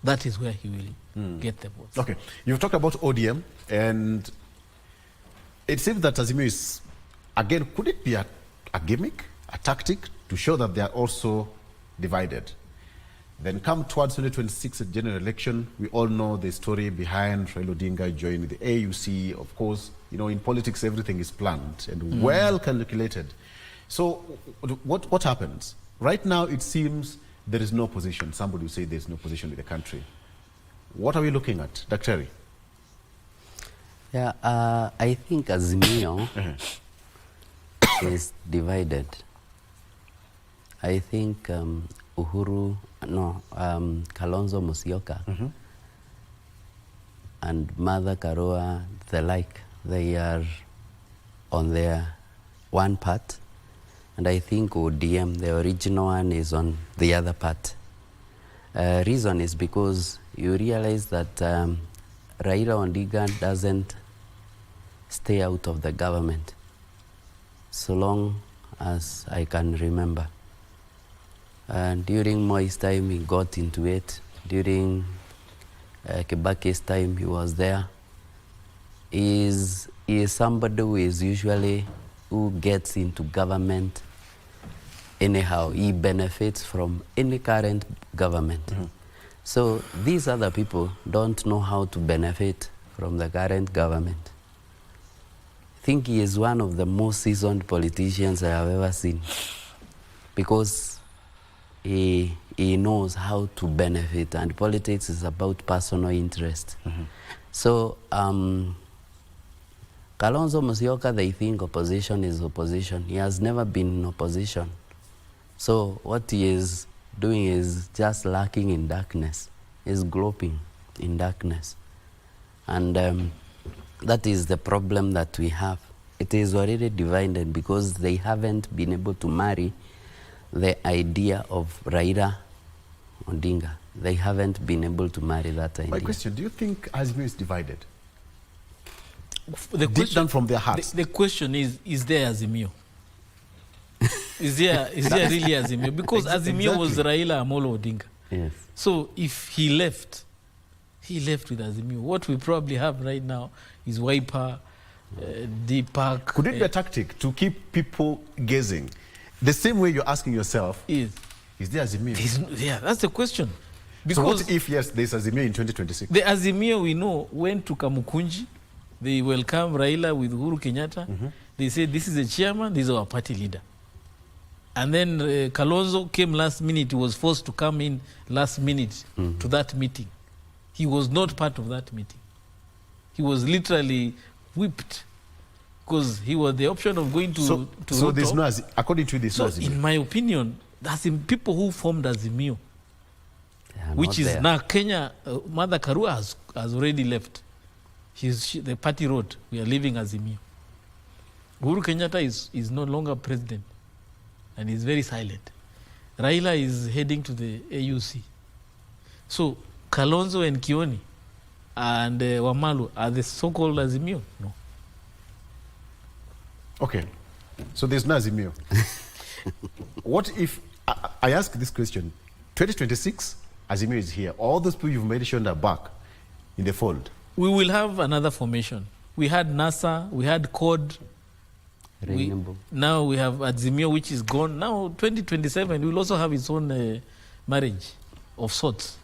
that is where he will get the votes. Okay, you've talked about ODM, and it seems that Azimio is, again, could it be a gimmick, a tactic to show that they are also divided? Then come towards 2026 general election, we all know the story behind Raila Odinga joining the AUC. Of course, you know, in politics, everything is planned and well calculated. So what happens? Right now, it seems there is no position. Somebody will say there's no position in the country. What are we looking at, Dr. Yeah, I think Azimio is divided. I think Kalonzo Musyoka and Martha Karua, the like, they are on their one part, and I think ODM, the original one, is on the other part. Reason is because you realize that Raila Odinga doesn't stay out of the government so long as I can remember. During Moi's time, he got into it. During Kibaki's time, he was there. He is somebody who is usually, who gets into government anyhow. He benefits from any current government. So these other people don't know how to benefit from the current government. I think he is one of the most seasoned politicians I have ever seen, because he knows how to benefit, and politics is about personal interest. So Kalonzo Musyoka, they think opposition is opposition. He has never been in opposition. So what he is doing is just lurking in darkness. He's groping in darkness. And that is the problem that we have. It is already divided because they haven't been able to marry the idea of Raila Odinga. They haven't been able to marry that idea. My question, do you think Azimio is divided? The Deep down from their hearts. The question is there Azimio? Is there really Azimio? Because Azimio was Raila Amolo Odinga. Yes. So if he left with Azimio. What we probably have right now is Wiper, Deepak. Could it be a tactic to keep people gazing? The same way you're asking yourself, is there Azimio? Yeah, that's the question. Because so what if, yes, there's Azimio in 2026? The Azimio we know went to Kamukunji. They welcome Raila with Uhuru Kenyatta. They said, this is the chairman, this is our party leader. And then Kalonzo came last minute. He was forced to come in last minute to that meeting. He was not part of that meeting. He was literally whipped because he was the option of going to So Ruto. there's no, according to this, so in my opinion, that's in people who formed Azimio, which is now Kenya. Martha Karua has already left. The party wrote, we are leaving Azimio. Uhuru Kenyatta is no longer president, and he's very silent. Raila is heading to the AUC. So Kalonzo and Kioni and Wamalu are the so-called Azimio? No. Okay, so there's no Azimio. What if, I ask this question, 2026, Azimio is here. All those people you've mentioned are back in the fold. We will have another formation. We had NASA, we had CORD. Now we have Azimio, which is gone. Now 2027, we will also have its own marriage of sorts.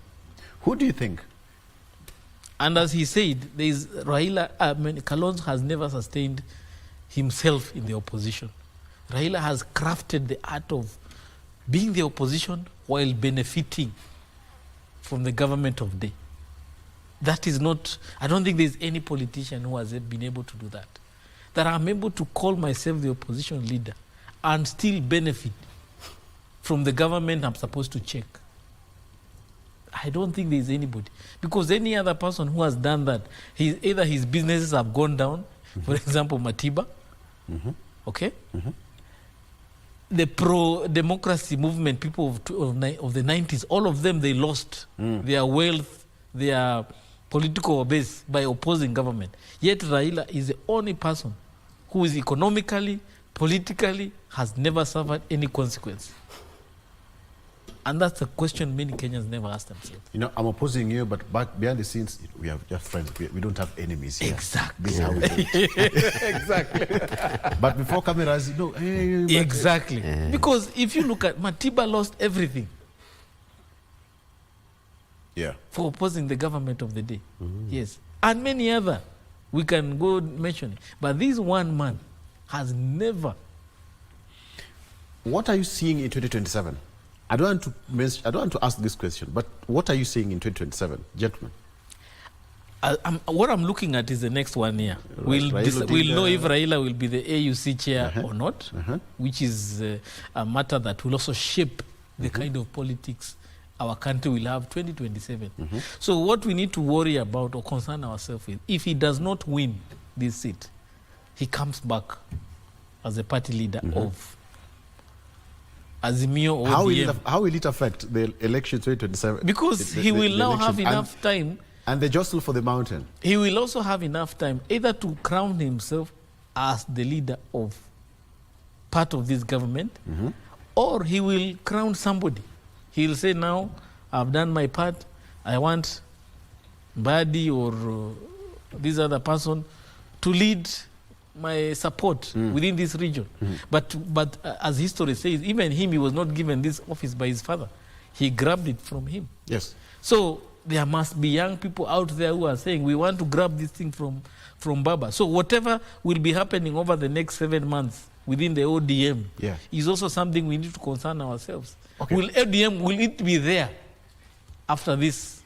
Who do you think? And as he said, there is Raila. Kalonzo has never sustained himself in the opposition. Raila has crafted the art of being the opposition while benefiting from the government of day. That is not, I don't think there's any politician who has been able to do that. That I'm able to call myself the opposition leader and still benefit from the government I'm supposed to check. I don't think there's anybody. Because any other person who has done that, either his businesses have gone down, for example, Matiba, okay? The pro-democracy movement, people of the 90s, all of them, they lost their wealth, their political base by opposing government. Yet Raila is the only person who is economically, politically, has never suffered any consequence. And that's a question many Kenyans never ask themselves. You know, I'm opposing you, but back behind the scenes, we are just friends. We don't have enemies here. Exactly. This is how we do it. Exactly. But before cameras, no. Exactly. Because if you look at Matiba lost everything. Yeah. For opposing the government of the day. Yes. And many other. We can go mention it. But this one man has never. What are you seeing in 2027? I don't want to ask this question, but what are you seeing in 2027, gentlemen? What I'm looking at is the next 1 year. We'll know if Raila will be the AUC chair or not, which is a matter that will also shape the kind of politics our country will have 2027. So what we need to worry about or concern ourselves with, if he does not win this seat, he comes back as a party leader of Azimio or how will it affect the election 2027? Because he will now have enough time. And the jostle for the mountain. He will also have enough time either to crown himself as the leader of part of this government, or he will crown somebody. He'll say, now, I've done my part. I want Badi or this other person to lead my support within this region. But as history says, even him, he was not given this office by his father. He grabbed it from him. Yes. So there must be young people out there who are saying, we want to grab this thing from Baba. So whatever will be happening over the next 7 months within the ODM is also something we need to concern ourselves. Okay. Will it be there after this?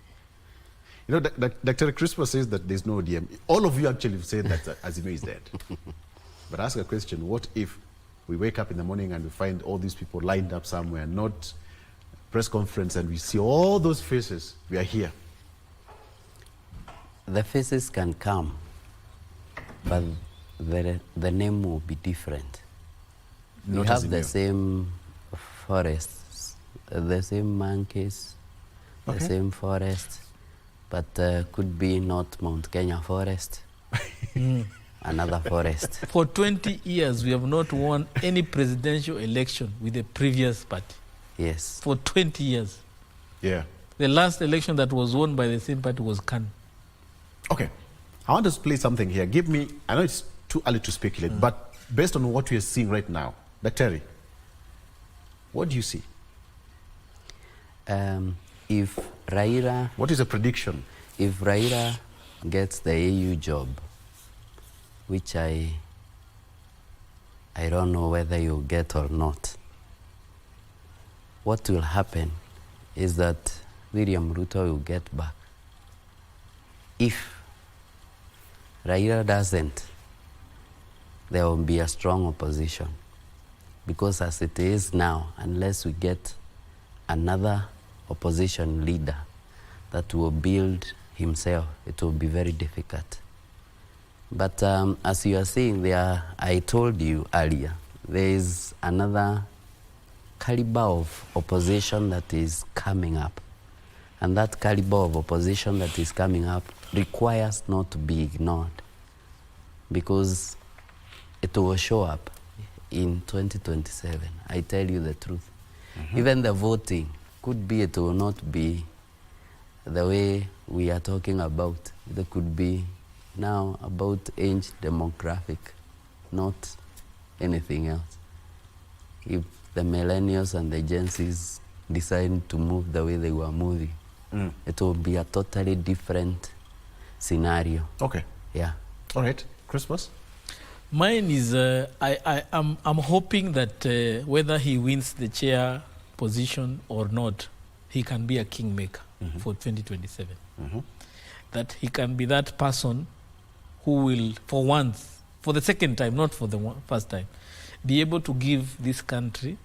You know, Dr. Crispo says that there's no ODM. All of you actually say that Azimio is dead. But ask a question, what if we wake up in the morning and we find all these people lined up somewhere, not press conference, and we see all those faces, we are here? The faces can come, but the name will be different. We have the same forests, the same monkeys, the same forest, but could be not Mount Kenya forest, another forest. For 20 years, we have not won any presidential election with the previous party. Yes. For 20 years. Yeah. The last election that was won by the same party was Khan. Okay. I want to play something here. Give me, I know it's too early to speculate, but based on what we are seeing right now, Dr. What do you see? If Raila... What is a prediction? If Raila gets the AU job, which I don't know whether you'll get or not, what will happen is that William Ruto will get back. If Raila doesn't, there will be a strong opposition. Because as it is now, unless we get another opposition leader that will build himself, it will be very difficult. But as you are saying, I told you earlier, there is another caliber of opposition that is coming up. And that caliber of opposition that is coming up requires not to be ignored, because it will show up in 2027. I tell you the truth. Even the voting could be, it will not be the way we are talking about, there could be now about age demographic, not anything else. If the millennials and the Gen Zs decide to move the way they were moving, it will be a totally different scenario. Okay. Yeah. All right. Christmas? Mine is, I'm hoping that whether he wins the chair position or not, he can be a kingmaker for 2027. That he can be that person who will, for once, for the second time, not for the first time, be able to give this country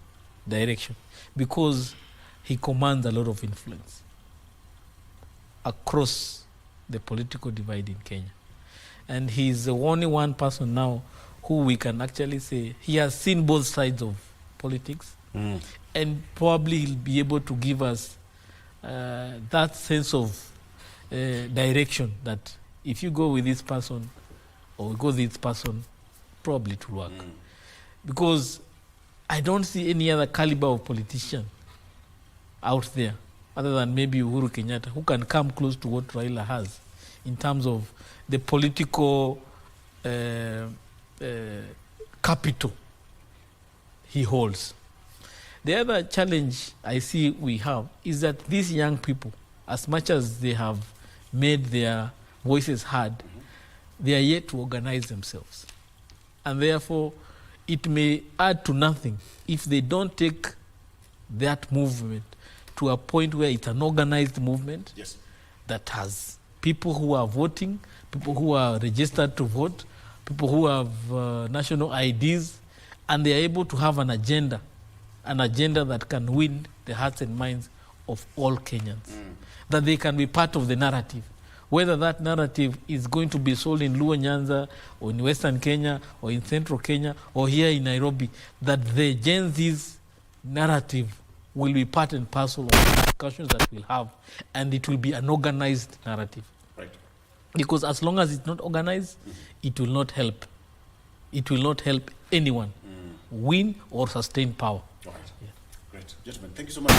direction, because he commands a lot of influence across the political divide in Kenya. And he's the only one person now who we can actually say he has seen both sides of politics, and probably he'll be able to give us that sense of direction that if you go with this person or go with this person, probably it will work. Because I don't see any other caliber of politician out there other than maybe Uhuru Kenyatta who can come close to what Raila has in terms of the political capital he holds. The other challenge I see we have is that these young people, as much as they have made their voices heard, they are yet to organize themselves. And therefore, it may add to nothing if they don't take that movement to a point where it's an organized movement that has people who are voting, people who are registered to vote, people who have national IDs, and they are able to have an agenda that can win the hearts and minds of all Kenyans, that they can be part of the narrative. Whether that narrative is going to be sold in Luo Nyanza or in Western Kenya or in Central Kenya or here in Nairobi, that the Gen Z's narrative will be part and parcel of the discussions that we'll have, and it will be an organized narrative. Right. Because as long as it's not organized, it will not help. It will not help anyone win or sustain power. All right. Yeah. Great. Gentlemen, thank you so much.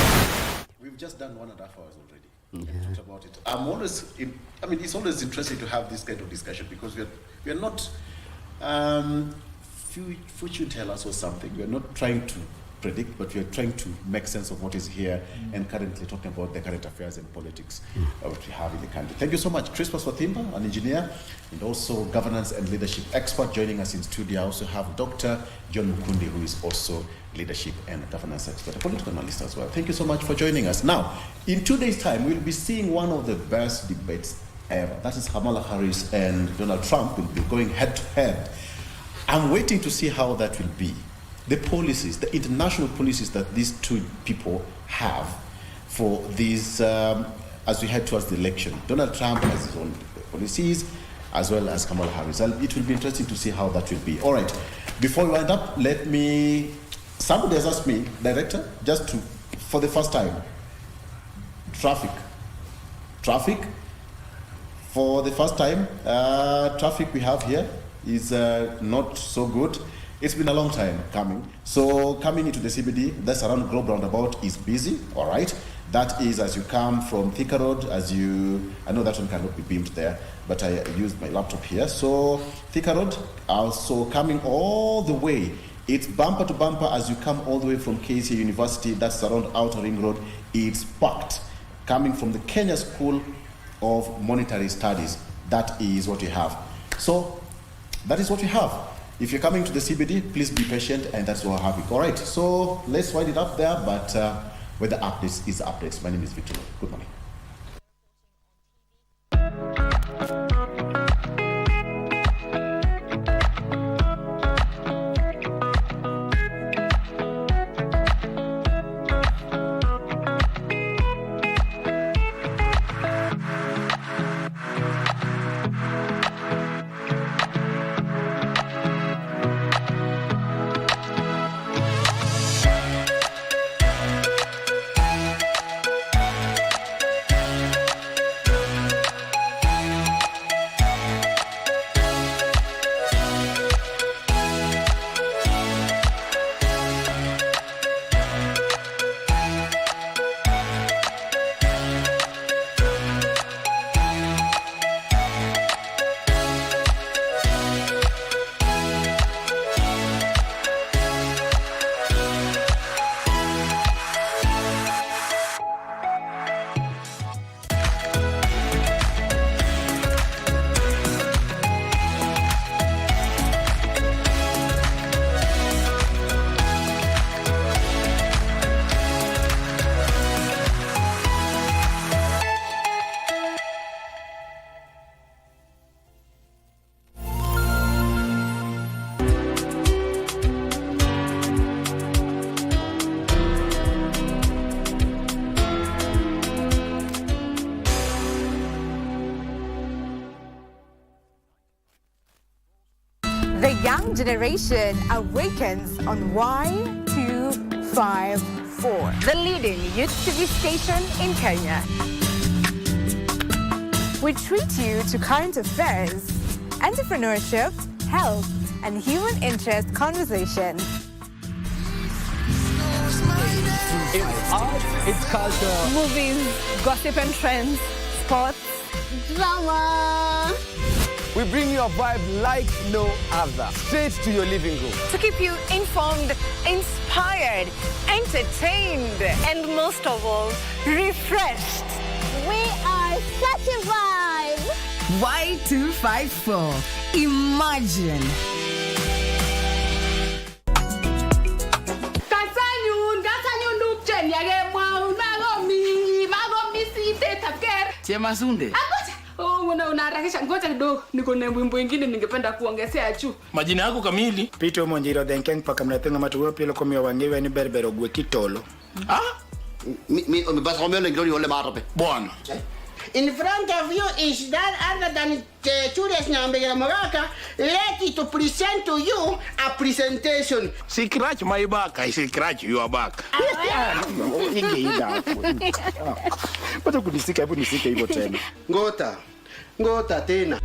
We've just done 1.5 hours already. And talked about it. It's always interesting to have this kind of discussion because we are not fortune tellers or something. We are not trying to predict, but we are trying to make sense of what is here and currently talking about the current affairs and politics that we have in the country. Thank you so much. Christmas Wathimba, an engineer and also governance and leadership expert, joining us in studio. I also have Dr. John Mukundi, who is also leadership and governance expert, a political analyst as well. Thank you so much for joining us. Now, in 2 days' time, we'll be seeing one of the best debates ever. That is Kamala Harris and Donald Trump will be going head to head. I'm waiting to see how that will be. The policies, the international policies that these two people have for these, as we head towards the election. Donald Trump has his own policies, as well as Kamala Harris. And it will be interesting to see how that will be. All right, before we wind up, somebody has asked me, Director, for the first time, traffic. For the first time, traffic we have here is not so good. It's been a long time coming. So coming into the CBD, that's around Globe Roundabout is busy, all right? That is as you come from Thika Road, I know that one cannot be beamed there, but I used my laptop here. So Thika Road, also coming all the way. It's bumper to bumper as you come all the way from Kisii University, that's around Outer Ring Road. It's packed. Coming from the Kenya School of Monetary Studies, that is what you have. So that is what you have. If you're coming to the CBD, please be patient, and that's what I have. All right, so let's wind it up there, but where the updates is updates. My name is Victor. Good morning. generation awakens on Y254, the leading youth TV station in Kenya. We treat you to current affairs, entrepreneurship, health, and human interest conversation. It's art, it's culture. Movies, gossip and trends, sports, Drama. We bring you a vibe like no other, straight to your living room. to keep you informed, inspired, entertained, and most of all, refreshed. We are such a vibe. Y254. Imagine. Chema Sunde. Unaharakisha, ngoja kidogo, niko na wimbo ingine ningependa kuongezea juu. Majina yako kamili? Pito Monjiro Denkeng paka mnatenga matuwe pilo komio wangewe ni berbero gwe kitolo. Mi bas Romeo le Glory ole marape. Bwana. In front of you is none other than Julius Nyambegela Moraka, ready to present to you a presentation. She scratch my back, I scratch your back. Pato kunisika hivyo tena. Ngota tena.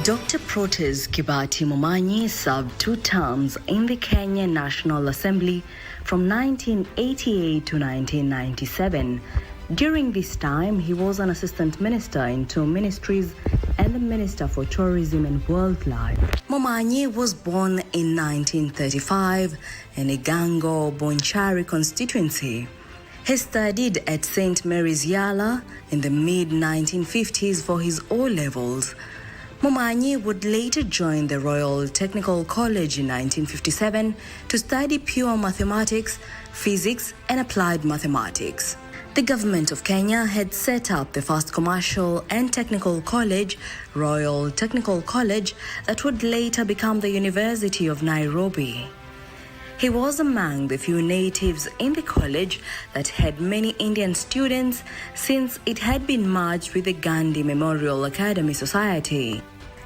Dr. Protes Kibati Momanyi served 2 terms in the Kenya National Assembly from 1988 to 1997. During this time, he was an assistant minister in 2 ministries and the Minister for Tourism and Wildlife. Momanyi was born in 1935 in Igango, Bonchari constituency. He studied at St. Mary's Yala in the mid-1950s for his O-levels. Momanyi would later join the Royal Technical College in 1957 to study pure mathematics, physics, and applied mathematics. The government of Kenya had set up the first commercial and technical college, Royal Technical College, that would later become the University of Nairobi. He was among the few natives in the college that had many Indian students since it had been merged with the Gandhi Memorial Academy Society.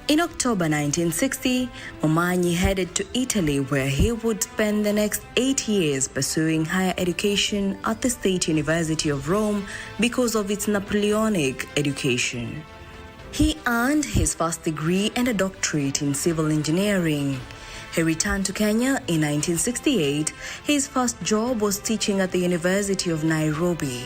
In October 1960, Momanyi headed to Italy where he would spend the next 8 years pursuing higher education at the State University of Rome because of its Napoleonic education. He earned his first degree and a doctorate in civil engineering. He returned to Kenya in 1968. His first job was teaching at the University of Nairobi.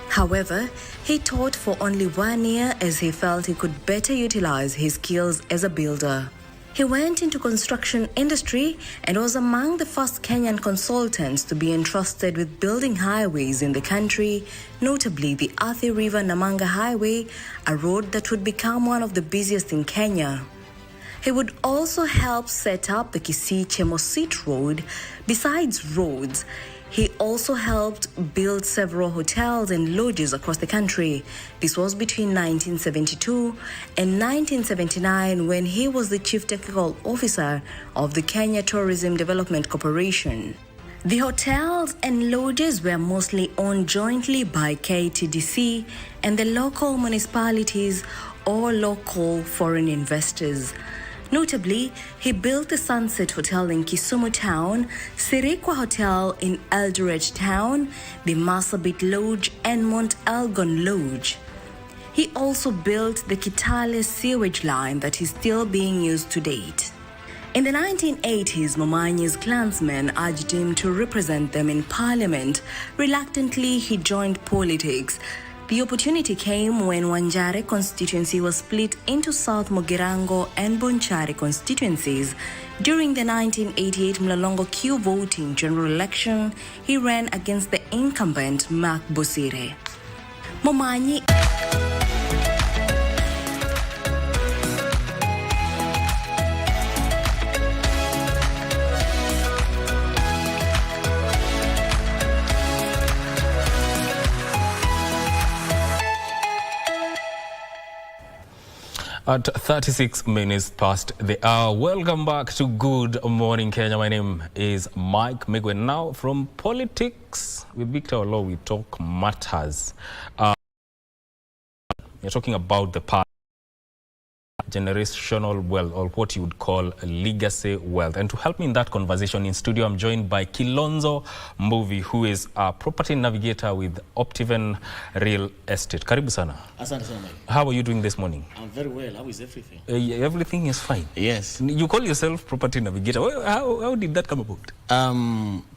However, he taught for only 1 year as he felt he could better utilize his skills as a builder. He went into construction industry and was among the first Kenyan consultants to be entrusted with building highways in the country, notably the Athi River Namanga Highway, a road that would become one of the busiest in Kenya. He would also help set up the Kisii Chemosit Road. Besides roads, he also helped build several hotels and lodges across the country. This was between 1972 and 1979 when he was the Chief Technical Officer of the Kenya Tourism Development Corporation. The hotels and lodges were mostly owned jointly by KTDC and the local municipalities or local foreign investors. Notably, he built the Sunset Hotel in Kisumu Town, Sirikwa Hotel in Eldoret Town, the Marsabit Lodge and Mount Elgon Lodge. He also built the Kitale sewage line that is still being used to date. In the 1980s, Momanyi's clansmen urged him to represent them in parliament. Reluctantly, he joined politics. The opportunity came when Wanjare constituency was split into South Mugirango and Bonchari constituencies. During the 1988 Mlolongo Q voting general election, he ran against the incumbent Mark Bosire. Momanyi At 36 minutes past the hour. Welcome back to Good Morning Kenya. My name is Mike Migori. Now from politics with Victor Olo, we talk matters. We're talking about the past, generational wealth, or what you would call legacy wealth. And to help me in that conversation in studio, I'm joined by Kilonzo Mbuvi, who is a property navigator with Optiven Real Estate. Karibu sana. Asante sana. How are you doing this morning? I'm very well. How is everything? Everything is fine. Yes. You call yourself property navigator. How did that come about?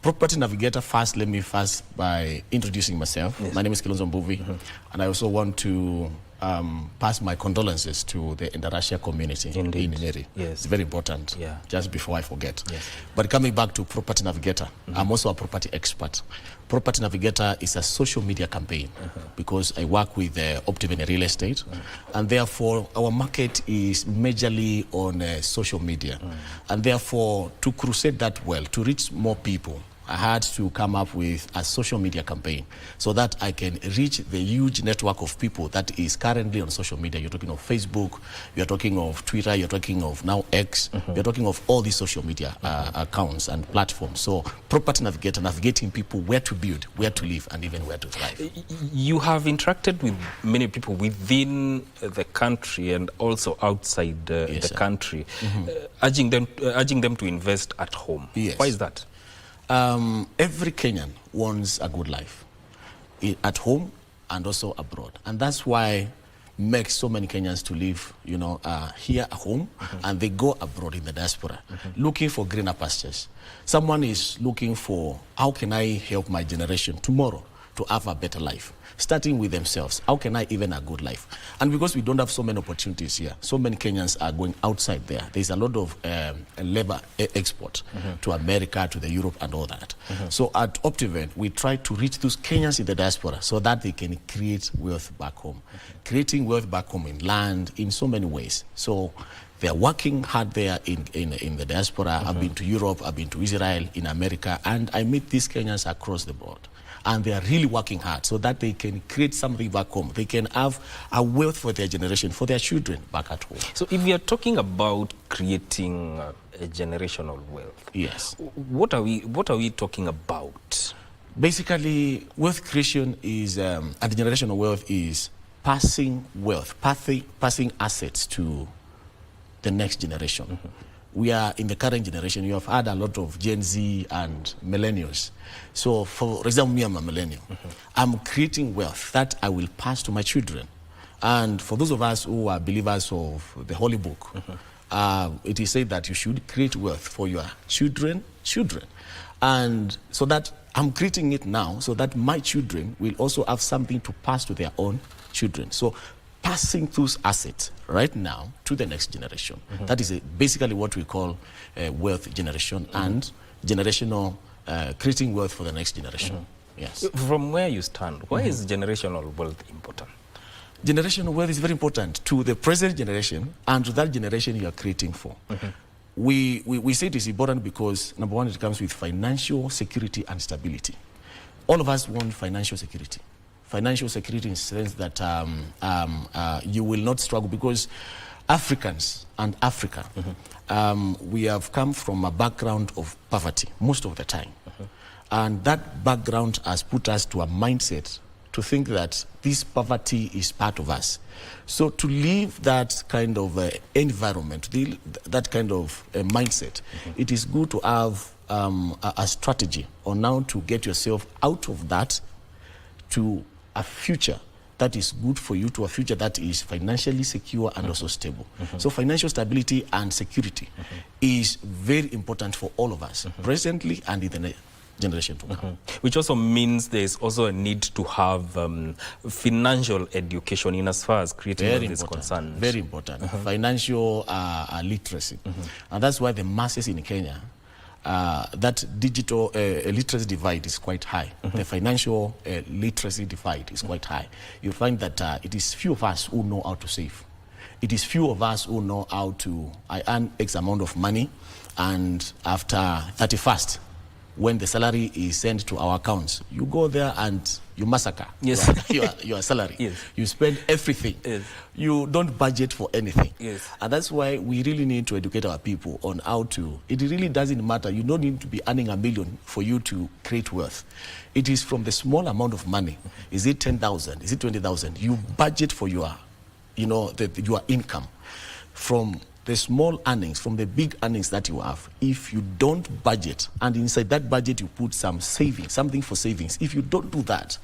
Property navigator, let me by introducing myself. Yes. My name is Kilonzo Mbuvi, and I also want to pass my condolences to the Indarashia community in Nairobi. Yes. It's very important, just before I forget. Yes. But coming back to property navigator, I'm also a property expert. Property navigator is a social media campaign because I work with Optiven Real Estate, and therefore our market is majorly on social media. And therefore, to crusade that well, to reach more people, I had to come up with a social media campaign so that I can reach the huge network of people that is currently on social media. You're talking of Facebook, you're talking of Twitter, you're talking of now X, you're talking of all these social media accounts and platforms. So property navigator, navigating people where to build, where to live, and even where to thrive. You have interacted with many people within the country and also outside the country, urging them to invest at home. Yes. Why is that? Every Kenyan wants a good life at home and also abroad, and that's why makes so many Kenyans to live, here at home, and they go abroad in the diaspora, looking for greener pastures. Someone is looking for, how can I help my generation tomorrow to have a better life? Starting with themselves, how can I even a good life? And because we don't have so many opportunities here, so many Kenyans are going outside there. There's a lot of labor export to America, to the Europe, and all that. So at Optiven, we try to reach those Kenyans in the diaspora so that they can create wealth back home. Creating wealth back home in land, in so many ways. So they're working hard there in the diaspora. I've been to Europe, I've been to Israel, in America, and I meet these Kenyans across the board. And they are really working hard so that they can create something back home. They can have a wealth for their generation, for their children back at home. So if we are talking about creating a generational wealth, yes, what are we talking about? Basically, wealth creation is, and generational wealth is passing wealth, passing assets to the next generation. We are in the current generation. You have had a lot of Gen Z and millennials. So for example, me, I'm a millennial. I'm creating wealth that I will pass to my children. And for those of us who are believers of the Holy Book, it is said that you should create wealth for your children. And so that I'm creating it now so that my children will also have something to pass to their own children. So passing those assets right now to the next generation. That is basically what we call wealth generation and generational, creating wealth for the next generation. Yes. From where you stand, why is generational wealth important? Generational wealth is very important to the present generation and to that generation you are creating for. We say it is important because, number one, it comes with financial security and stability. All of us want financial security. Financial security in the sense that you will not struggle, because Africans and Africa, we have come from a background of poverty most of the time. And that background has put us to a mindset to think that this poverty is part of us. So to live that kind of environment, that kind of mindset, it is good to have a strategy on how to get yourself out of that to a future that is good for you, to a future that is financially secure and also stable. So financial stability and security is very important for all of us, presently and in the generation to come. Which also means there's also a need to have financial education in as far as creating Very is important. concerned. Very important. Financial literacy. And that's why the masses in Kenya, that digital literacy divide is quite high. The financial literacy divide is quite high. You'll find that it is few of us who know how to save. It is few of us who know how to, I earn X amount of money, and after 31st, when the salary is sent to our accounts, you go there and you massacre your salary. Yes. You spend everything. Yes. You don't budget for anything. Yes. And that's why we really need to educate our people on how to, it really doesn't matter. You don't need to be earning $1 million for you to create wealth. It is from the small amount of money. Is it 10,000? Is it 20,000? You budget for your, your income. From the small earnings, from the big earnings that you have, if you don't budget, and inside that budget you put some savings, something for savings, if you don't do that,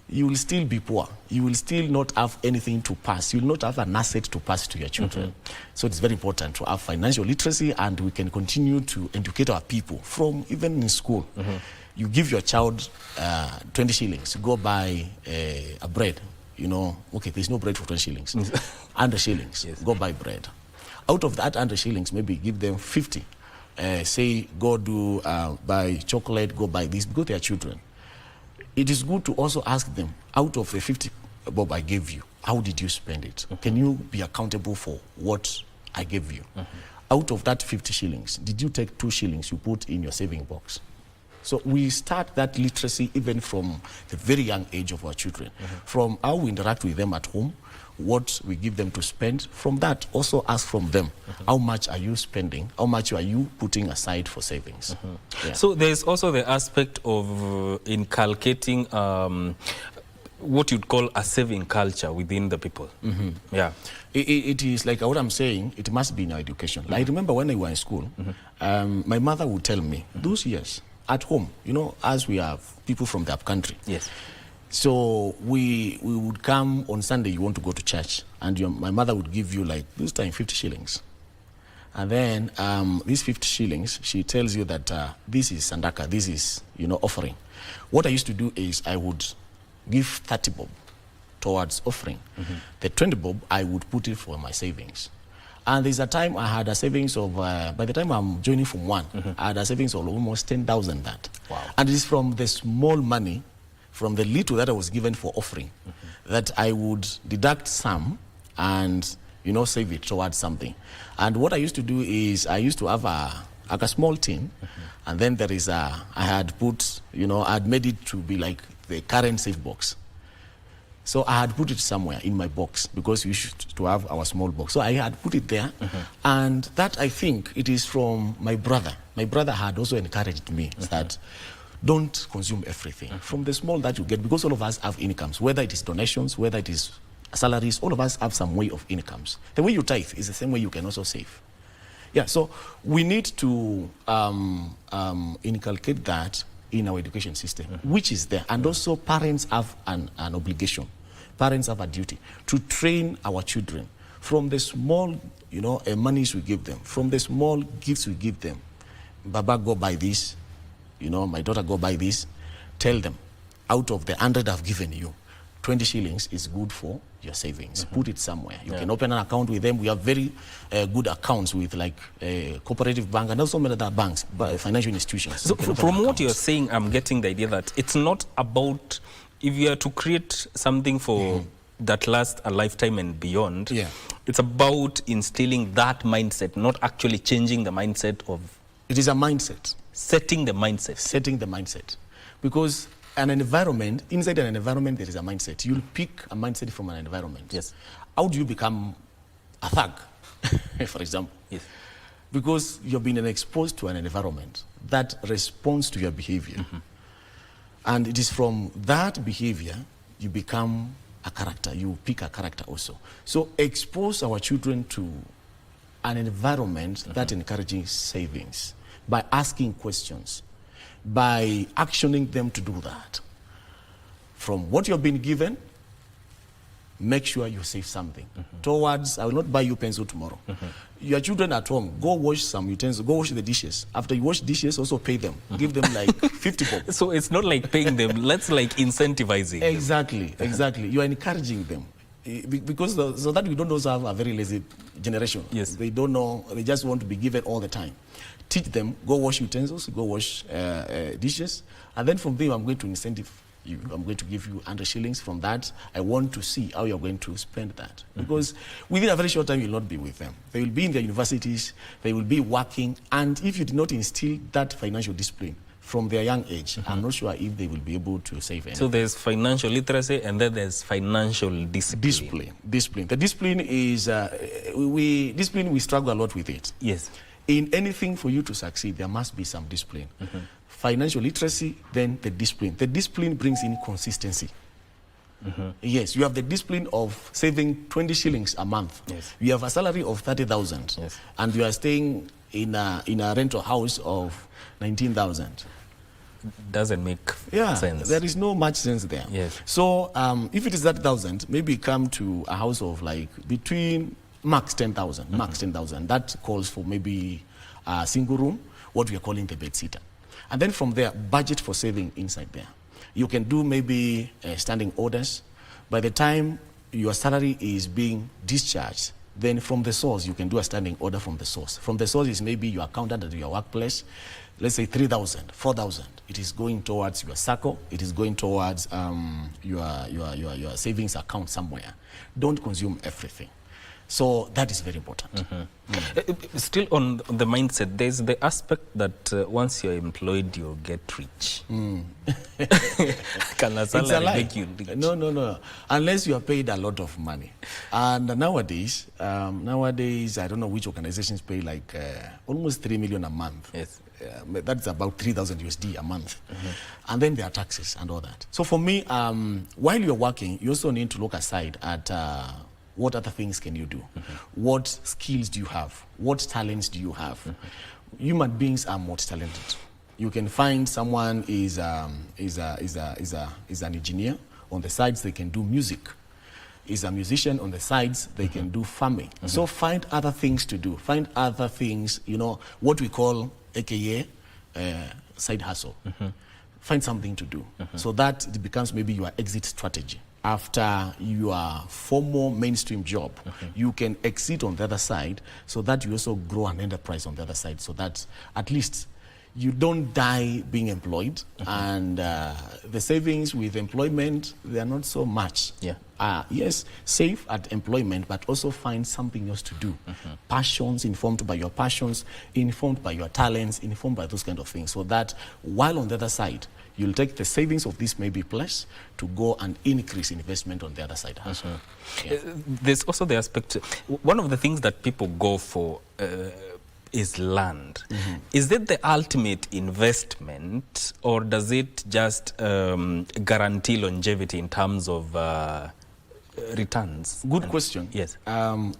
you will still be poor. You will still not have anything to pass. You will not have an asset to pass to your children. So it's very important to have financial literacy, and we can continue to educate our people from even in school. You give your child 20 shillings, go buy a bread. Okay, there's no bread for 20 shillings. 100 shillings, go buy bread. Out of that 100 shillings, maybe give them 50. Say, go do buy chocolate, go buy this, because they are children. It is good to also ask them, out of the 50 bob I gave you, how did you spend it? Can you be accountable for what I gave you? Out of that 50 shillings, did you take 2 shillings you put in your saving box? So we start that literacy even from the very young age of our children, from how we interact with them at home, what we give them to spend. From that, also ask from them, how much are you spending? How much are you putting aside for savings? So there's also the aspect of inculcating what you'd call a saving culture within the people. Yeah. It is like what I'm saying, it must be in our education. I remember when I was in school, my mother would tell me, those years, at home, as we have people from the upcountry. Yes. So we would come on Sunday, you want to go to church, and my mother would give you, like, this time 50 shillings. And then these 50 shillings, she tells you that this is sandaka, this is, offering. What I used to do is I would give 30 bob towards offering. The 20 bob, I would put it for my savings. And there's a time I had a savings of, by the time I'm joining from one, I had a savings of almost 10,000 that. Wow. And it is from the small money, from the little that I was given for offering, that I would deduct some and, save it towards something. And what I used to do is I used to have a small tin, and then there is I had put, I had made it to be like the current safe box. So I had put it somewhere in my box, because we used to have our small box. So I had put it there, and that, I think it is from my brother. My brother had also encouraged me that don't consume everything. From the small that you get, because all of us have incomes, whether it is donations, whether it is salaries, all of us have some way of incomes. The way you tithe is the same way you can also save. Yeah, so we need to inculcate that in our education system, which is there. And also parents have an obligation. Parents have a duty to train our children from the small, monies we give them, from the small gifts we give them. Baba, go buy this. My daughter, go buy this. Tell them, out of the 100 I've given you, 20 shillings is good for your savings. Put it somewhere. You can open an account with them. We have very good accounts with, like, Cooperative Bank and also many other banks, financial institutions. So from what you're saying, I'm getting the idea that it's not about, if you are to create something for that lasts a lifetime and beyond, it's about instilling that mindset, not actually changing the mindset of... It is a mindset. Setting the mindset. Setting the mindset. Because an environment, inside an environment, there is a mindset. You'll pick a mindset from an environment. Yes. How do you become a thug, for example? Yes. Because you've been exposed to an environment that responds to your behavior. And it is from that behavior you become a character. You pick a character also. So expose our children to an environment that encourages savings by asking questions, by actioning them to do that. From what you've been given, make sure you save something towards, I will not buy you pencil tomorrow. Your children at home, go wash some utensils, go wash the dishes. After you wash dishes, also pay them. Give them like 50 bob. So it's not like paying them, let's like incentivizing them. Exactly. You are encouraging them. Because so that we don't also have a very lazy generation. Yes. They don't know, they just want to be given all the time. Teach them, go wash utensils, go wash dishes, and then from there I'm going to incentive you. I'm going to give you 100 shillings. From that, I want to see how you're going to spend that. Because within a very short time, you'll not be with them. They will be in their universities, they will be working, and if you did not instill that financial discipline from their young age, I'm not sure if they will be able to save anything. So there's financial literacy and then there's financial discipline. Discipline. The discipline is, we struggle a lot with it. Yes. In anything for you to succeed, there must be some discipline. Financial literacy, then the discipline. The discipline brings in consistency. Yes, you have the discipline of saving 20 shillings a month. Yes. You have a salary of 30,000, and you are staying in a rental house of 19,000. Doesn't make sense. There is no much sense there. Yes. So if it is that 1,000, maybe come to a house of like between max 10,000. Max 10,000. That calls for maybe a single room, what we are calling the bed sitter. And then from there, budget for saving inside there. You can do maybe standing orders. By the time your salary is being discharged, then from the source, you can do a standing order from the source. From the source is maybe your accountant at your workplace, let's say 3,000, 4,000. It is going towards your circle. It is going towards your savings account somewhere. Don't consume everything. So that is very important. Still on the mindset, there's the aspect that once you're employed, you'll get rich. Can a salary make you rich? No. Unless you are paid a lot of money. And nowadays, I don't know which organizations pay like almost 3 million a month. Yes. That's about 3,000 USD a month. And then there are taxes and all that. So for me, while you're working, you also need to look aside at what other things can you do? What skills do you have? What talents do you have? Human beings are multi-talented. You can find someone is an engineer. On the sides, they can do music. Is a musician. On the sides, they can do farming. So find other things to do. Find other things, what we call, AKA, side hustle. Find something to do. So that it becomes maybe your exit strategy. After your formal mainstream job, you can exit on the other side so that you also grow an enterprise on the other side, so that at least you don't die being employed. And the savings with employment, they are not so much. Yes, save at employment, but also find something else to do. Passions, informed by your passions, informed by your talents, informed by those kind of things, so that while on the other side, you'll take the savings of this maybe place to go and increase investment on the other side. There's also the aspect, one of the things that people go for is land. Is it the ultimate investment, or does it just guarantee longevity in terms of returns? Good question. Yes.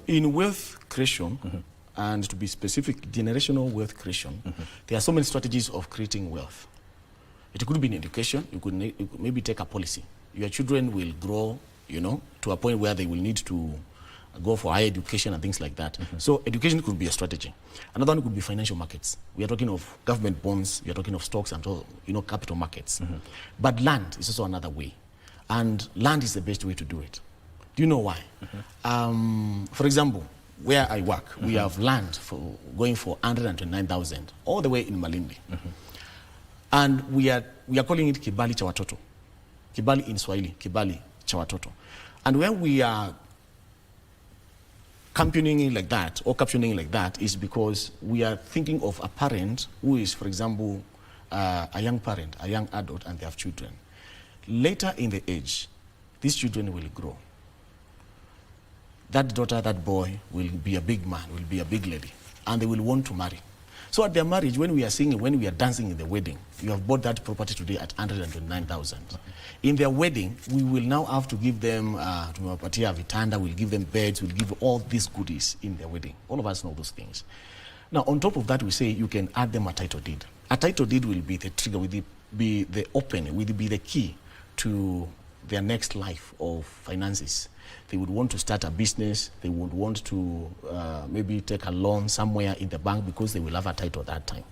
In wealth creation, and to be specific, generational wealth creation, there are so many strategies of creating wealth. It could be in education. You could maybe take a policy. Your children will grow, to a point where they will need to go for higher education and things like that. So education could be a strategy. Another one could be financial markets. We are talking of government bonds. We are talking of stocks and all, capital markets. But land is also another way. And land is the best way to do it. Do you know why? For example, where I work, we have land going for 129,000 all the way in Malindi. And we are calling it Kibali cha watoto. Kibali in Swahili, Kibali cha watoto. And when we are captioning like that is because we are thinking of a parent who is, for example, a young parent, a young adult, and they have children. Later in the age, these children will grow. That daughter, that boy will be a big man, will be a big lady, and they will want to marry. So at their marriage, when we are singing, when we are dancing in the wedding, you have bought that property today at 129,000. In their wedding, we will now have to give them, vitanda, we'll give them beds, we'll give all these goodies in their wedding. All of us know those things. Now, on top of that, we say you can add them a title deed. A title deed will be the trigger, will be the opening, will be the key to their next life of finances. They would want to start a business. They would want to maybe take a loan somewhere in the bank because they will have a title at that time.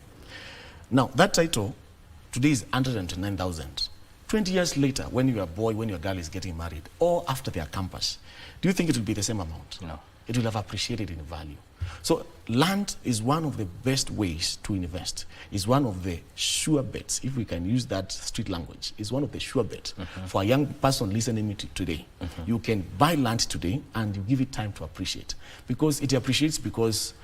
Now, that title today is 129,000. 20 years later, when your boy, when your girl is getting married, or after their campus, do you think it will be the same amount? No. It will have appreciated in value. So land is one of the best ways to invest. It's one of the sure bets, if we can use that street language. It's one of the sure bets for a young person listening to today. You can buy land today and you give it time to appreciate. Because it appreciates because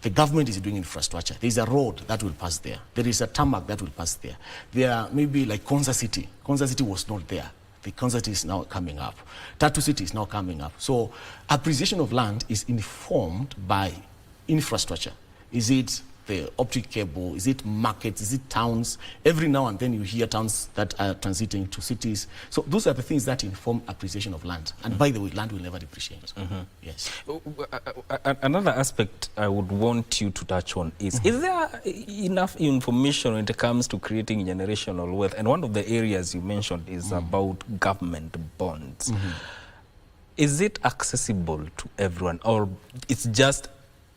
the government is doing infrastructure. There's a road that will pass there. There is a tarmac that will pass there. There are maybe like Konza City. Konza City was not there. The Konza City is now coming up. Tatu City is now coming up. So appreciation of land is informed by infrastructure. Is it the optic cable? Is it markets? Is it towns? Every now and then you hear towns that are transiting to cities. So those are the things that inform appreciation of land. And by the way, land will never depreciate. Yes. Another aspect I would want you to touch on is there enough information when it comes to creating generational wealth? And one of the areas you mentioned is about government bonds. Is it accessible to everyone, or it's just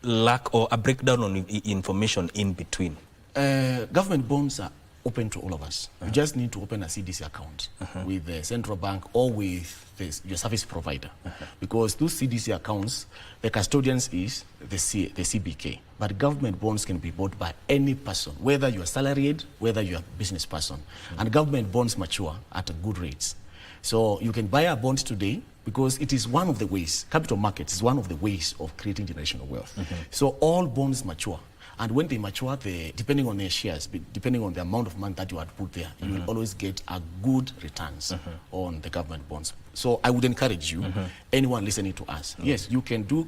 lack or a breakdown on information in between? Government bonds are open to all of us. You just need to open a CDC account with the central bank or with your service provider. Because those CDC accounts, the custodians is the CBK. But government bonds can be bought by any person, whether you're salaried, whether you're a business person. And government bonds mature at good rates. So you can buy a bond today because it is one of the ways, capital markets is one of the ways of creating generational wealth. So all bonds mature. And when they mature, depending on their shares, depending on the amount of money that you had put there, you will always get a good returns on the government bonds. So I would encourage you, anyone listening to us, yes, you can do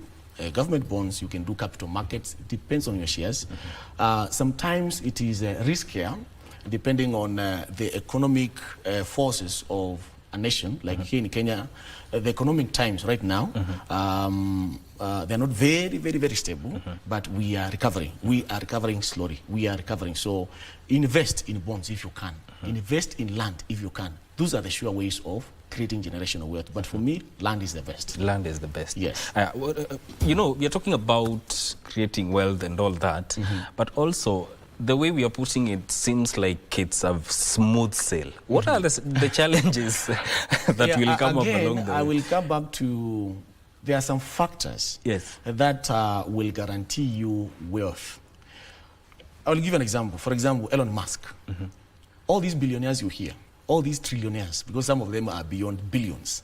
government bonds, you can do capital markets. It depends on your shares. Sometimes it is riskier, depending on the economic forces of a nation, like here in Kenya, the economic times right now, they're not very, very, very stable, but we are recovering. We are recovering slowly. We are recovering. So invest in bonds if you can. Invest in land if you can. Those are the sure ways of creating generational wealth. But for me, land is the best. Land is the best. Yes. You know, we are talking about creating wealth and all that, but also the way we are putting it seems like it's a smooth sail. What are the challenges that will come up along the way? I will come back to, there are some factors that will guarantee you wealth. I will give an example. For example, Elon Musk. All these billionaires you hear, all these trillionaires, because some of them are beyond billions,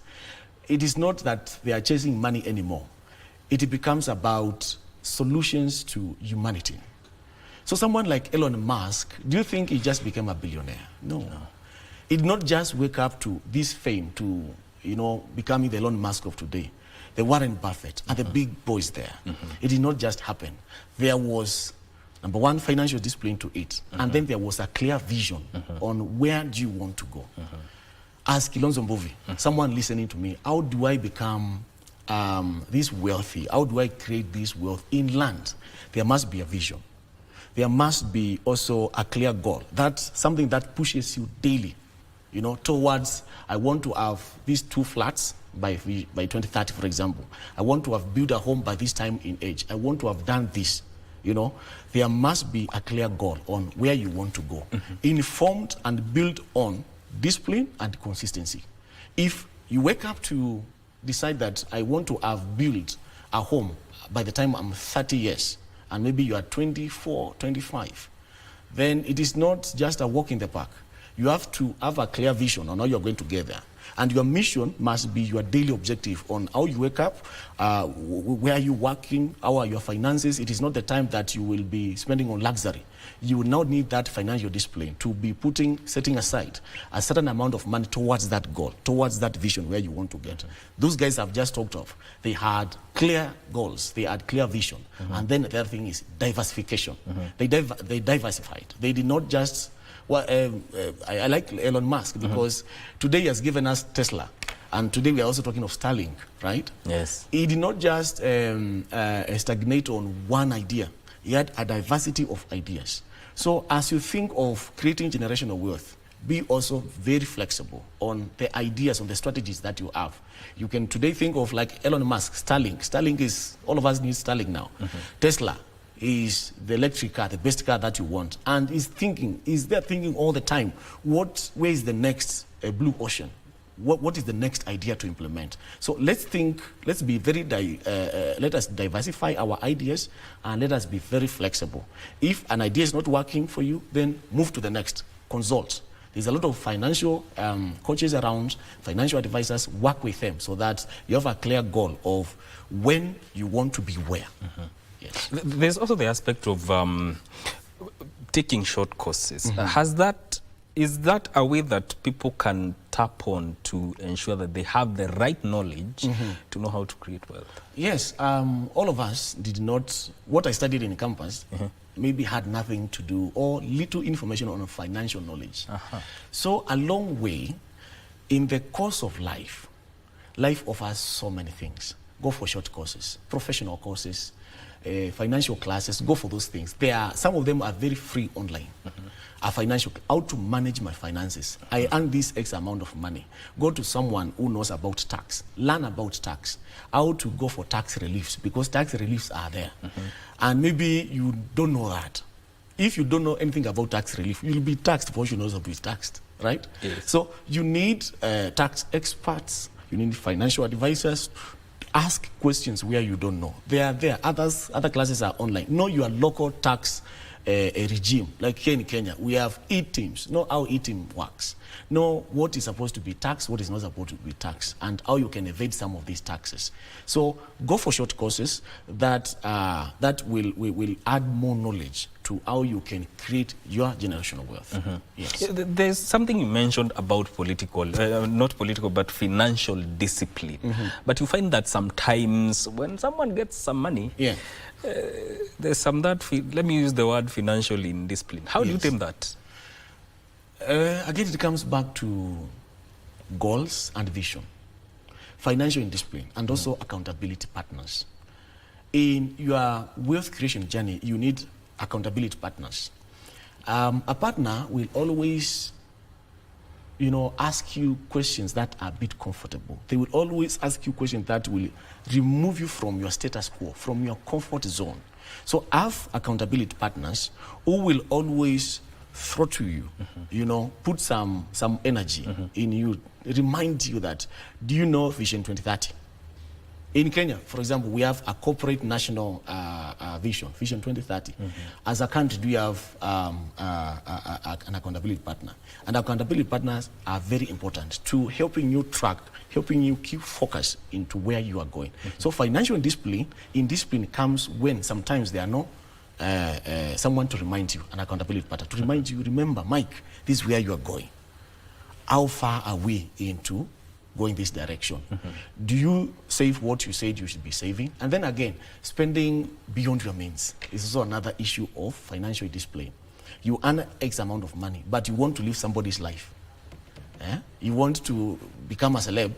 it is not that they are chasing money anymore. It becomes about solutions to humanity. So someone like Elon Musk, do you think he just became a billionaire? No. He did not just wake up to this fame, to becoming the Elon Musk of today. The Warren Buffett and the big boys there. It did not just happen. There was, number one, financial discipline to it. And then there was a clear vision on where do you want to go. As Kilonzo Mbuvi, someone listening to me, how do I become this wealthy? How do I create this wealth in land? There must be a vision. There must be also a clear goal. That's something that pushes you daily, towards, I want to have these 2 flats by 2030, for example. I want to have built a home by this time in age. I want to have done this, There must be a clear goal on where you want to go, informed and built on discipline and consistency. If you wake up to decide that I want to have built a home by the time I'm 30 years, and maybe you are 24, 25, then it is not just a walk in the park. You have to have a clear vision on how you're going to get there. And your mission must be your daily objective on how you wake up, where are you working, how are your finances. It is not the time that you will be spending on luxury. You will now need that financial discipline to be setting aside a certain amount of money towards that goal, towards that vision where you want to get. Those guys I've just talked of, they had clear goals, they had clear vision. And then the other thing is diversification. They diversified. They did not just, I like Elon Musk because today he has given us Tesla. And today we are also talking of Starlink, right? Yes. He did not just stagnate on one idea. He had a diversity of ideas. So as you think of creating generational wealth, be also very flexible on the ideas, on the strategies that you have. You can today think of like Elon Musk, Starlink. Starlink is, all of us need Starlink now. Tesla is the electric car, the best car that you want. And is there thinking all the time, where is the next blue ocean? What is the next idea to implement? So let's be very, let us diversify our ideas and let us be very flexible. If an idea is not working for you, then move to the next, consult. There's a lot of financial coaches around, financial advisors, work with them so that you have a clear goal of when you want to be where. Yes. There's also the aspect of taking short courses. Is that a way that people can tap on to ensure that they have the right knowledge to know how to create wealth? Yes, all of us did not, what I studied in campus maybe had nothing to do or little information on financial knowledge. So along the way, in the course of life offers so many things. Go for short courses, professional courses, financial classes, go for those things. Some of them are very free online. A financial, how to manage my finances. I earn this X amount of money. Go to someone who knows about tax. Learn about tax. How to go for tax reliefs, because tax reliefs are there. And maybe you don't know that. If you don't know anything about tax relief, you'll be taxed for what you know to be taxed, right? Yes. So you need tax experts, you need financial advisors. Ask questions where you don't know. They are there. Other classes are online. Know your local tax regime. Like here in Kenya, we have e-teams. Know how e-team works. Know what is supposed to be taxed, what is not supposed to be taxed, and how you can evade some of these taxes. So go for short courses that will add more knowledge to how you can create your generational wealth. Yes. There's something you mentioned about political, not political, but financial discipline. But you find that sometimes when someone gets some money, there's some that, let me use the word financial indiscipline. How do you tame that? Again, it comes back to goals and vision, financial indiscipline, and also accountability partners. In your wealth creation journey, you need accountability partners. A partner will always, ask you questions that are a bit comfortable. They will always ask you questions that will remove you from your status quo, from your comfort zone. So have accountability partners who will always throttle you, put some energy in you, remind you that, do you know Vision 2030? In Kenya, for example, we have a corporate national Vision 2030. As a country, we have an accountability partner. And accountability partners are very important to helping you track, helping you keep focus into where you are going. So financial discipline comes when sometimes there are no someone to remind you, an accountability partner, to remind you, remember, Mike, this is where you are going. How far are we into going this direction? Do you save what you said you should be saving? And then again, spending beyond your means is also another issue of financial discipline. You earn X amount of money, but you want to live somebody's life. You want to become a celeb,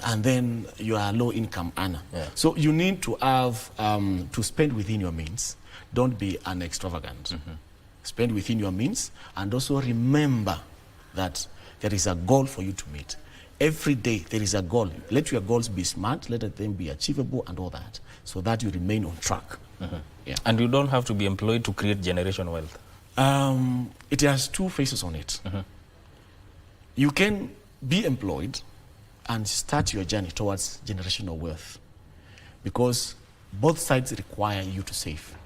and then you are a low-income earner. So you need to have, to spend within your means. Don't be an extravagant. Spend within your means, and also remember that there is a goal for you to meet. Every day there is a goal. Let your goals be smart, let them be achievable and all that, so that you remain on track. And you don't have to be employed to create generational wealth. It has two faces on it. You can be employed and start your journey towards generational wealth, because both sides require you to save.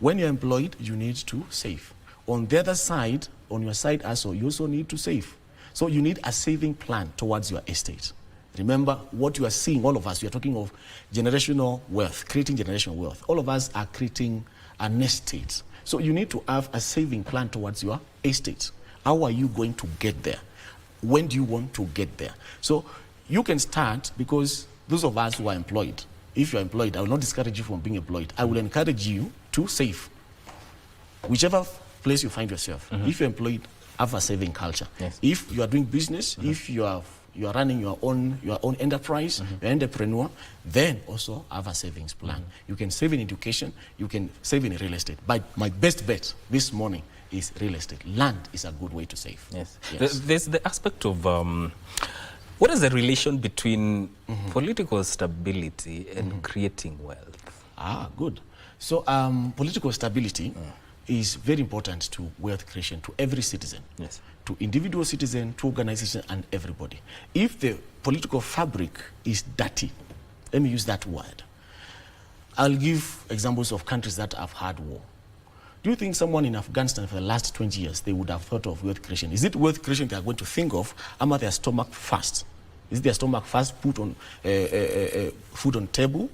When you're employed, you need to save. On the other side, on your side also, you also need to save. So you need a saving plan towards your estate. Remember what you are seeing, all of us, we are talking of generational wealth, creating generational wealth. All of us are creating an estate. So you need to have a saving plan towards your estate. How are you going to get there? When do you want to get there? So you can start, because those of us who are employed, if you're employed, I will not discourage you from being employed. I will encourage you to save. Whichever place you find yourself. If you're employed, have a saving culture. If you are doing business, if you are running your own enterprise, you're an entrepreneur, then also have a savings plan. You can save in education, you can save in real estate. But my best bet this morning is real estate. Land is a good way to save. Yes. There's the aspect of what is the relation between political stability and creating wealth? Good. So political stability is very important to wealth creation, to every citizen, to individual citizen, to organization, and everybody. If the political fabric is dirty, let me use that word, I'll give examples of countries that have had war. Do you think someone in Afghanistan for the last 20 years, they would have thought of wealth creation? Is it wealth creation they are going to think of? Am their stomach fast? Is their stomach fast put on food on table?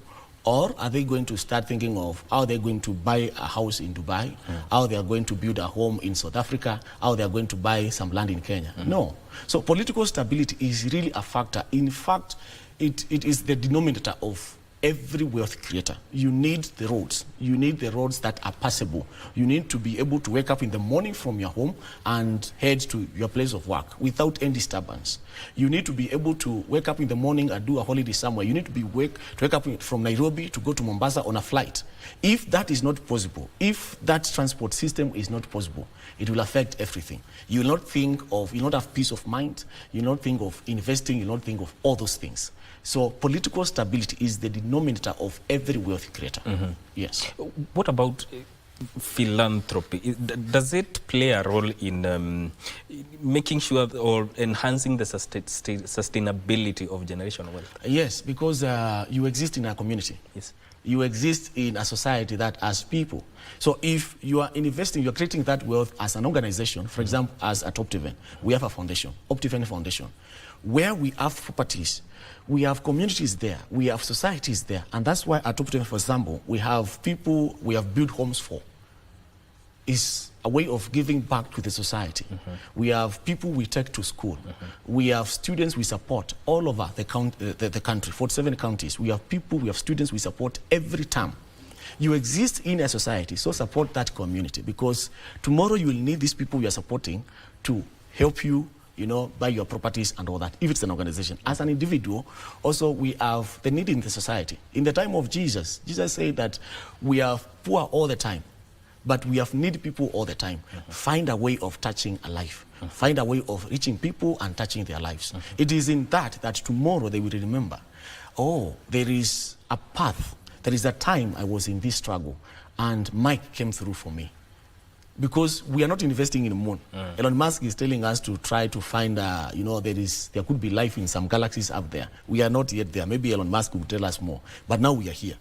Or are they going to start thinking of how they're going to buy a house in Dubai, how they are going to build a home in South Africa, how they are going to buy some land in Kenya? No. So political stability is really a factor. In fact, it is the denominator of every wealth creator. You need the roads. You need the roads that are passable. You need to be able to wake up in the morning from your home and head to your place of work without any disturbance. You need to be able to wake up in the morning and do a holiday somewhere. You need to wake up from Nairobi to go to Mombasa on a flight. If that is not possible, if that transport system is not possible, it will affect everything. You will not think of, you will not have peace of mind, you will not think of investing, you will not think of all those things. So political stability is the denominator of every wealth creator. Yes. What about philanthropy? Does it play a role in making sure or enhancing the sustainability of generational wealth? Yes, because you exist in a community. Yes. You exist in a society that has people. So if you are investing, you are creating that wealth as an organization, for example, as at Optiven, we have a foundation, Optiven Foundation, where we have properties. We have communities there, we have societies there, and that's why at Optiven, for example, we have people we have built homes for. It's a way of giving back to the society. We have people we take to school. We have students we support all over the country, 47 counties. We have people, we have students we support every term. You exist in a society, so support that community, because tomorrow you will need these people you are supporting to help you, you know, buy your properties and all that, if it's an organization. As an individual, also we have the need in the society. In the time of Jesus, Jesus said that we are poor all the time, but we have needy people all the time. Find a way of touching a life. Find a way of reaching people and touching their lives. It is in that tomorrow they will remember, oh, there is a path. There is a time I was in this struggle and Mike came through for me. Because we are not investing in the moon. Elon Musk is telling us to try to find, you know, there could be life in some galaxies up there. We are not yet there. Maybe Elon Musk will tell us more. But now we are here.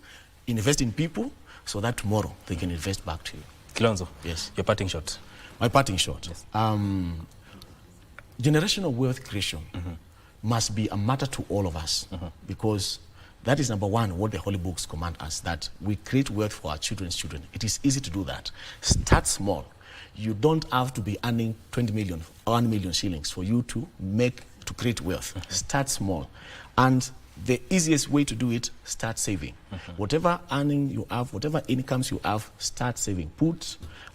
Invest in people so that tomorrow they can invest back to you. Kilonzo, yes. Your parting shot. My parting shot. Yes. Generational wealth creation must be a matter to all of us, because that is number one, what the Holy Books command us, that we create wealth for our children's children. It is easy to do that. Start small. You don't have to be earning 20 million or 1 million shillings for you to create wealth. Start small. And the easiest way to do it, start saving. Whatever earning you have, whatever incomes you have, start saving.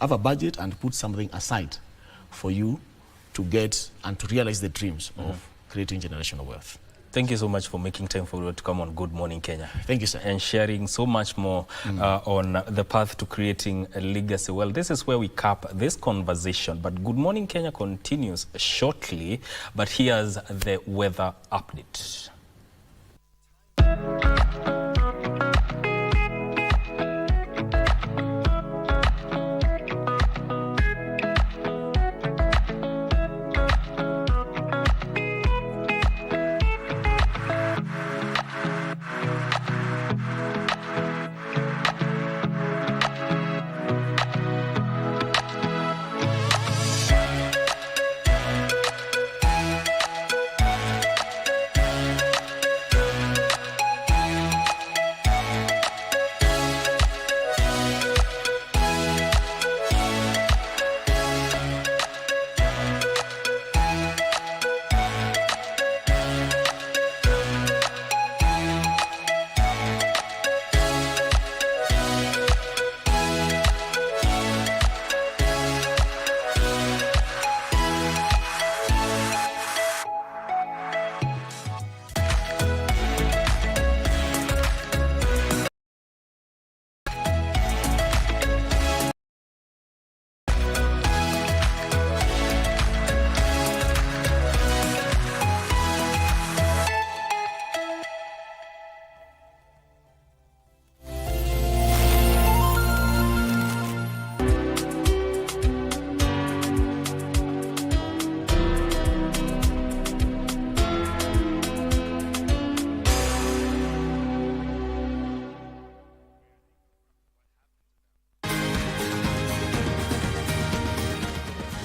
Have a budget and put something aside for you to get and to realize the dreams of creating generational wealth. Thank you so much for making time for you to come on Good Morning Kenya. Thank you, sir. And sharing so much more on the path to creating a legacy. Well, this is where we cap this conversation. But Good Morning Kenya continues shortly. But here's the weather update.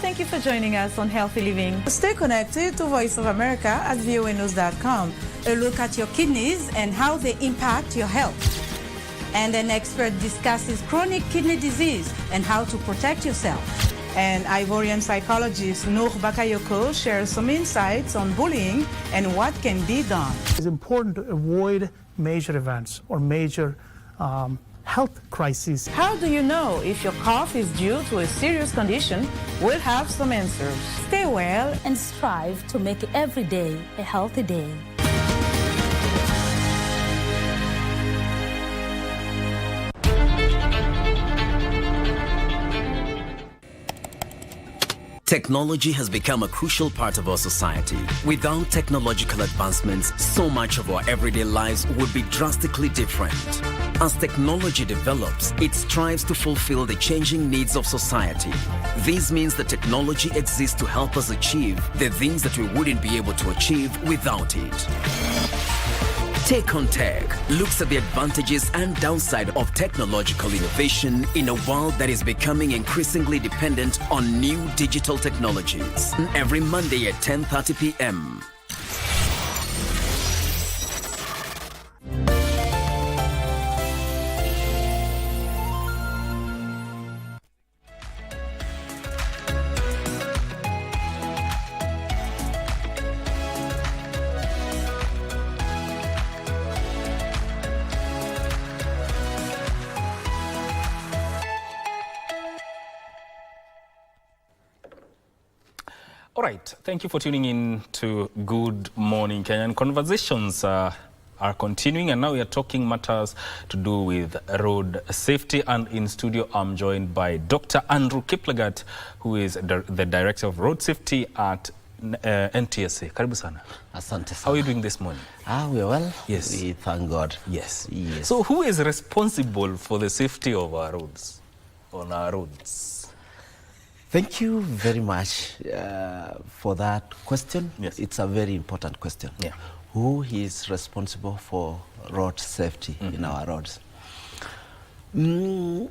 thank you for joining us on Healthy Living. Stay connected to Voice of America at voanews.com. A look at your kidneys and how they impact your health. And an expert discusses chronic kidney disease and how to protect yourself. And Ivorian psychologist Noor Bakayoko shares some insights on bullying and what can be done. It's important to avoid major events or major health crises. How do you know if your cough is due to a serious condition? We'll have some answers. Stay well and strive to make every day a healthy day. Technology has become a crucial part of our society. Without technological advancements, so much of our everyday lives would be drastically different. As technology develops, it strives to fulfill the changing needs of society. This means that technology exists to help us achieve the things that we wouldn't be able to achieve without it. Take on Tech looks at the advantages and downside of technological innovation in a world that is becoming increasingly dependent on new digital technologies. Every Monday at 10:30 p.m. All right, thank you for tuning in to Good Morning Kenya. And conversations are continuing, and now we are talking matters to do with road safety. And in studio, I'm joined by Dr. Andrew Kiplagat, who is the Director of Road Safety at NTSA. Karibu sana. Asante sana. How are you doing this morning? We are well. Yes. We thank God. Yes. Yes. So who is responsible for the safety of our roads, on our roads? Thank you very much for that question. Yes. It's a very important question. Yeah. Who is responsible for road safety in our roads? A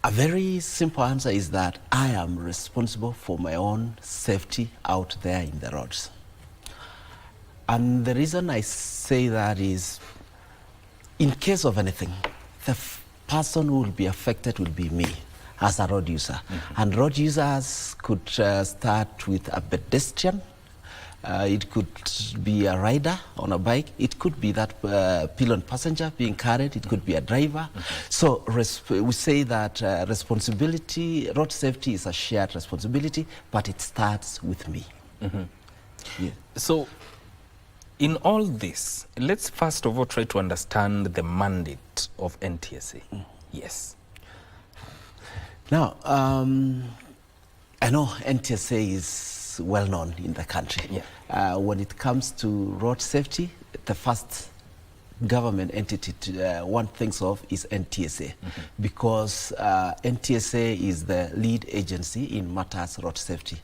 very simple answer is that I am responsible for my own safety out there in the roads. And the reason I say that is, in case of anything, the person who will be affected will be me as a road user. And road users could start with a pedestrian. It could be a rider on a bike. It could be that pillion passenger being carried. It could be a driver. So we say that responsibility, road safety is a shared responsibility, but it starts with me. Yeah. So in all this, let's first of all try to understand the mandate of NTSA. Yes. Now, I know NTSA is well known in the country. Yeah. When it comes to road safety, the first government entity one thinks of is NTSA, because NTSA is the lead agency in matters road safety.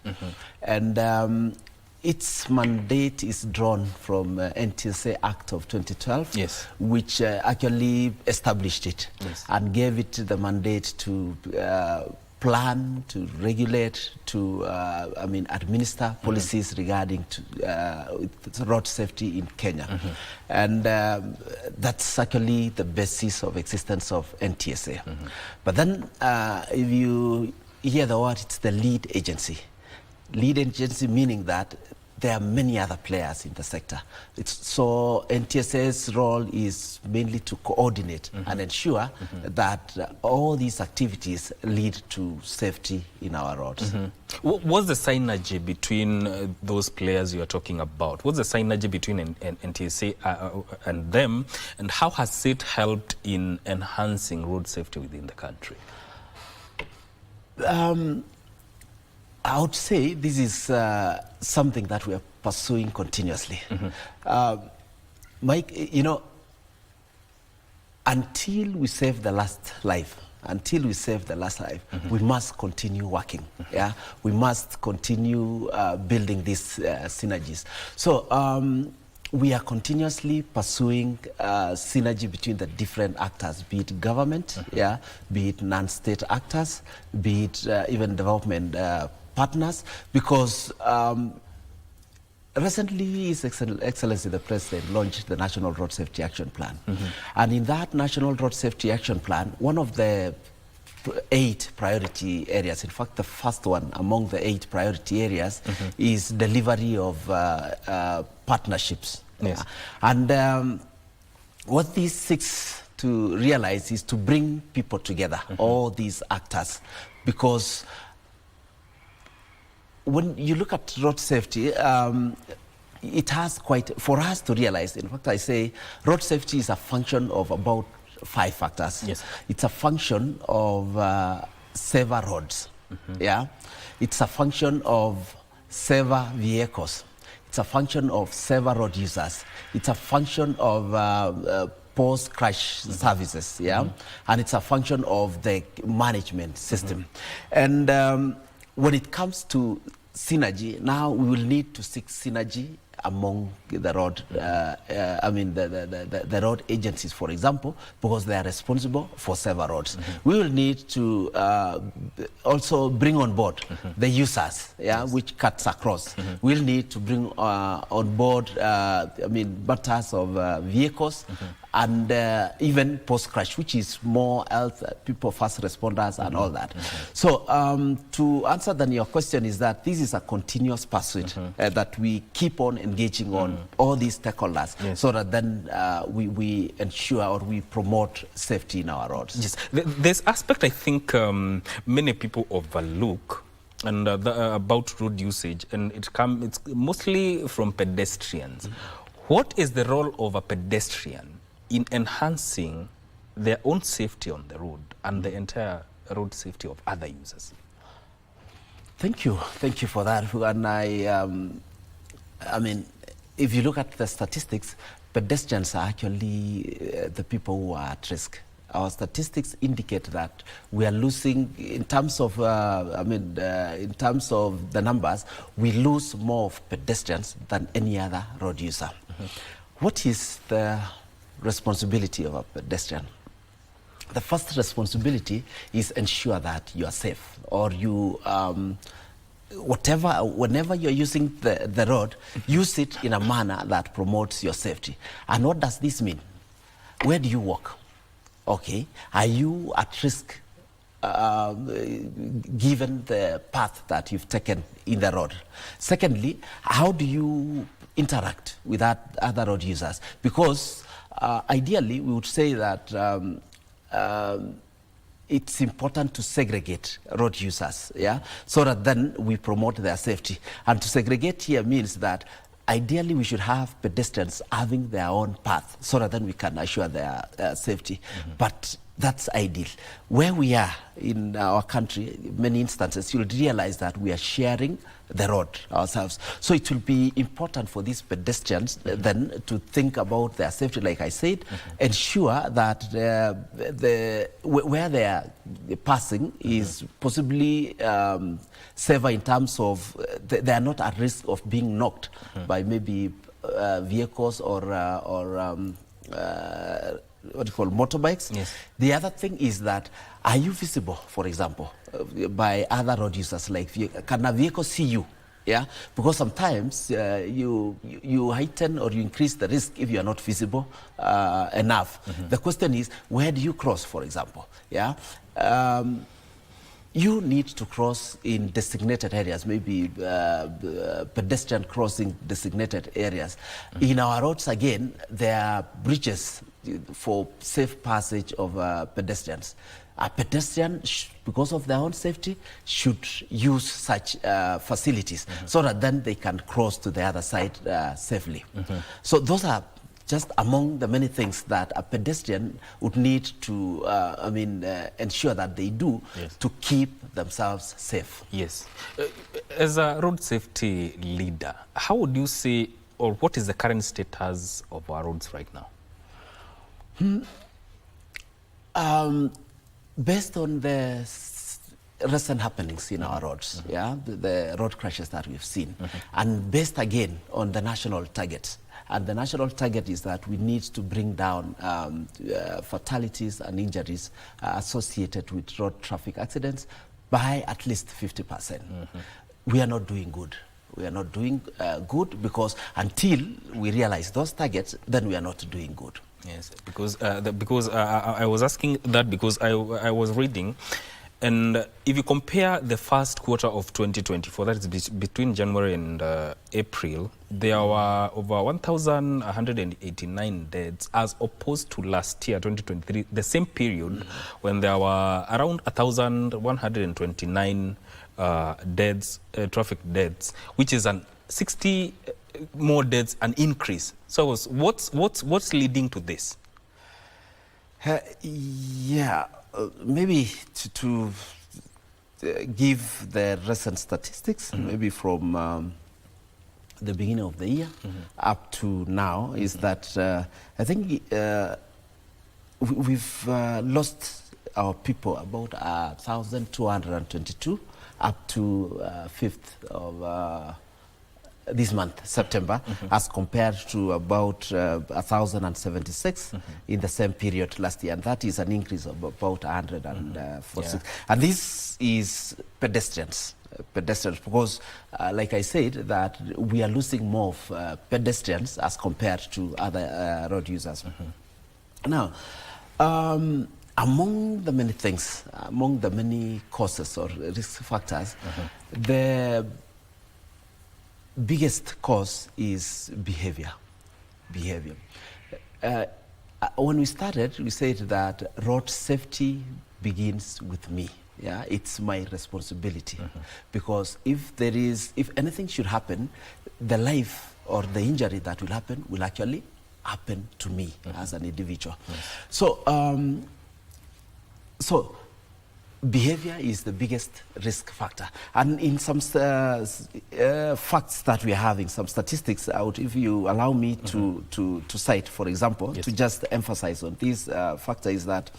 And its mandate is drawn from NTSA Act of 2012, yes, which actually established it, yes, and gave it the mandate to plan, to regulate, to administer policies regarding to, road safety in Kenya. And that's actually the basis of existence of NTSA. But then if you hear the word, it's the lead agency. Lead agency meaning that there are many other players in the sector. So NTSA's role is mainly to coordinate and ensure that all these activities lead to safety in our roads. What's the synergy between those players you are talking about? What's the synergy between NTSA and them, and how has it helped in enhancing road safety within the country? I would say this is something that we are pursuing continuously. Mike, you know, until we save the last life, we must continue working. Yeah, we must continue building these synergies. So we are continuously pursuing synergy between the different actors, be it government, yeah, be it non-state actors, be it even development partners, because recently His Excellency the President launched the National Road Safety Action Plan. And in that National Road Safety Action Plan, one of the 8 priority areas, in fact the first one among the 8 priority areas, is delivery of partnerships. Yes. And what this seeks to realize is to bring people together, all these actors, because when you look at road safety, it has quite, for us to realize, in fact I say road safety is a function of about 5 factors. Yes. It's a function of safer roads. Yeah, it's a function of safer vehicles. It's a function of safer road users. It's a function of post-crash services, yeah, and it's a function of the management system. And when it comes to synergy, now we will need to seek synergy among the road, the road agencies, for example, because they are responsible for several roads. We will need to also bring on board the users, yeah, which cuts across. We'll need to bring on board, matters of vehicles, and even post-crash, which is more health, people, first responders, and all that. So to answer then your question is that this is a continuous pursuit that we keep on engaging on all these stakeholders, so that then we ensure or we promote safety in our roads. Yes. There's aspect I think many people overlook, and about road usage, and it's mostly from pedestrians. What is the role of a pedestrian in enhancing their own safety on the road and the entire road safety of other users? Thank you for that. And I mean, if you look at the statistics, pedestrians are actually the people who are at risk. Our statistics indicate that we are losing, in terms of, in terms of the numbers, we lose more of pedestrians than any other road user. What is the responsibility of a pedestrian? The first responsibility is ensure that you are safe, or you, whenever you're using the road, use it in a manner that promotes your safety. And what does this mean? Where do you walk? Okay, are you at risk given the path that you've taken in the road? Secondly, how do you interact with other road users? Because ideally, we would say that it's important to segregate road users, yeah, so that then we promote their safety. And to segregate here means that ideally we should have pedestrians having their own path, so that then we can assure their safety. But that's ideal. Where we are in our country, in many instances, you'll realize that we are sharing the road ourselves. So it will be important for these pedestrians then to think about their safety, like I said, ensure that where they are passing is possibly safer in terms of they are not at risk of being knocked by maybe vehicles or what do you call motorbikes. Yes. The other thing is that, are you visible, for example, by other road users? Like, can a vehicle see you? Yeah, because sometimes you heighten or you increase the risk if you are not visible enough. The question is, where do you cross, for example? Yeah. You need to cross in designated areas, maybe pedestrian crossing designated areas. In our roads, again, there are bridges for safe passage of pedestrians. A pedestrian, because of their own safety, should use such facilities so that then they can cross to the other side safely. So those are just among the many things that a pedestrian would need to, ensure that they do to keep themselves safe. Yes. As a road safety leader, how would you say, or what is the current status of our roads right now? Based on the recent happenings in our roads, the road crashes that we've seen, and based again on the national targets. And the national target is that we need to bring down fatalities and injuries associated with road traffic accidents by at least 50%. we are not doing good. We are not doing good because until we realize those targets, then we are not doing good. Yes, because I was asking that because I was reading, and if you compare the first quarter of 2024, that is between January and April, there were over 1,189 deaths as opposed to last year, 2023, the same period when there were around 1,129 deaths, traffic deaths, which is an 60 more deaths, an increase. So what's leading to this? Maybe to give the recent statistics, maybe from the beginning of the year up to now, is that I think we've lost our people about 1,222 up to 5th of this month, September, as compared to about 1,076 in the same period last year. And that is an increase of about 146. And this is pedestrians, because like I said, that we are losing more of pedestrians as compared to other road users. Now, among the many things, among the many causes or risk factors, the biggest cause is behavior. When we started, we said that road safety begins with me. Yeah, it's my responsibility, because if anything should happen, the life or the injury that will happen will actually happen to me as an individual. So behavior is the biggest risk factor. And in some facts that we are having, some statistics out, if you allow me to cite, for example, to just emphasize on this factor, is that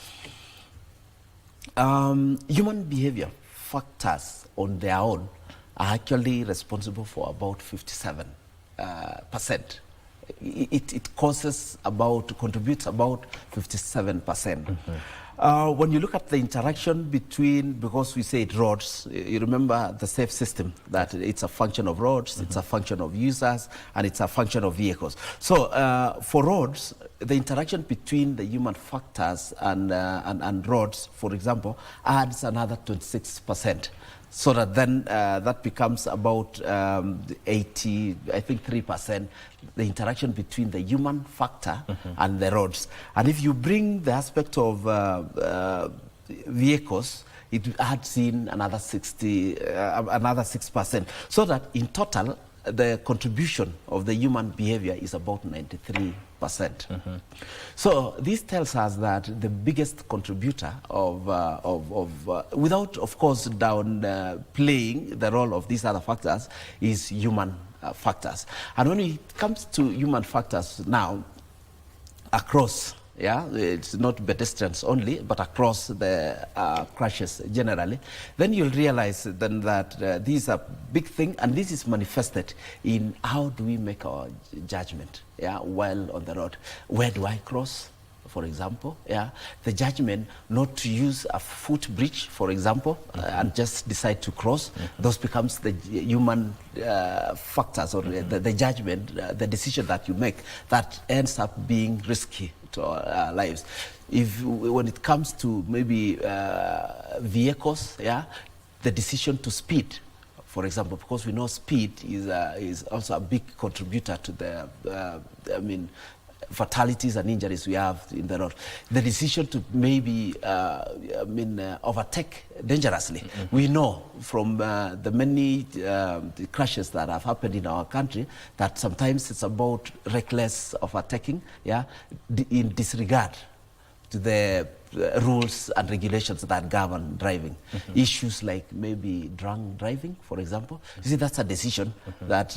human behavior factors on their own are actually responsible for about 57%. It contributes about 57%. When you look at the interaction between, because we said roads, you remember the safe system, that it's a function of roads, it's a function of users, and it's a function of vehicles. So for roads, the interaction between the human factors and roads, for example, adds another 26%. So that then that becomes about 3%, the interaction between the human factor and the roads. And if you bring the aspect of vehicles, it adds in another 6%. So that in total, the contribution of the human behavior is about 93%. So this tells us that the biggest contributor without of course downplaying the role of these other factors, is human factors. And when it comes to human factors now, across, it's not pedestrians only, but across the crashes generally, then you'll realize then that these are big thing, and this is manifested in how do we make our judgment while on the road. Where do I cross, for example? The judgment not to use a footbridge, for example, and just decide to cross. Those becomes the human factors, or the judgment, the decision that you make, that ends up being risky to our lives. When it comes to maybe vehicles, the decision to speed, for example, because we know speed is also a big contributor to the fatalities and injuries we have in the road. The decision to maybe overtake dangerously. We know from the many crashes that have happened in our country that sometimes it's about reckless overtaking, in disregard to the rules and regulations that govern driving. Issues like maybe drunk driving, for example. You see, that's a decision that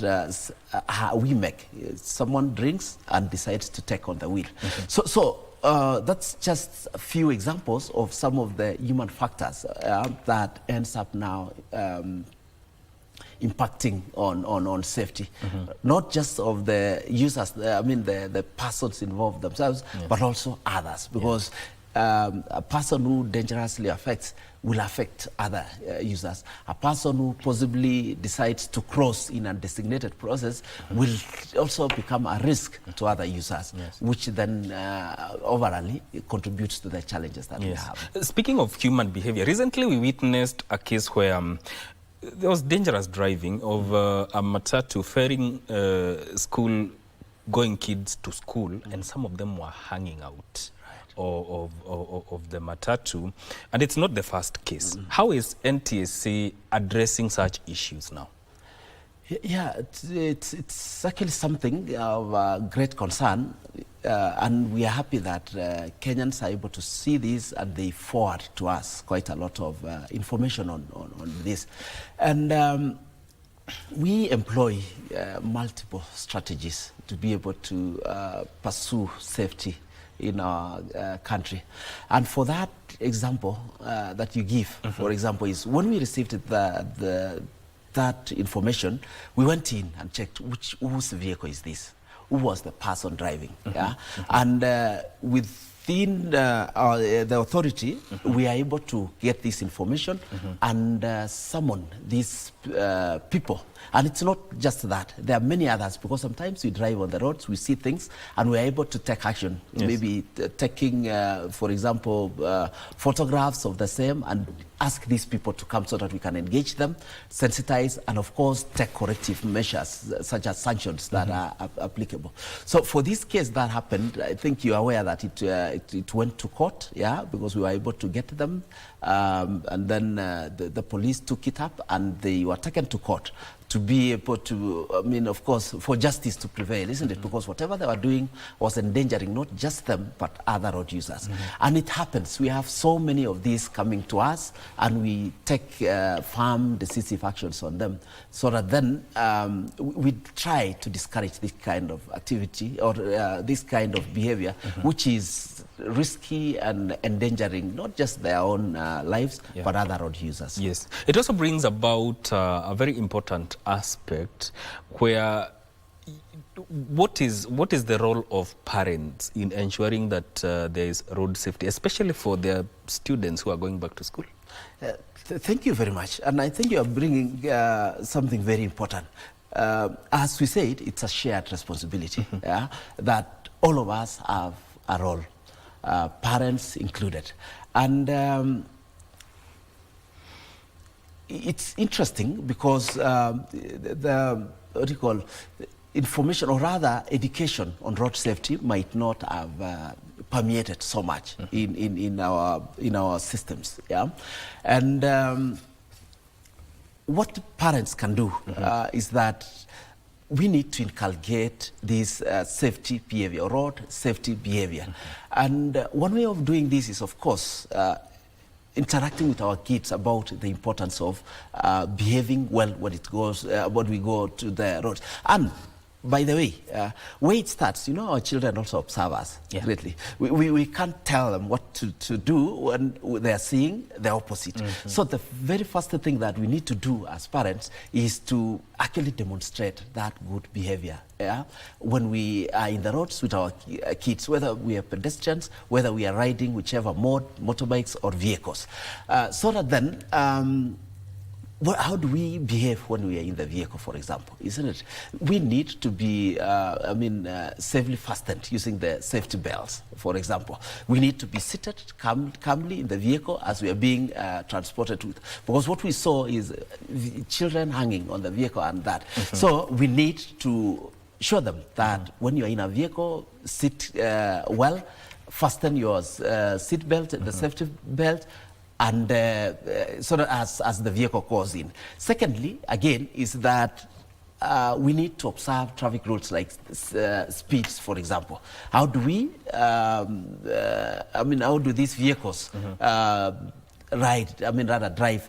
we make. Someone drinks and decides to take on the wheel. So that's just a few examples of some of the human factors that ends up now impacting on safety, not just of the users, the persons involved themselves, but also others, because a person who dangerously affects will affect other users. A person who possibly decides to cross in a designated process will also become a risk to other users, which then overall contributes to the challenges that we have. Speaking of human behavior, recently we witnessed a case where there was dangerous driving of a matatu ferrying school-going kids to school, and some of them were hanging out of the matatu, and it's not the first case. How is NTSA addressing such issues now? Yeah, it's actually something of great concern, and we are happy that Kenyans are able to see this, and they forward to us quite a lot of information on this. And we employ multiple strategies to be able to pursue safety in our country. And for that example that you give, for example, is when we received that information, we went in and checked whose vehicle is this, who was the person driving. And within the authority, we are able to get this information and summon these people. And it's not just that. There are many others, because sometimes we drive on the roads, we see things, and we are able to take action. Maybe taking, for example, photographs of the same, and ask these people to come so that we can engage them, sensitize, and of course take corrective measures such as sanctions that are applicable. So for this case that happened, I think you are aware that it went to court, because we were able to get them, and then the police took it up and they were taken to court to be able to, I mean, of course, for justice to prevail, isn't it? Because whatever they were doing was endangering not just them, but other road users. And it happens. We have so many of these coming to us, and we take firm, decisive actions on them, so that then we try to discourage this kind of activity or this kind of behavior, which is risky and endangering not just their own lives, but other road users. Yes. It also brings about a very important aspect where what is the role of parents in ensuring that there is road safety, especially for their students who are going back to school? Thank you very much. And I think you are bringing something very important. As we said, it's a shared responsibility that all of us have a role, parents included. And it's interesting because the what do you call information, or rather education on road safety might not have permeated so much in our systems. And what parents can do is that we need to inculcate this safety behavior, road safety behavior. And one way of doing this is, of course, interacting with our kids about the importance of behaving well when we go to the roads. And by the way, where it starts, our children also observe us greatly. We can't tell them what to do when they're seeing the opposite. So the very first thing that we need to do as parents is to actually demonstrate that good behavior when we are in the roads with our kids, whether we are pedestrians, whether we are riding whichever mode, motorbikes or vehicles. So that then how do we behave when we are in the vehicle, for example, isn't it? We need to be, safely fastened using the safety belts, for example. We need to be seated calmly in the vehicle as we are being transported with. Because what we saw is children hanging on the vehicle and that. So we need to show them that when you are in a vehicle, sit well, fasten your seat belt, the safety belt, and so that as the vehicle goes in. Secondly, again, is that we need to observe traffic rules like speeds, for example. How do we, how do these vehicles drive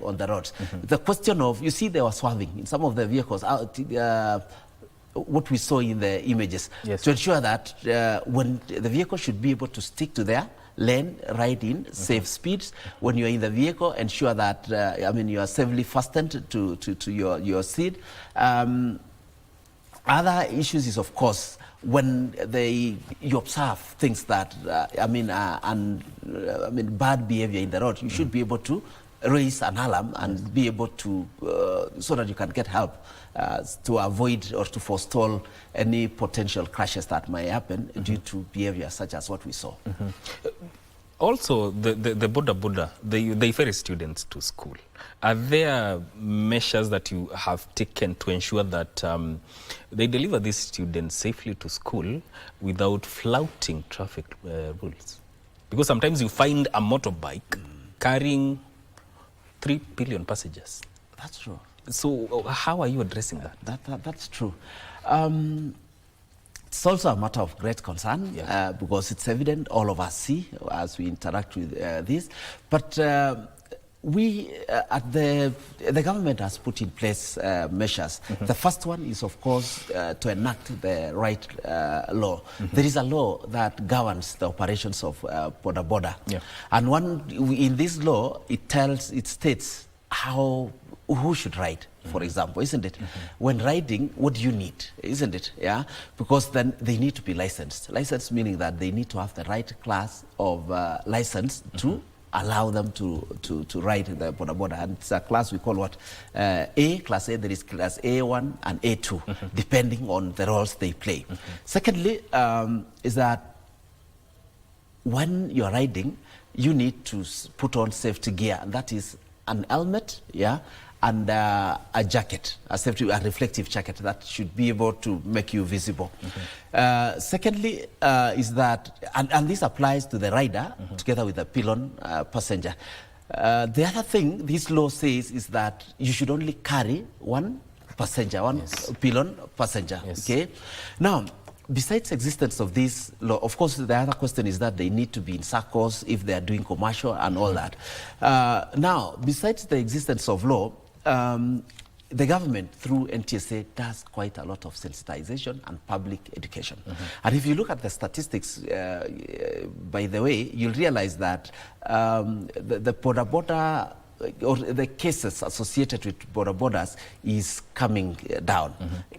on the roads? The question of, you see, they were swerving in some of the vehicles, what we saw in the images, to ensure that when the vehicle should be able to stick to their lane, ride in safe speeds. When you're in the vehicle, ensure that you are safely fastened to your seat. Other issues is, of course, when you observe things that, bad behavior in the road, you should be able to raise an alarm and be able to, so that you can get help to avoid or to forestall any potential crashes that may happen due to behavior such as what we saw. Also, the boda, they ferry students to school. Are there measures that you have taken to ensure that they deliver these students safely to school without flouting traffic rules? Because sometimes you find a motorbike carrying 3 billion passengers. That's true. So how are you addressing that? That's true. It's also a matter of great concern, because it's evident, all of us see as we interact with this. But we, the government has put in place measures. The first one is, of course, to enact the right law. There is a law that governs the operations of boda. And in this law, it states who should ride, for example, isn't it? When riding, what do you need, isn't it? Yeah, because then they need to be licensed. Licensed meaning that they need to have the right class of license to allow them to ride the boda. And it's a class we call what? Class A. There is class A1 and A2, depending on the roles they play. Secondly, is that when you're riding, you need to put on safety gear, and that is an helmet, and a jacket, a reflective jacket that should be able to make you visible. Secondly, is that, and this applies to the rider together with the pillion passenger. The other thing this law says is that you should only carry one passenger, one pillion passenger. Okay. Now, besides existence of this law, of course, the other question is that they need to be in circles if they are doing commercial and all that. Now, besides the existence of law, the government, through NTSA, does quite a lot of sensitization and public education. And if you look at the statistics, by the way, you'll realize that the boda or the cases associated with bodas is coming down.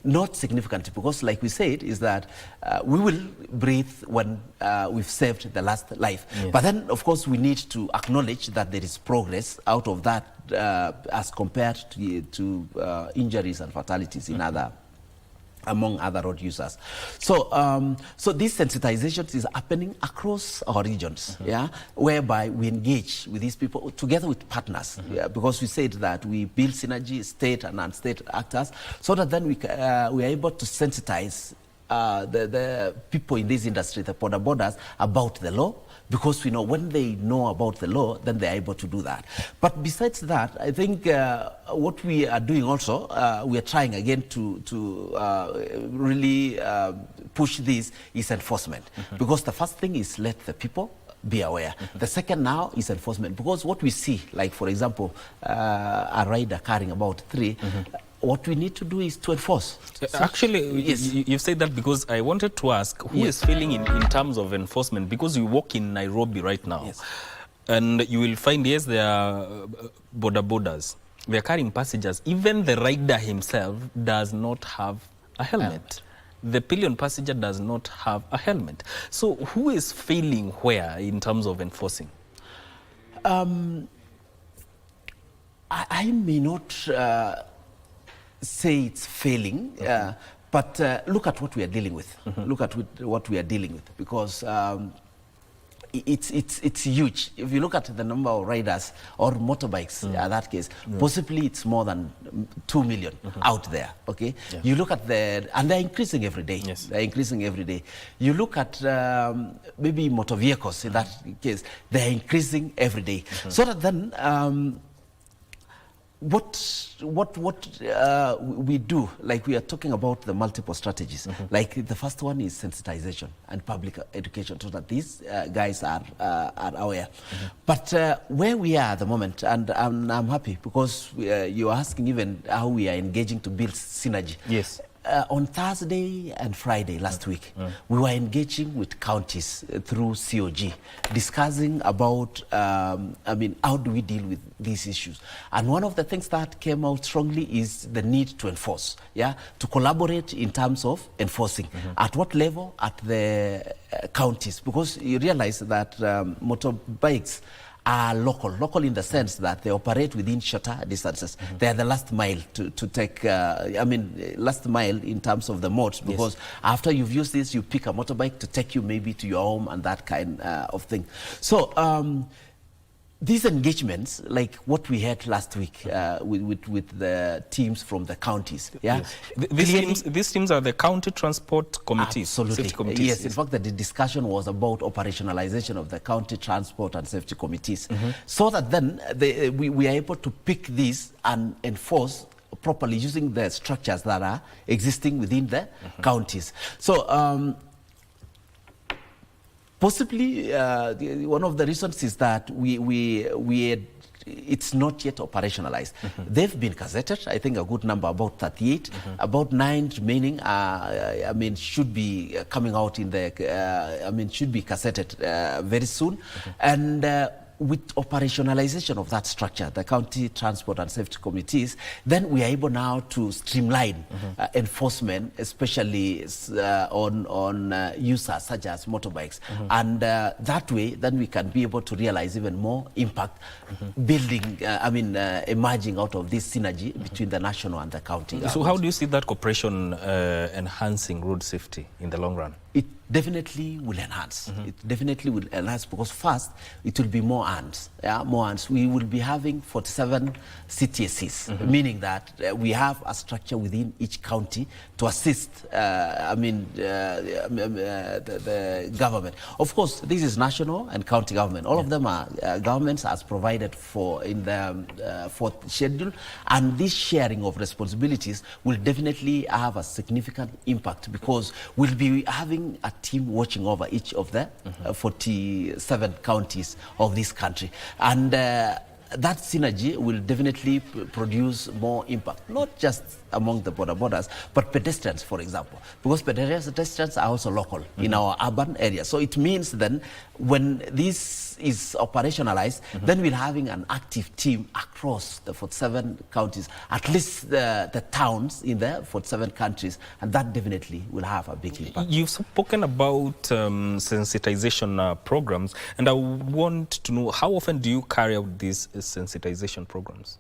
Not significantly, because like we said, is that we will breathe when we've saved the last life. But then, of course, we need to acknowledge that there is progress out of that as compared to injuries and fatalities in among other road users. So so this sensitization is happening across our regions, whereby we engage with these people together with partners, because we said that we build synergy, state and non-state actors, so that then we are able to sensitize the people in this industry, the bodas, about the law, because we know when they know about the law, then they're able to do that. But besides that, I think what we are doing also, we are trying again to really push this is enforcement. Because the first thing is let the people be aware. The second now is enforcement. Because what we see, like for example, a rider carrying about 3, what we need to do is to enforce. Actually, you've said that because I wanted to ask who is feeling in terms of enforcement, because you walk in Nairobi right now and you will find, there are bodas. They are carrying passengers. Even the rider himself does not have a helmet. The pillion passenger does not have a helmet. So who is failing where in terms of enforcing? I may not say it's failing, but look at what we are dealing with. Look at what we are dealing with, because it's huge. If you look at the number of riders or motorbikes, in that case, possibly it's more than 2 million out there. Okay, you look at and they're increasing every day. They're increasing every day. You look at maybe motor vehicles in that case, they're increasing every day. So that then. What we do, like we are talking about the multiple strategies, like the first one is sensitization and public education, so that these guys are aware. But where we are at the moment, and I'm happy because you are asking even how we are engaging to build synergy. on Thursday and Friday last week, we were engaging with counties through COG, discussing about, how do we deal with these issues? And one of the things that came out strongly is the need to enforce, to collaborate in terms of enforcing. At what level? At the counties, because you realize that motorbikes are local in the sense that they operate within shorter distances. They are the last mile to take, last mile in terms of the modes, because after you've used this, you pick a motorbike to take you maybe to your home and that kind of thing. So these engagements, like what we had last week with the teams from the counties, These teams are the county transport committees. Absolutely. Safety committees. Yes, in fact, the discussion was about operationalization of the county transport and safety committees, so that then we are able to pick these and enforce properly using the structures that are existing within the counties. So possibly, one of the reasons is that it's not yet operationalized. They've been cassetted, I think a good number, about 38. About 9 remaining, should be coming out in the, should be cassetted very soon. And with operationalization of that structure, the county transport and safety committees, then we are able now to streamline enforcement, especially on users such as motorbikes. And that way, then we can be able to realize even more impact building, emerging out of this synergy between the national and the county. So how do you see that cooperation enhancing road safety in the long run? It definitely will enhance. It definitely will enhance, because first, it will be more hands. More hands. We will be having 47 CTSCs, meaning that we have a structure within each county to assist the government. Of course, this is national and county government. All of them are governments as provided for in the fourth schedule, and this sharing of responsibilities will definitely have a significant impact, because we'll be having a team watching over each of the 47 counties of this country. And that synergy will definitely produce more impact, not just among the borders, but pedestrians, for example, because pedestrians are also local in our urban areas. So it means then when this is operationalized, then we're having an active team across the 47 counties, at least the towns in the 47 countries, and that definitely will have a big impact. You've spoken about sensitization programs, and I want to know, how often do you carry out these sensitization programs?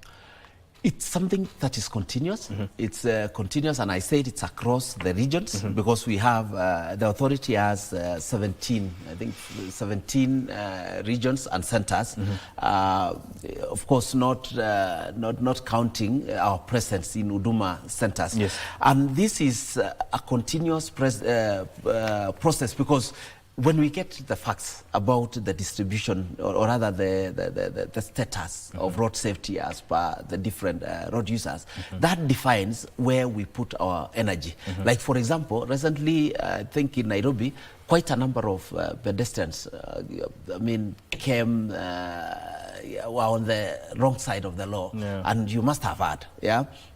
It's something that is continuous. It's continuous, and I said it's across the regions, because we have, the authority has 17 regions and centers. Of course, not counting our presence in Huduma centers. And this is a continuous process, because when we get the facts about the distribution, or rather the status of road safety as per the different road users, that defines where we put our energy. Like, for example, recently, I think in Nairobi, quite a number of pedestrians, came, were on the wrong side of the law, and you must have heard,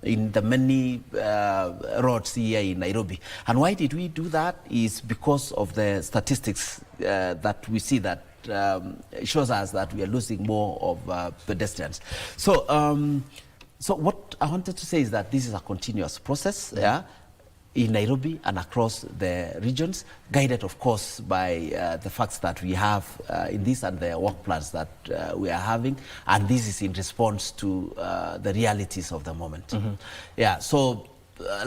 in the many roads here in Nairobi. And why did we do that? Is because of the statistics that we see that shows us that we are losing more of pedestrians. So, so what I wanted to say is that this is a continuous process, in Nairobi and across the regions, guided, of course, by the facts that we have in this and the work plans that we are having. And this is in response to the realities of the moment. So,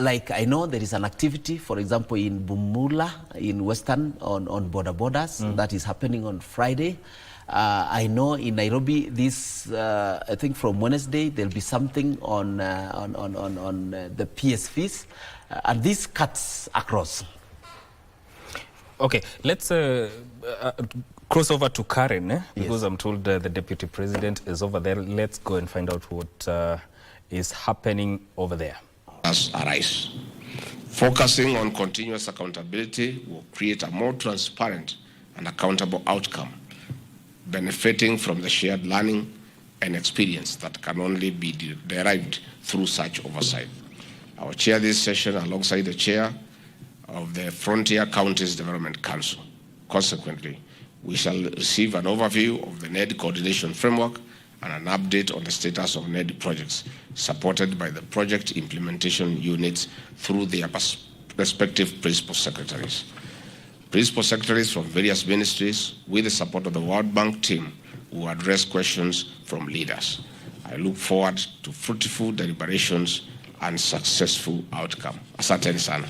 like, I know there is an activity, for example, in Bumula, in Western, on borders, that is happening on Friday. I know in Nairobi, this, I think from Wednesday, there'll be something on the PSVs. And this cuts across. Okay, let's cross over to Karen, because I'm told the Deputy President is over there. Let's go and find out what is happening over there. As arise. Focusing on continuous accountability will create a more transparent and accountable outcome, benefiting from the shared learning and experience that can only be derived through such oversight. I will chair this session alongside the chair of the Frontier Counties Development Council. Consequently, we shall receive an overview of the NED coordination framework and an update on the status of NED projects supported by the project implementation units through their respective principal secretaries. Principal secretaries from various ministries, with the support of the World Bank team, will address questions from leaders. I look forward to fruitful deliberations and successful outcome. Asanteni sana.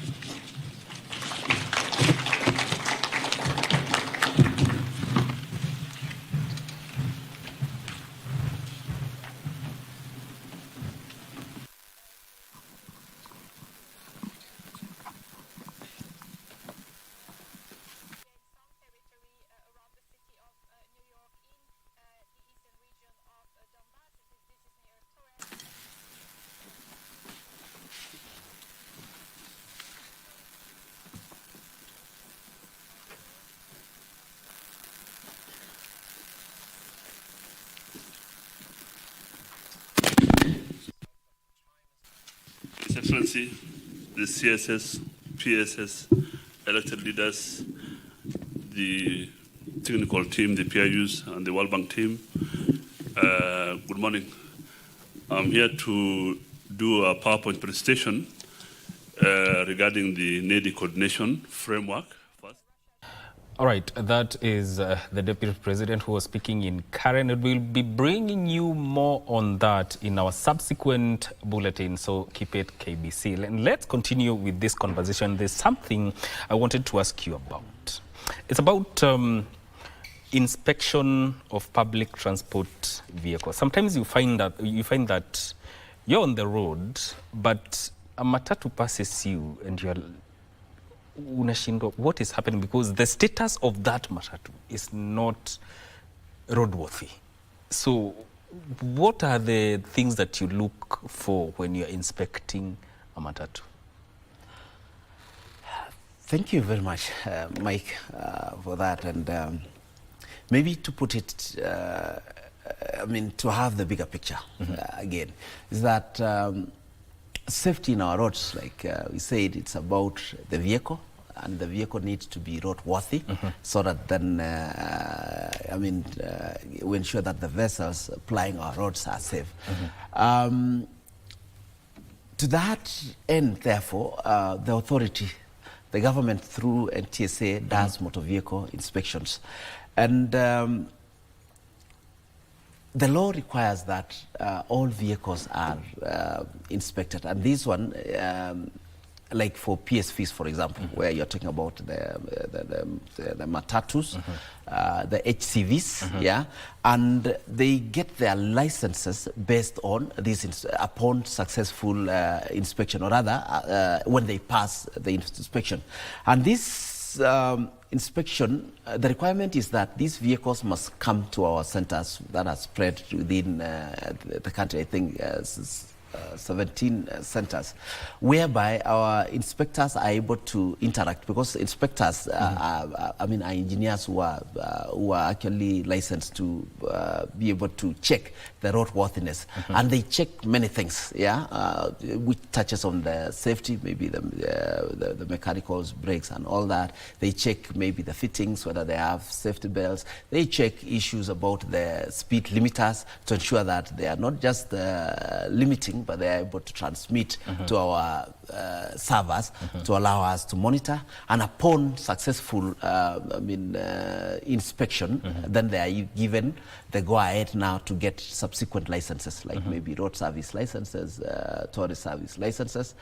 His Excellency, the CSS, PSS, elected leaders, the technical team, the PIUs, and the World Bank team, good morning. I'm here to do a PowerPoint presentation regarding the NEDI coordination framework. All right, that is the Deputy President who was speaking in Karen. We'll be bringing you more on that in our subsequent bulletin, so keep it KBC. And let's continue with this conversation. There's something I wanted to ask you about. It's about inspection of public transport vehicles. Sometimes you find that you're on the road, but a matatu passes you and you're unashindwa what is happening, because the status of that matatu is not roadworthy. So what are the things that you look for when you're inspecting a matatu? Thank you very much, Mike, for that. And maybe to put it, I mean, to have the bigger picture again, is that safety in our roads, like we said, it's about the vehicle, and the vehicle needs to be roadworthy, so that then, we ensure that the vessels plying our roads are safe. To that end, therefore, the authority, the government through NTSA does motor vehicle inspections. And the law requires that all vehicles are inspected, and this one, like for PSVs, for example, where you're talking about the matatus, the HCVs, yeah, and they get their licenses based on this upon successful inspection, or rather when they pass the inspection. And this inspection, the requirement is that these vehicles must come to our centers that are spread within the country. I think 17 centers, whereby our inspectors are able to interact, because inspectors are engineers who are actually licensed to be able to check the roadworthiness, and they check many things, which touches on the safety, maybe the mechanicals, brakes, and all that. They check maybe the fittings, whether they have safety belts. They check issues about the speed limiters to ensure that they are not just limiting, but they are able to transmit to our servers to allow us to monitor. And upon successful inspection, then they are given the go-ahead now to get subsequent licenses, like maybe road service licenses, tourist service licenses,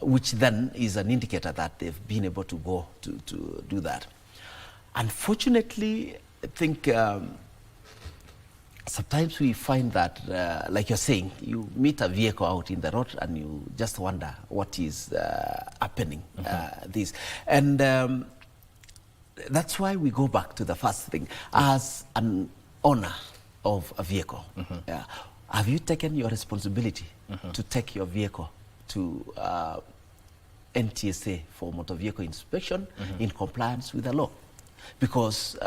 which then is an indicator that they've been able to go to do that. Unfortunately, I think sometimes we find that, like you're saying, you meet a vehicle out in the road and you just wonder what is happening. And that's why we go back to the first thing. As an owner of a vehicle, have you taken your responsibility to take your vehicle to NTSA for motor vehicle inspection in compliance with the law? Because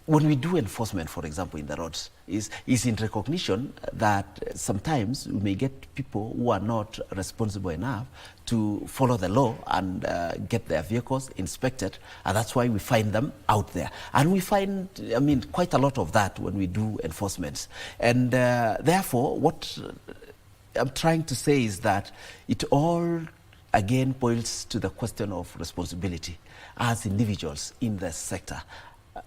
when we do enforcement, for example, in the roads, is in recognition that sometimes we may get people who are not responsible enough to follow the law and get their vehicles inspected, and that's why we find them out there. And we find, I mean, quite a lot of that when we do enforcements. And therefore, what I'm trying to say is that it all, again, boils to the question of responsibility as individuals in the sector.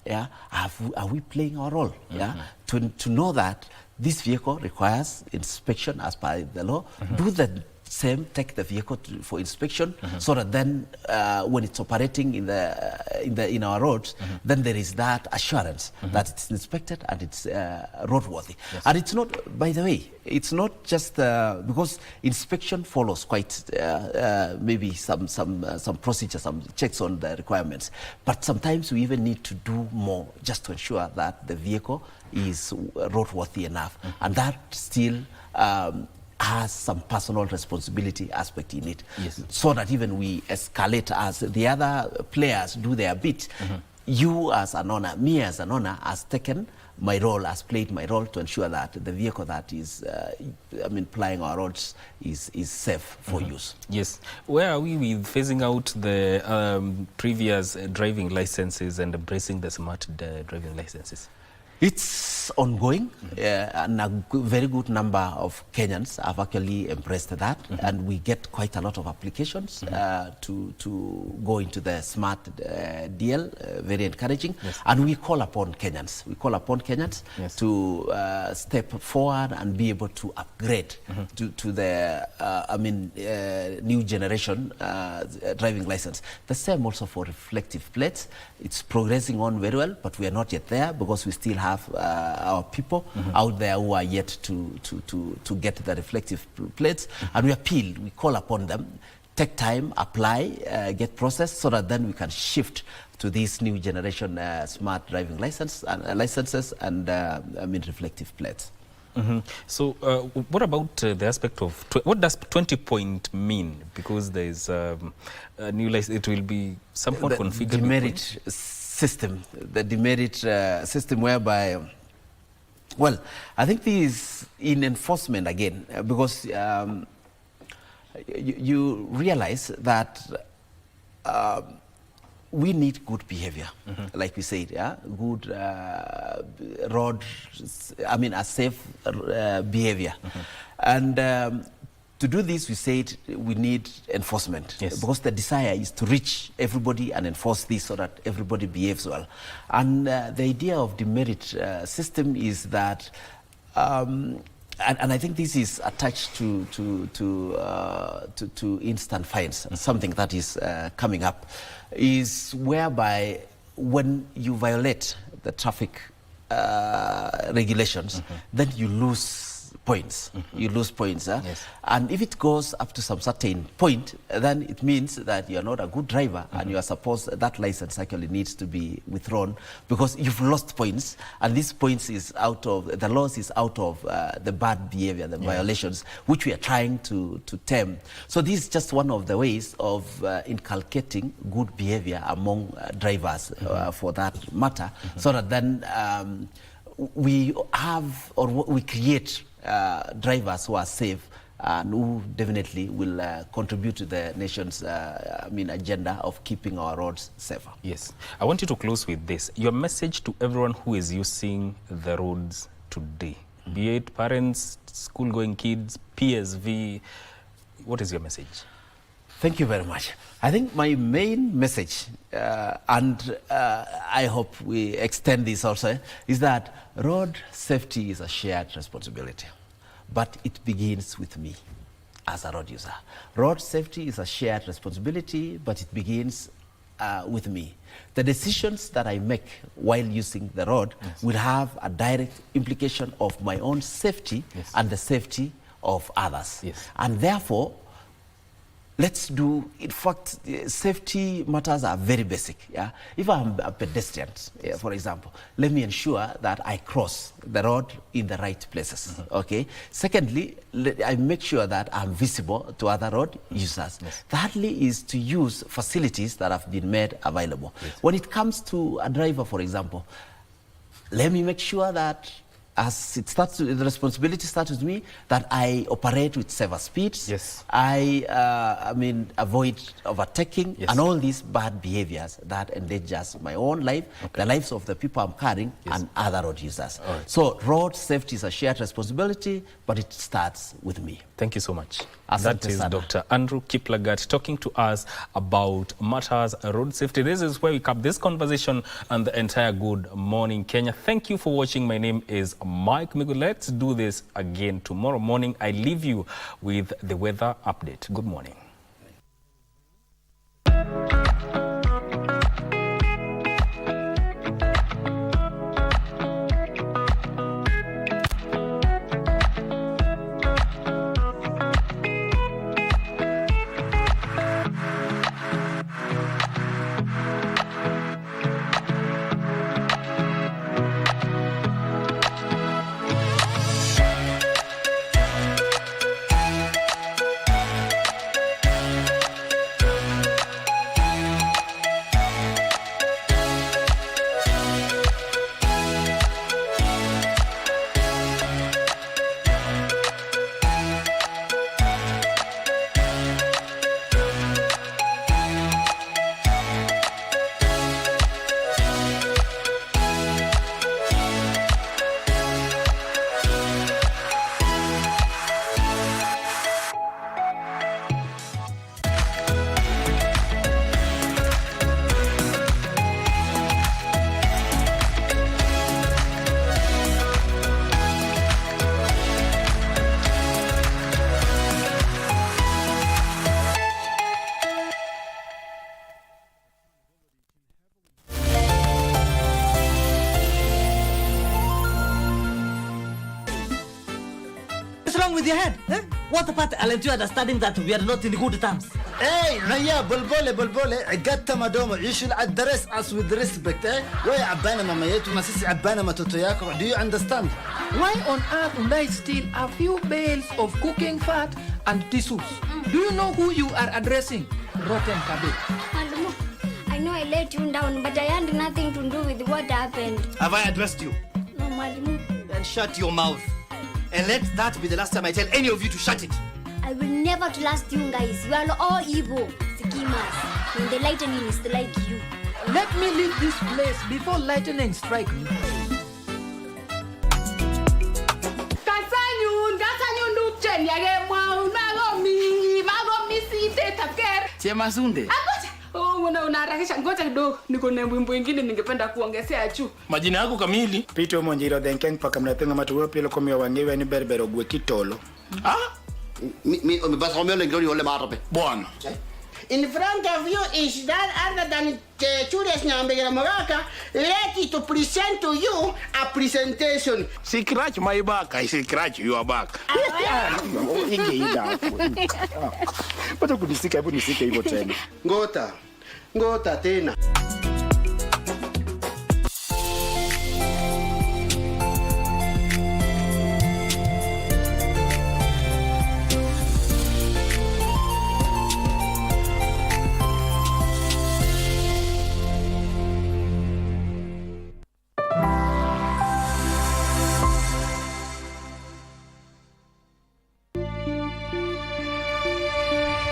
Yeah, are we playing our role? Yeah, to know that this vehicle requires inspection as per the law. Do the same, take the vehicle for inspection, so that then when it's operating in our roads, then there is that assurance that it's inspected and it's roadworthy. Yes. And it's not, by the way, it's not just because inspection follows quite maybe some procedure, some checks on the requirements, but sometimes we even need to do more just to ensure that the vehicle is roadworthy enough, and that still has some personal responsibility aspect in it. Yes. So that even we escalate as the other players do their bit. You as an owner, me as an owner, has taken my role, has played my role to ensure that the vehicle that is, plying our roads is safe for use. Yes. Where are we with phasing out the previous driving licenses and embracing the smart driving licenses? It's ongoing, and a very good number of Kenyans have actually embraced that, and we get quite a lot of applications to go into the smart DL, very encouraging. Yes. And we call upon Kenyans. Yes. To step forward and be able to upgrade to the new generation driving license. The same also for reflective plates. It's progressing on very well, but we are not yet there because we still have our people out there who are yet to get the reflective plates, and we appeal, we call upon them, take time, apply, get processed, so that then we can shift to this new generation smart driving licenses and reflective plates. So what about the aspect of, what does 20 point mean? Because there is a new license, it will be somewhat configured. Demerit system, the demerit system whereby, well, I think this is in enforcement again, because you realize that we need good behavior, like we said, good road, a safe behavior. And to do this, we said we need enforcement, because the desire is to reach everybody and enforce this so that everybody behaves well. And the idea of demerit system is that, and I think this is attached to instant fines, something that is coming up, is whereby when you violate the traffic regulations, then you lose points. You lose points. Yes. And if it goes up to some certain point, then it means that you're not a good driver, and you are supposed, that license actually needs to be withdrawn because you've lost points, and these points is out of, the loss is out of the bad behavior, the violations, which we are trying to tame. So this is just one of the ways of inculcating good behavior among drivers for that matter, so that then we have, or we create drivers who are safe and who definitely will contribute to the nation's agenda of keeping our roads safer. Yes. I want you to close with this. Your message to everyone who is using the roads today, be it parents, school-going kids, PSV, what is your message? Thank you very much. I think my main message, and I hope we extend this also, is that road safety is a shared responsibility, but it begins with me as a road user. Road safety is a shared responsibility, but it begins with me. The decisions that I make while using the road will have a direct implication of my own safety and the safety of others. And therefore, let's do, in fact, safety matters are very basic. If I'm a pedestrian, for example, let me ensure that I cross the road in the right places. Okay. Secondly, I make sure that I'm visible to other road users. Thirdly is to use facilities that have been made available. When it comes to a driver, for example, let me make sure that as it starts, the responsibility starts with me, that I operate with safer speeds. Yes. I mean, avoid overtaking, yes, and all these bad behaviors that endangers my own life, the lives of the people I'm carrying, yes, and other road users. Right. So road safety is a shared responsibility, but it starts with me. Thank you so much. Asante That is sana. Dr. Andrew Kiplagat talking to us about matters road safety. This is where we cap this conversation and the entire Good Morning Kenya. Thank you for watching. My name is Mike Migori. Let's do this again tomorrow morning. I leave you with the weather update. Good morning. With your head, eh? What about aren't you understanding that we are not in good terms? Hey, Raya, bulbole, عقدت مدوم عيش الدرس as with respect, eh? ويا عبانا ماميات ومسيس عبانا ماتوتوياكو. Do you understand? Why on earth would I steal a few bales of cooking fat and tissues? Do you know who you are addressing? Rotten cabbage. Malumu, I know I let you down, but I had nothing to do with what happened. Have I addressed you? No, Malumu. Then shut your mouth. And let that be the last time I tell any of you to shut it. I will never trust you guys. You are all evil. Schemers. When the lightning is like you. Let me leave this place before lightning strike me. Chemasunde. Unaharakisha, ngoja kidogo, niko na wimbo mwingine ningependa kuongezea juu. Majina yako kamili? Pito Monjiro Denkeng paka mnatenga matuwa pilo komia wangewe ni berbero gwe kitolo. Ah? Mi bas Romeo Nairobi wale marabe. Bwana. In front of you is none other than Julius Nyambegera Moraka, ready to present to you a presentation. Scratch my back, I scratch your back. Pata kunisika, hebu nisike hivyo tena. Ngota tena.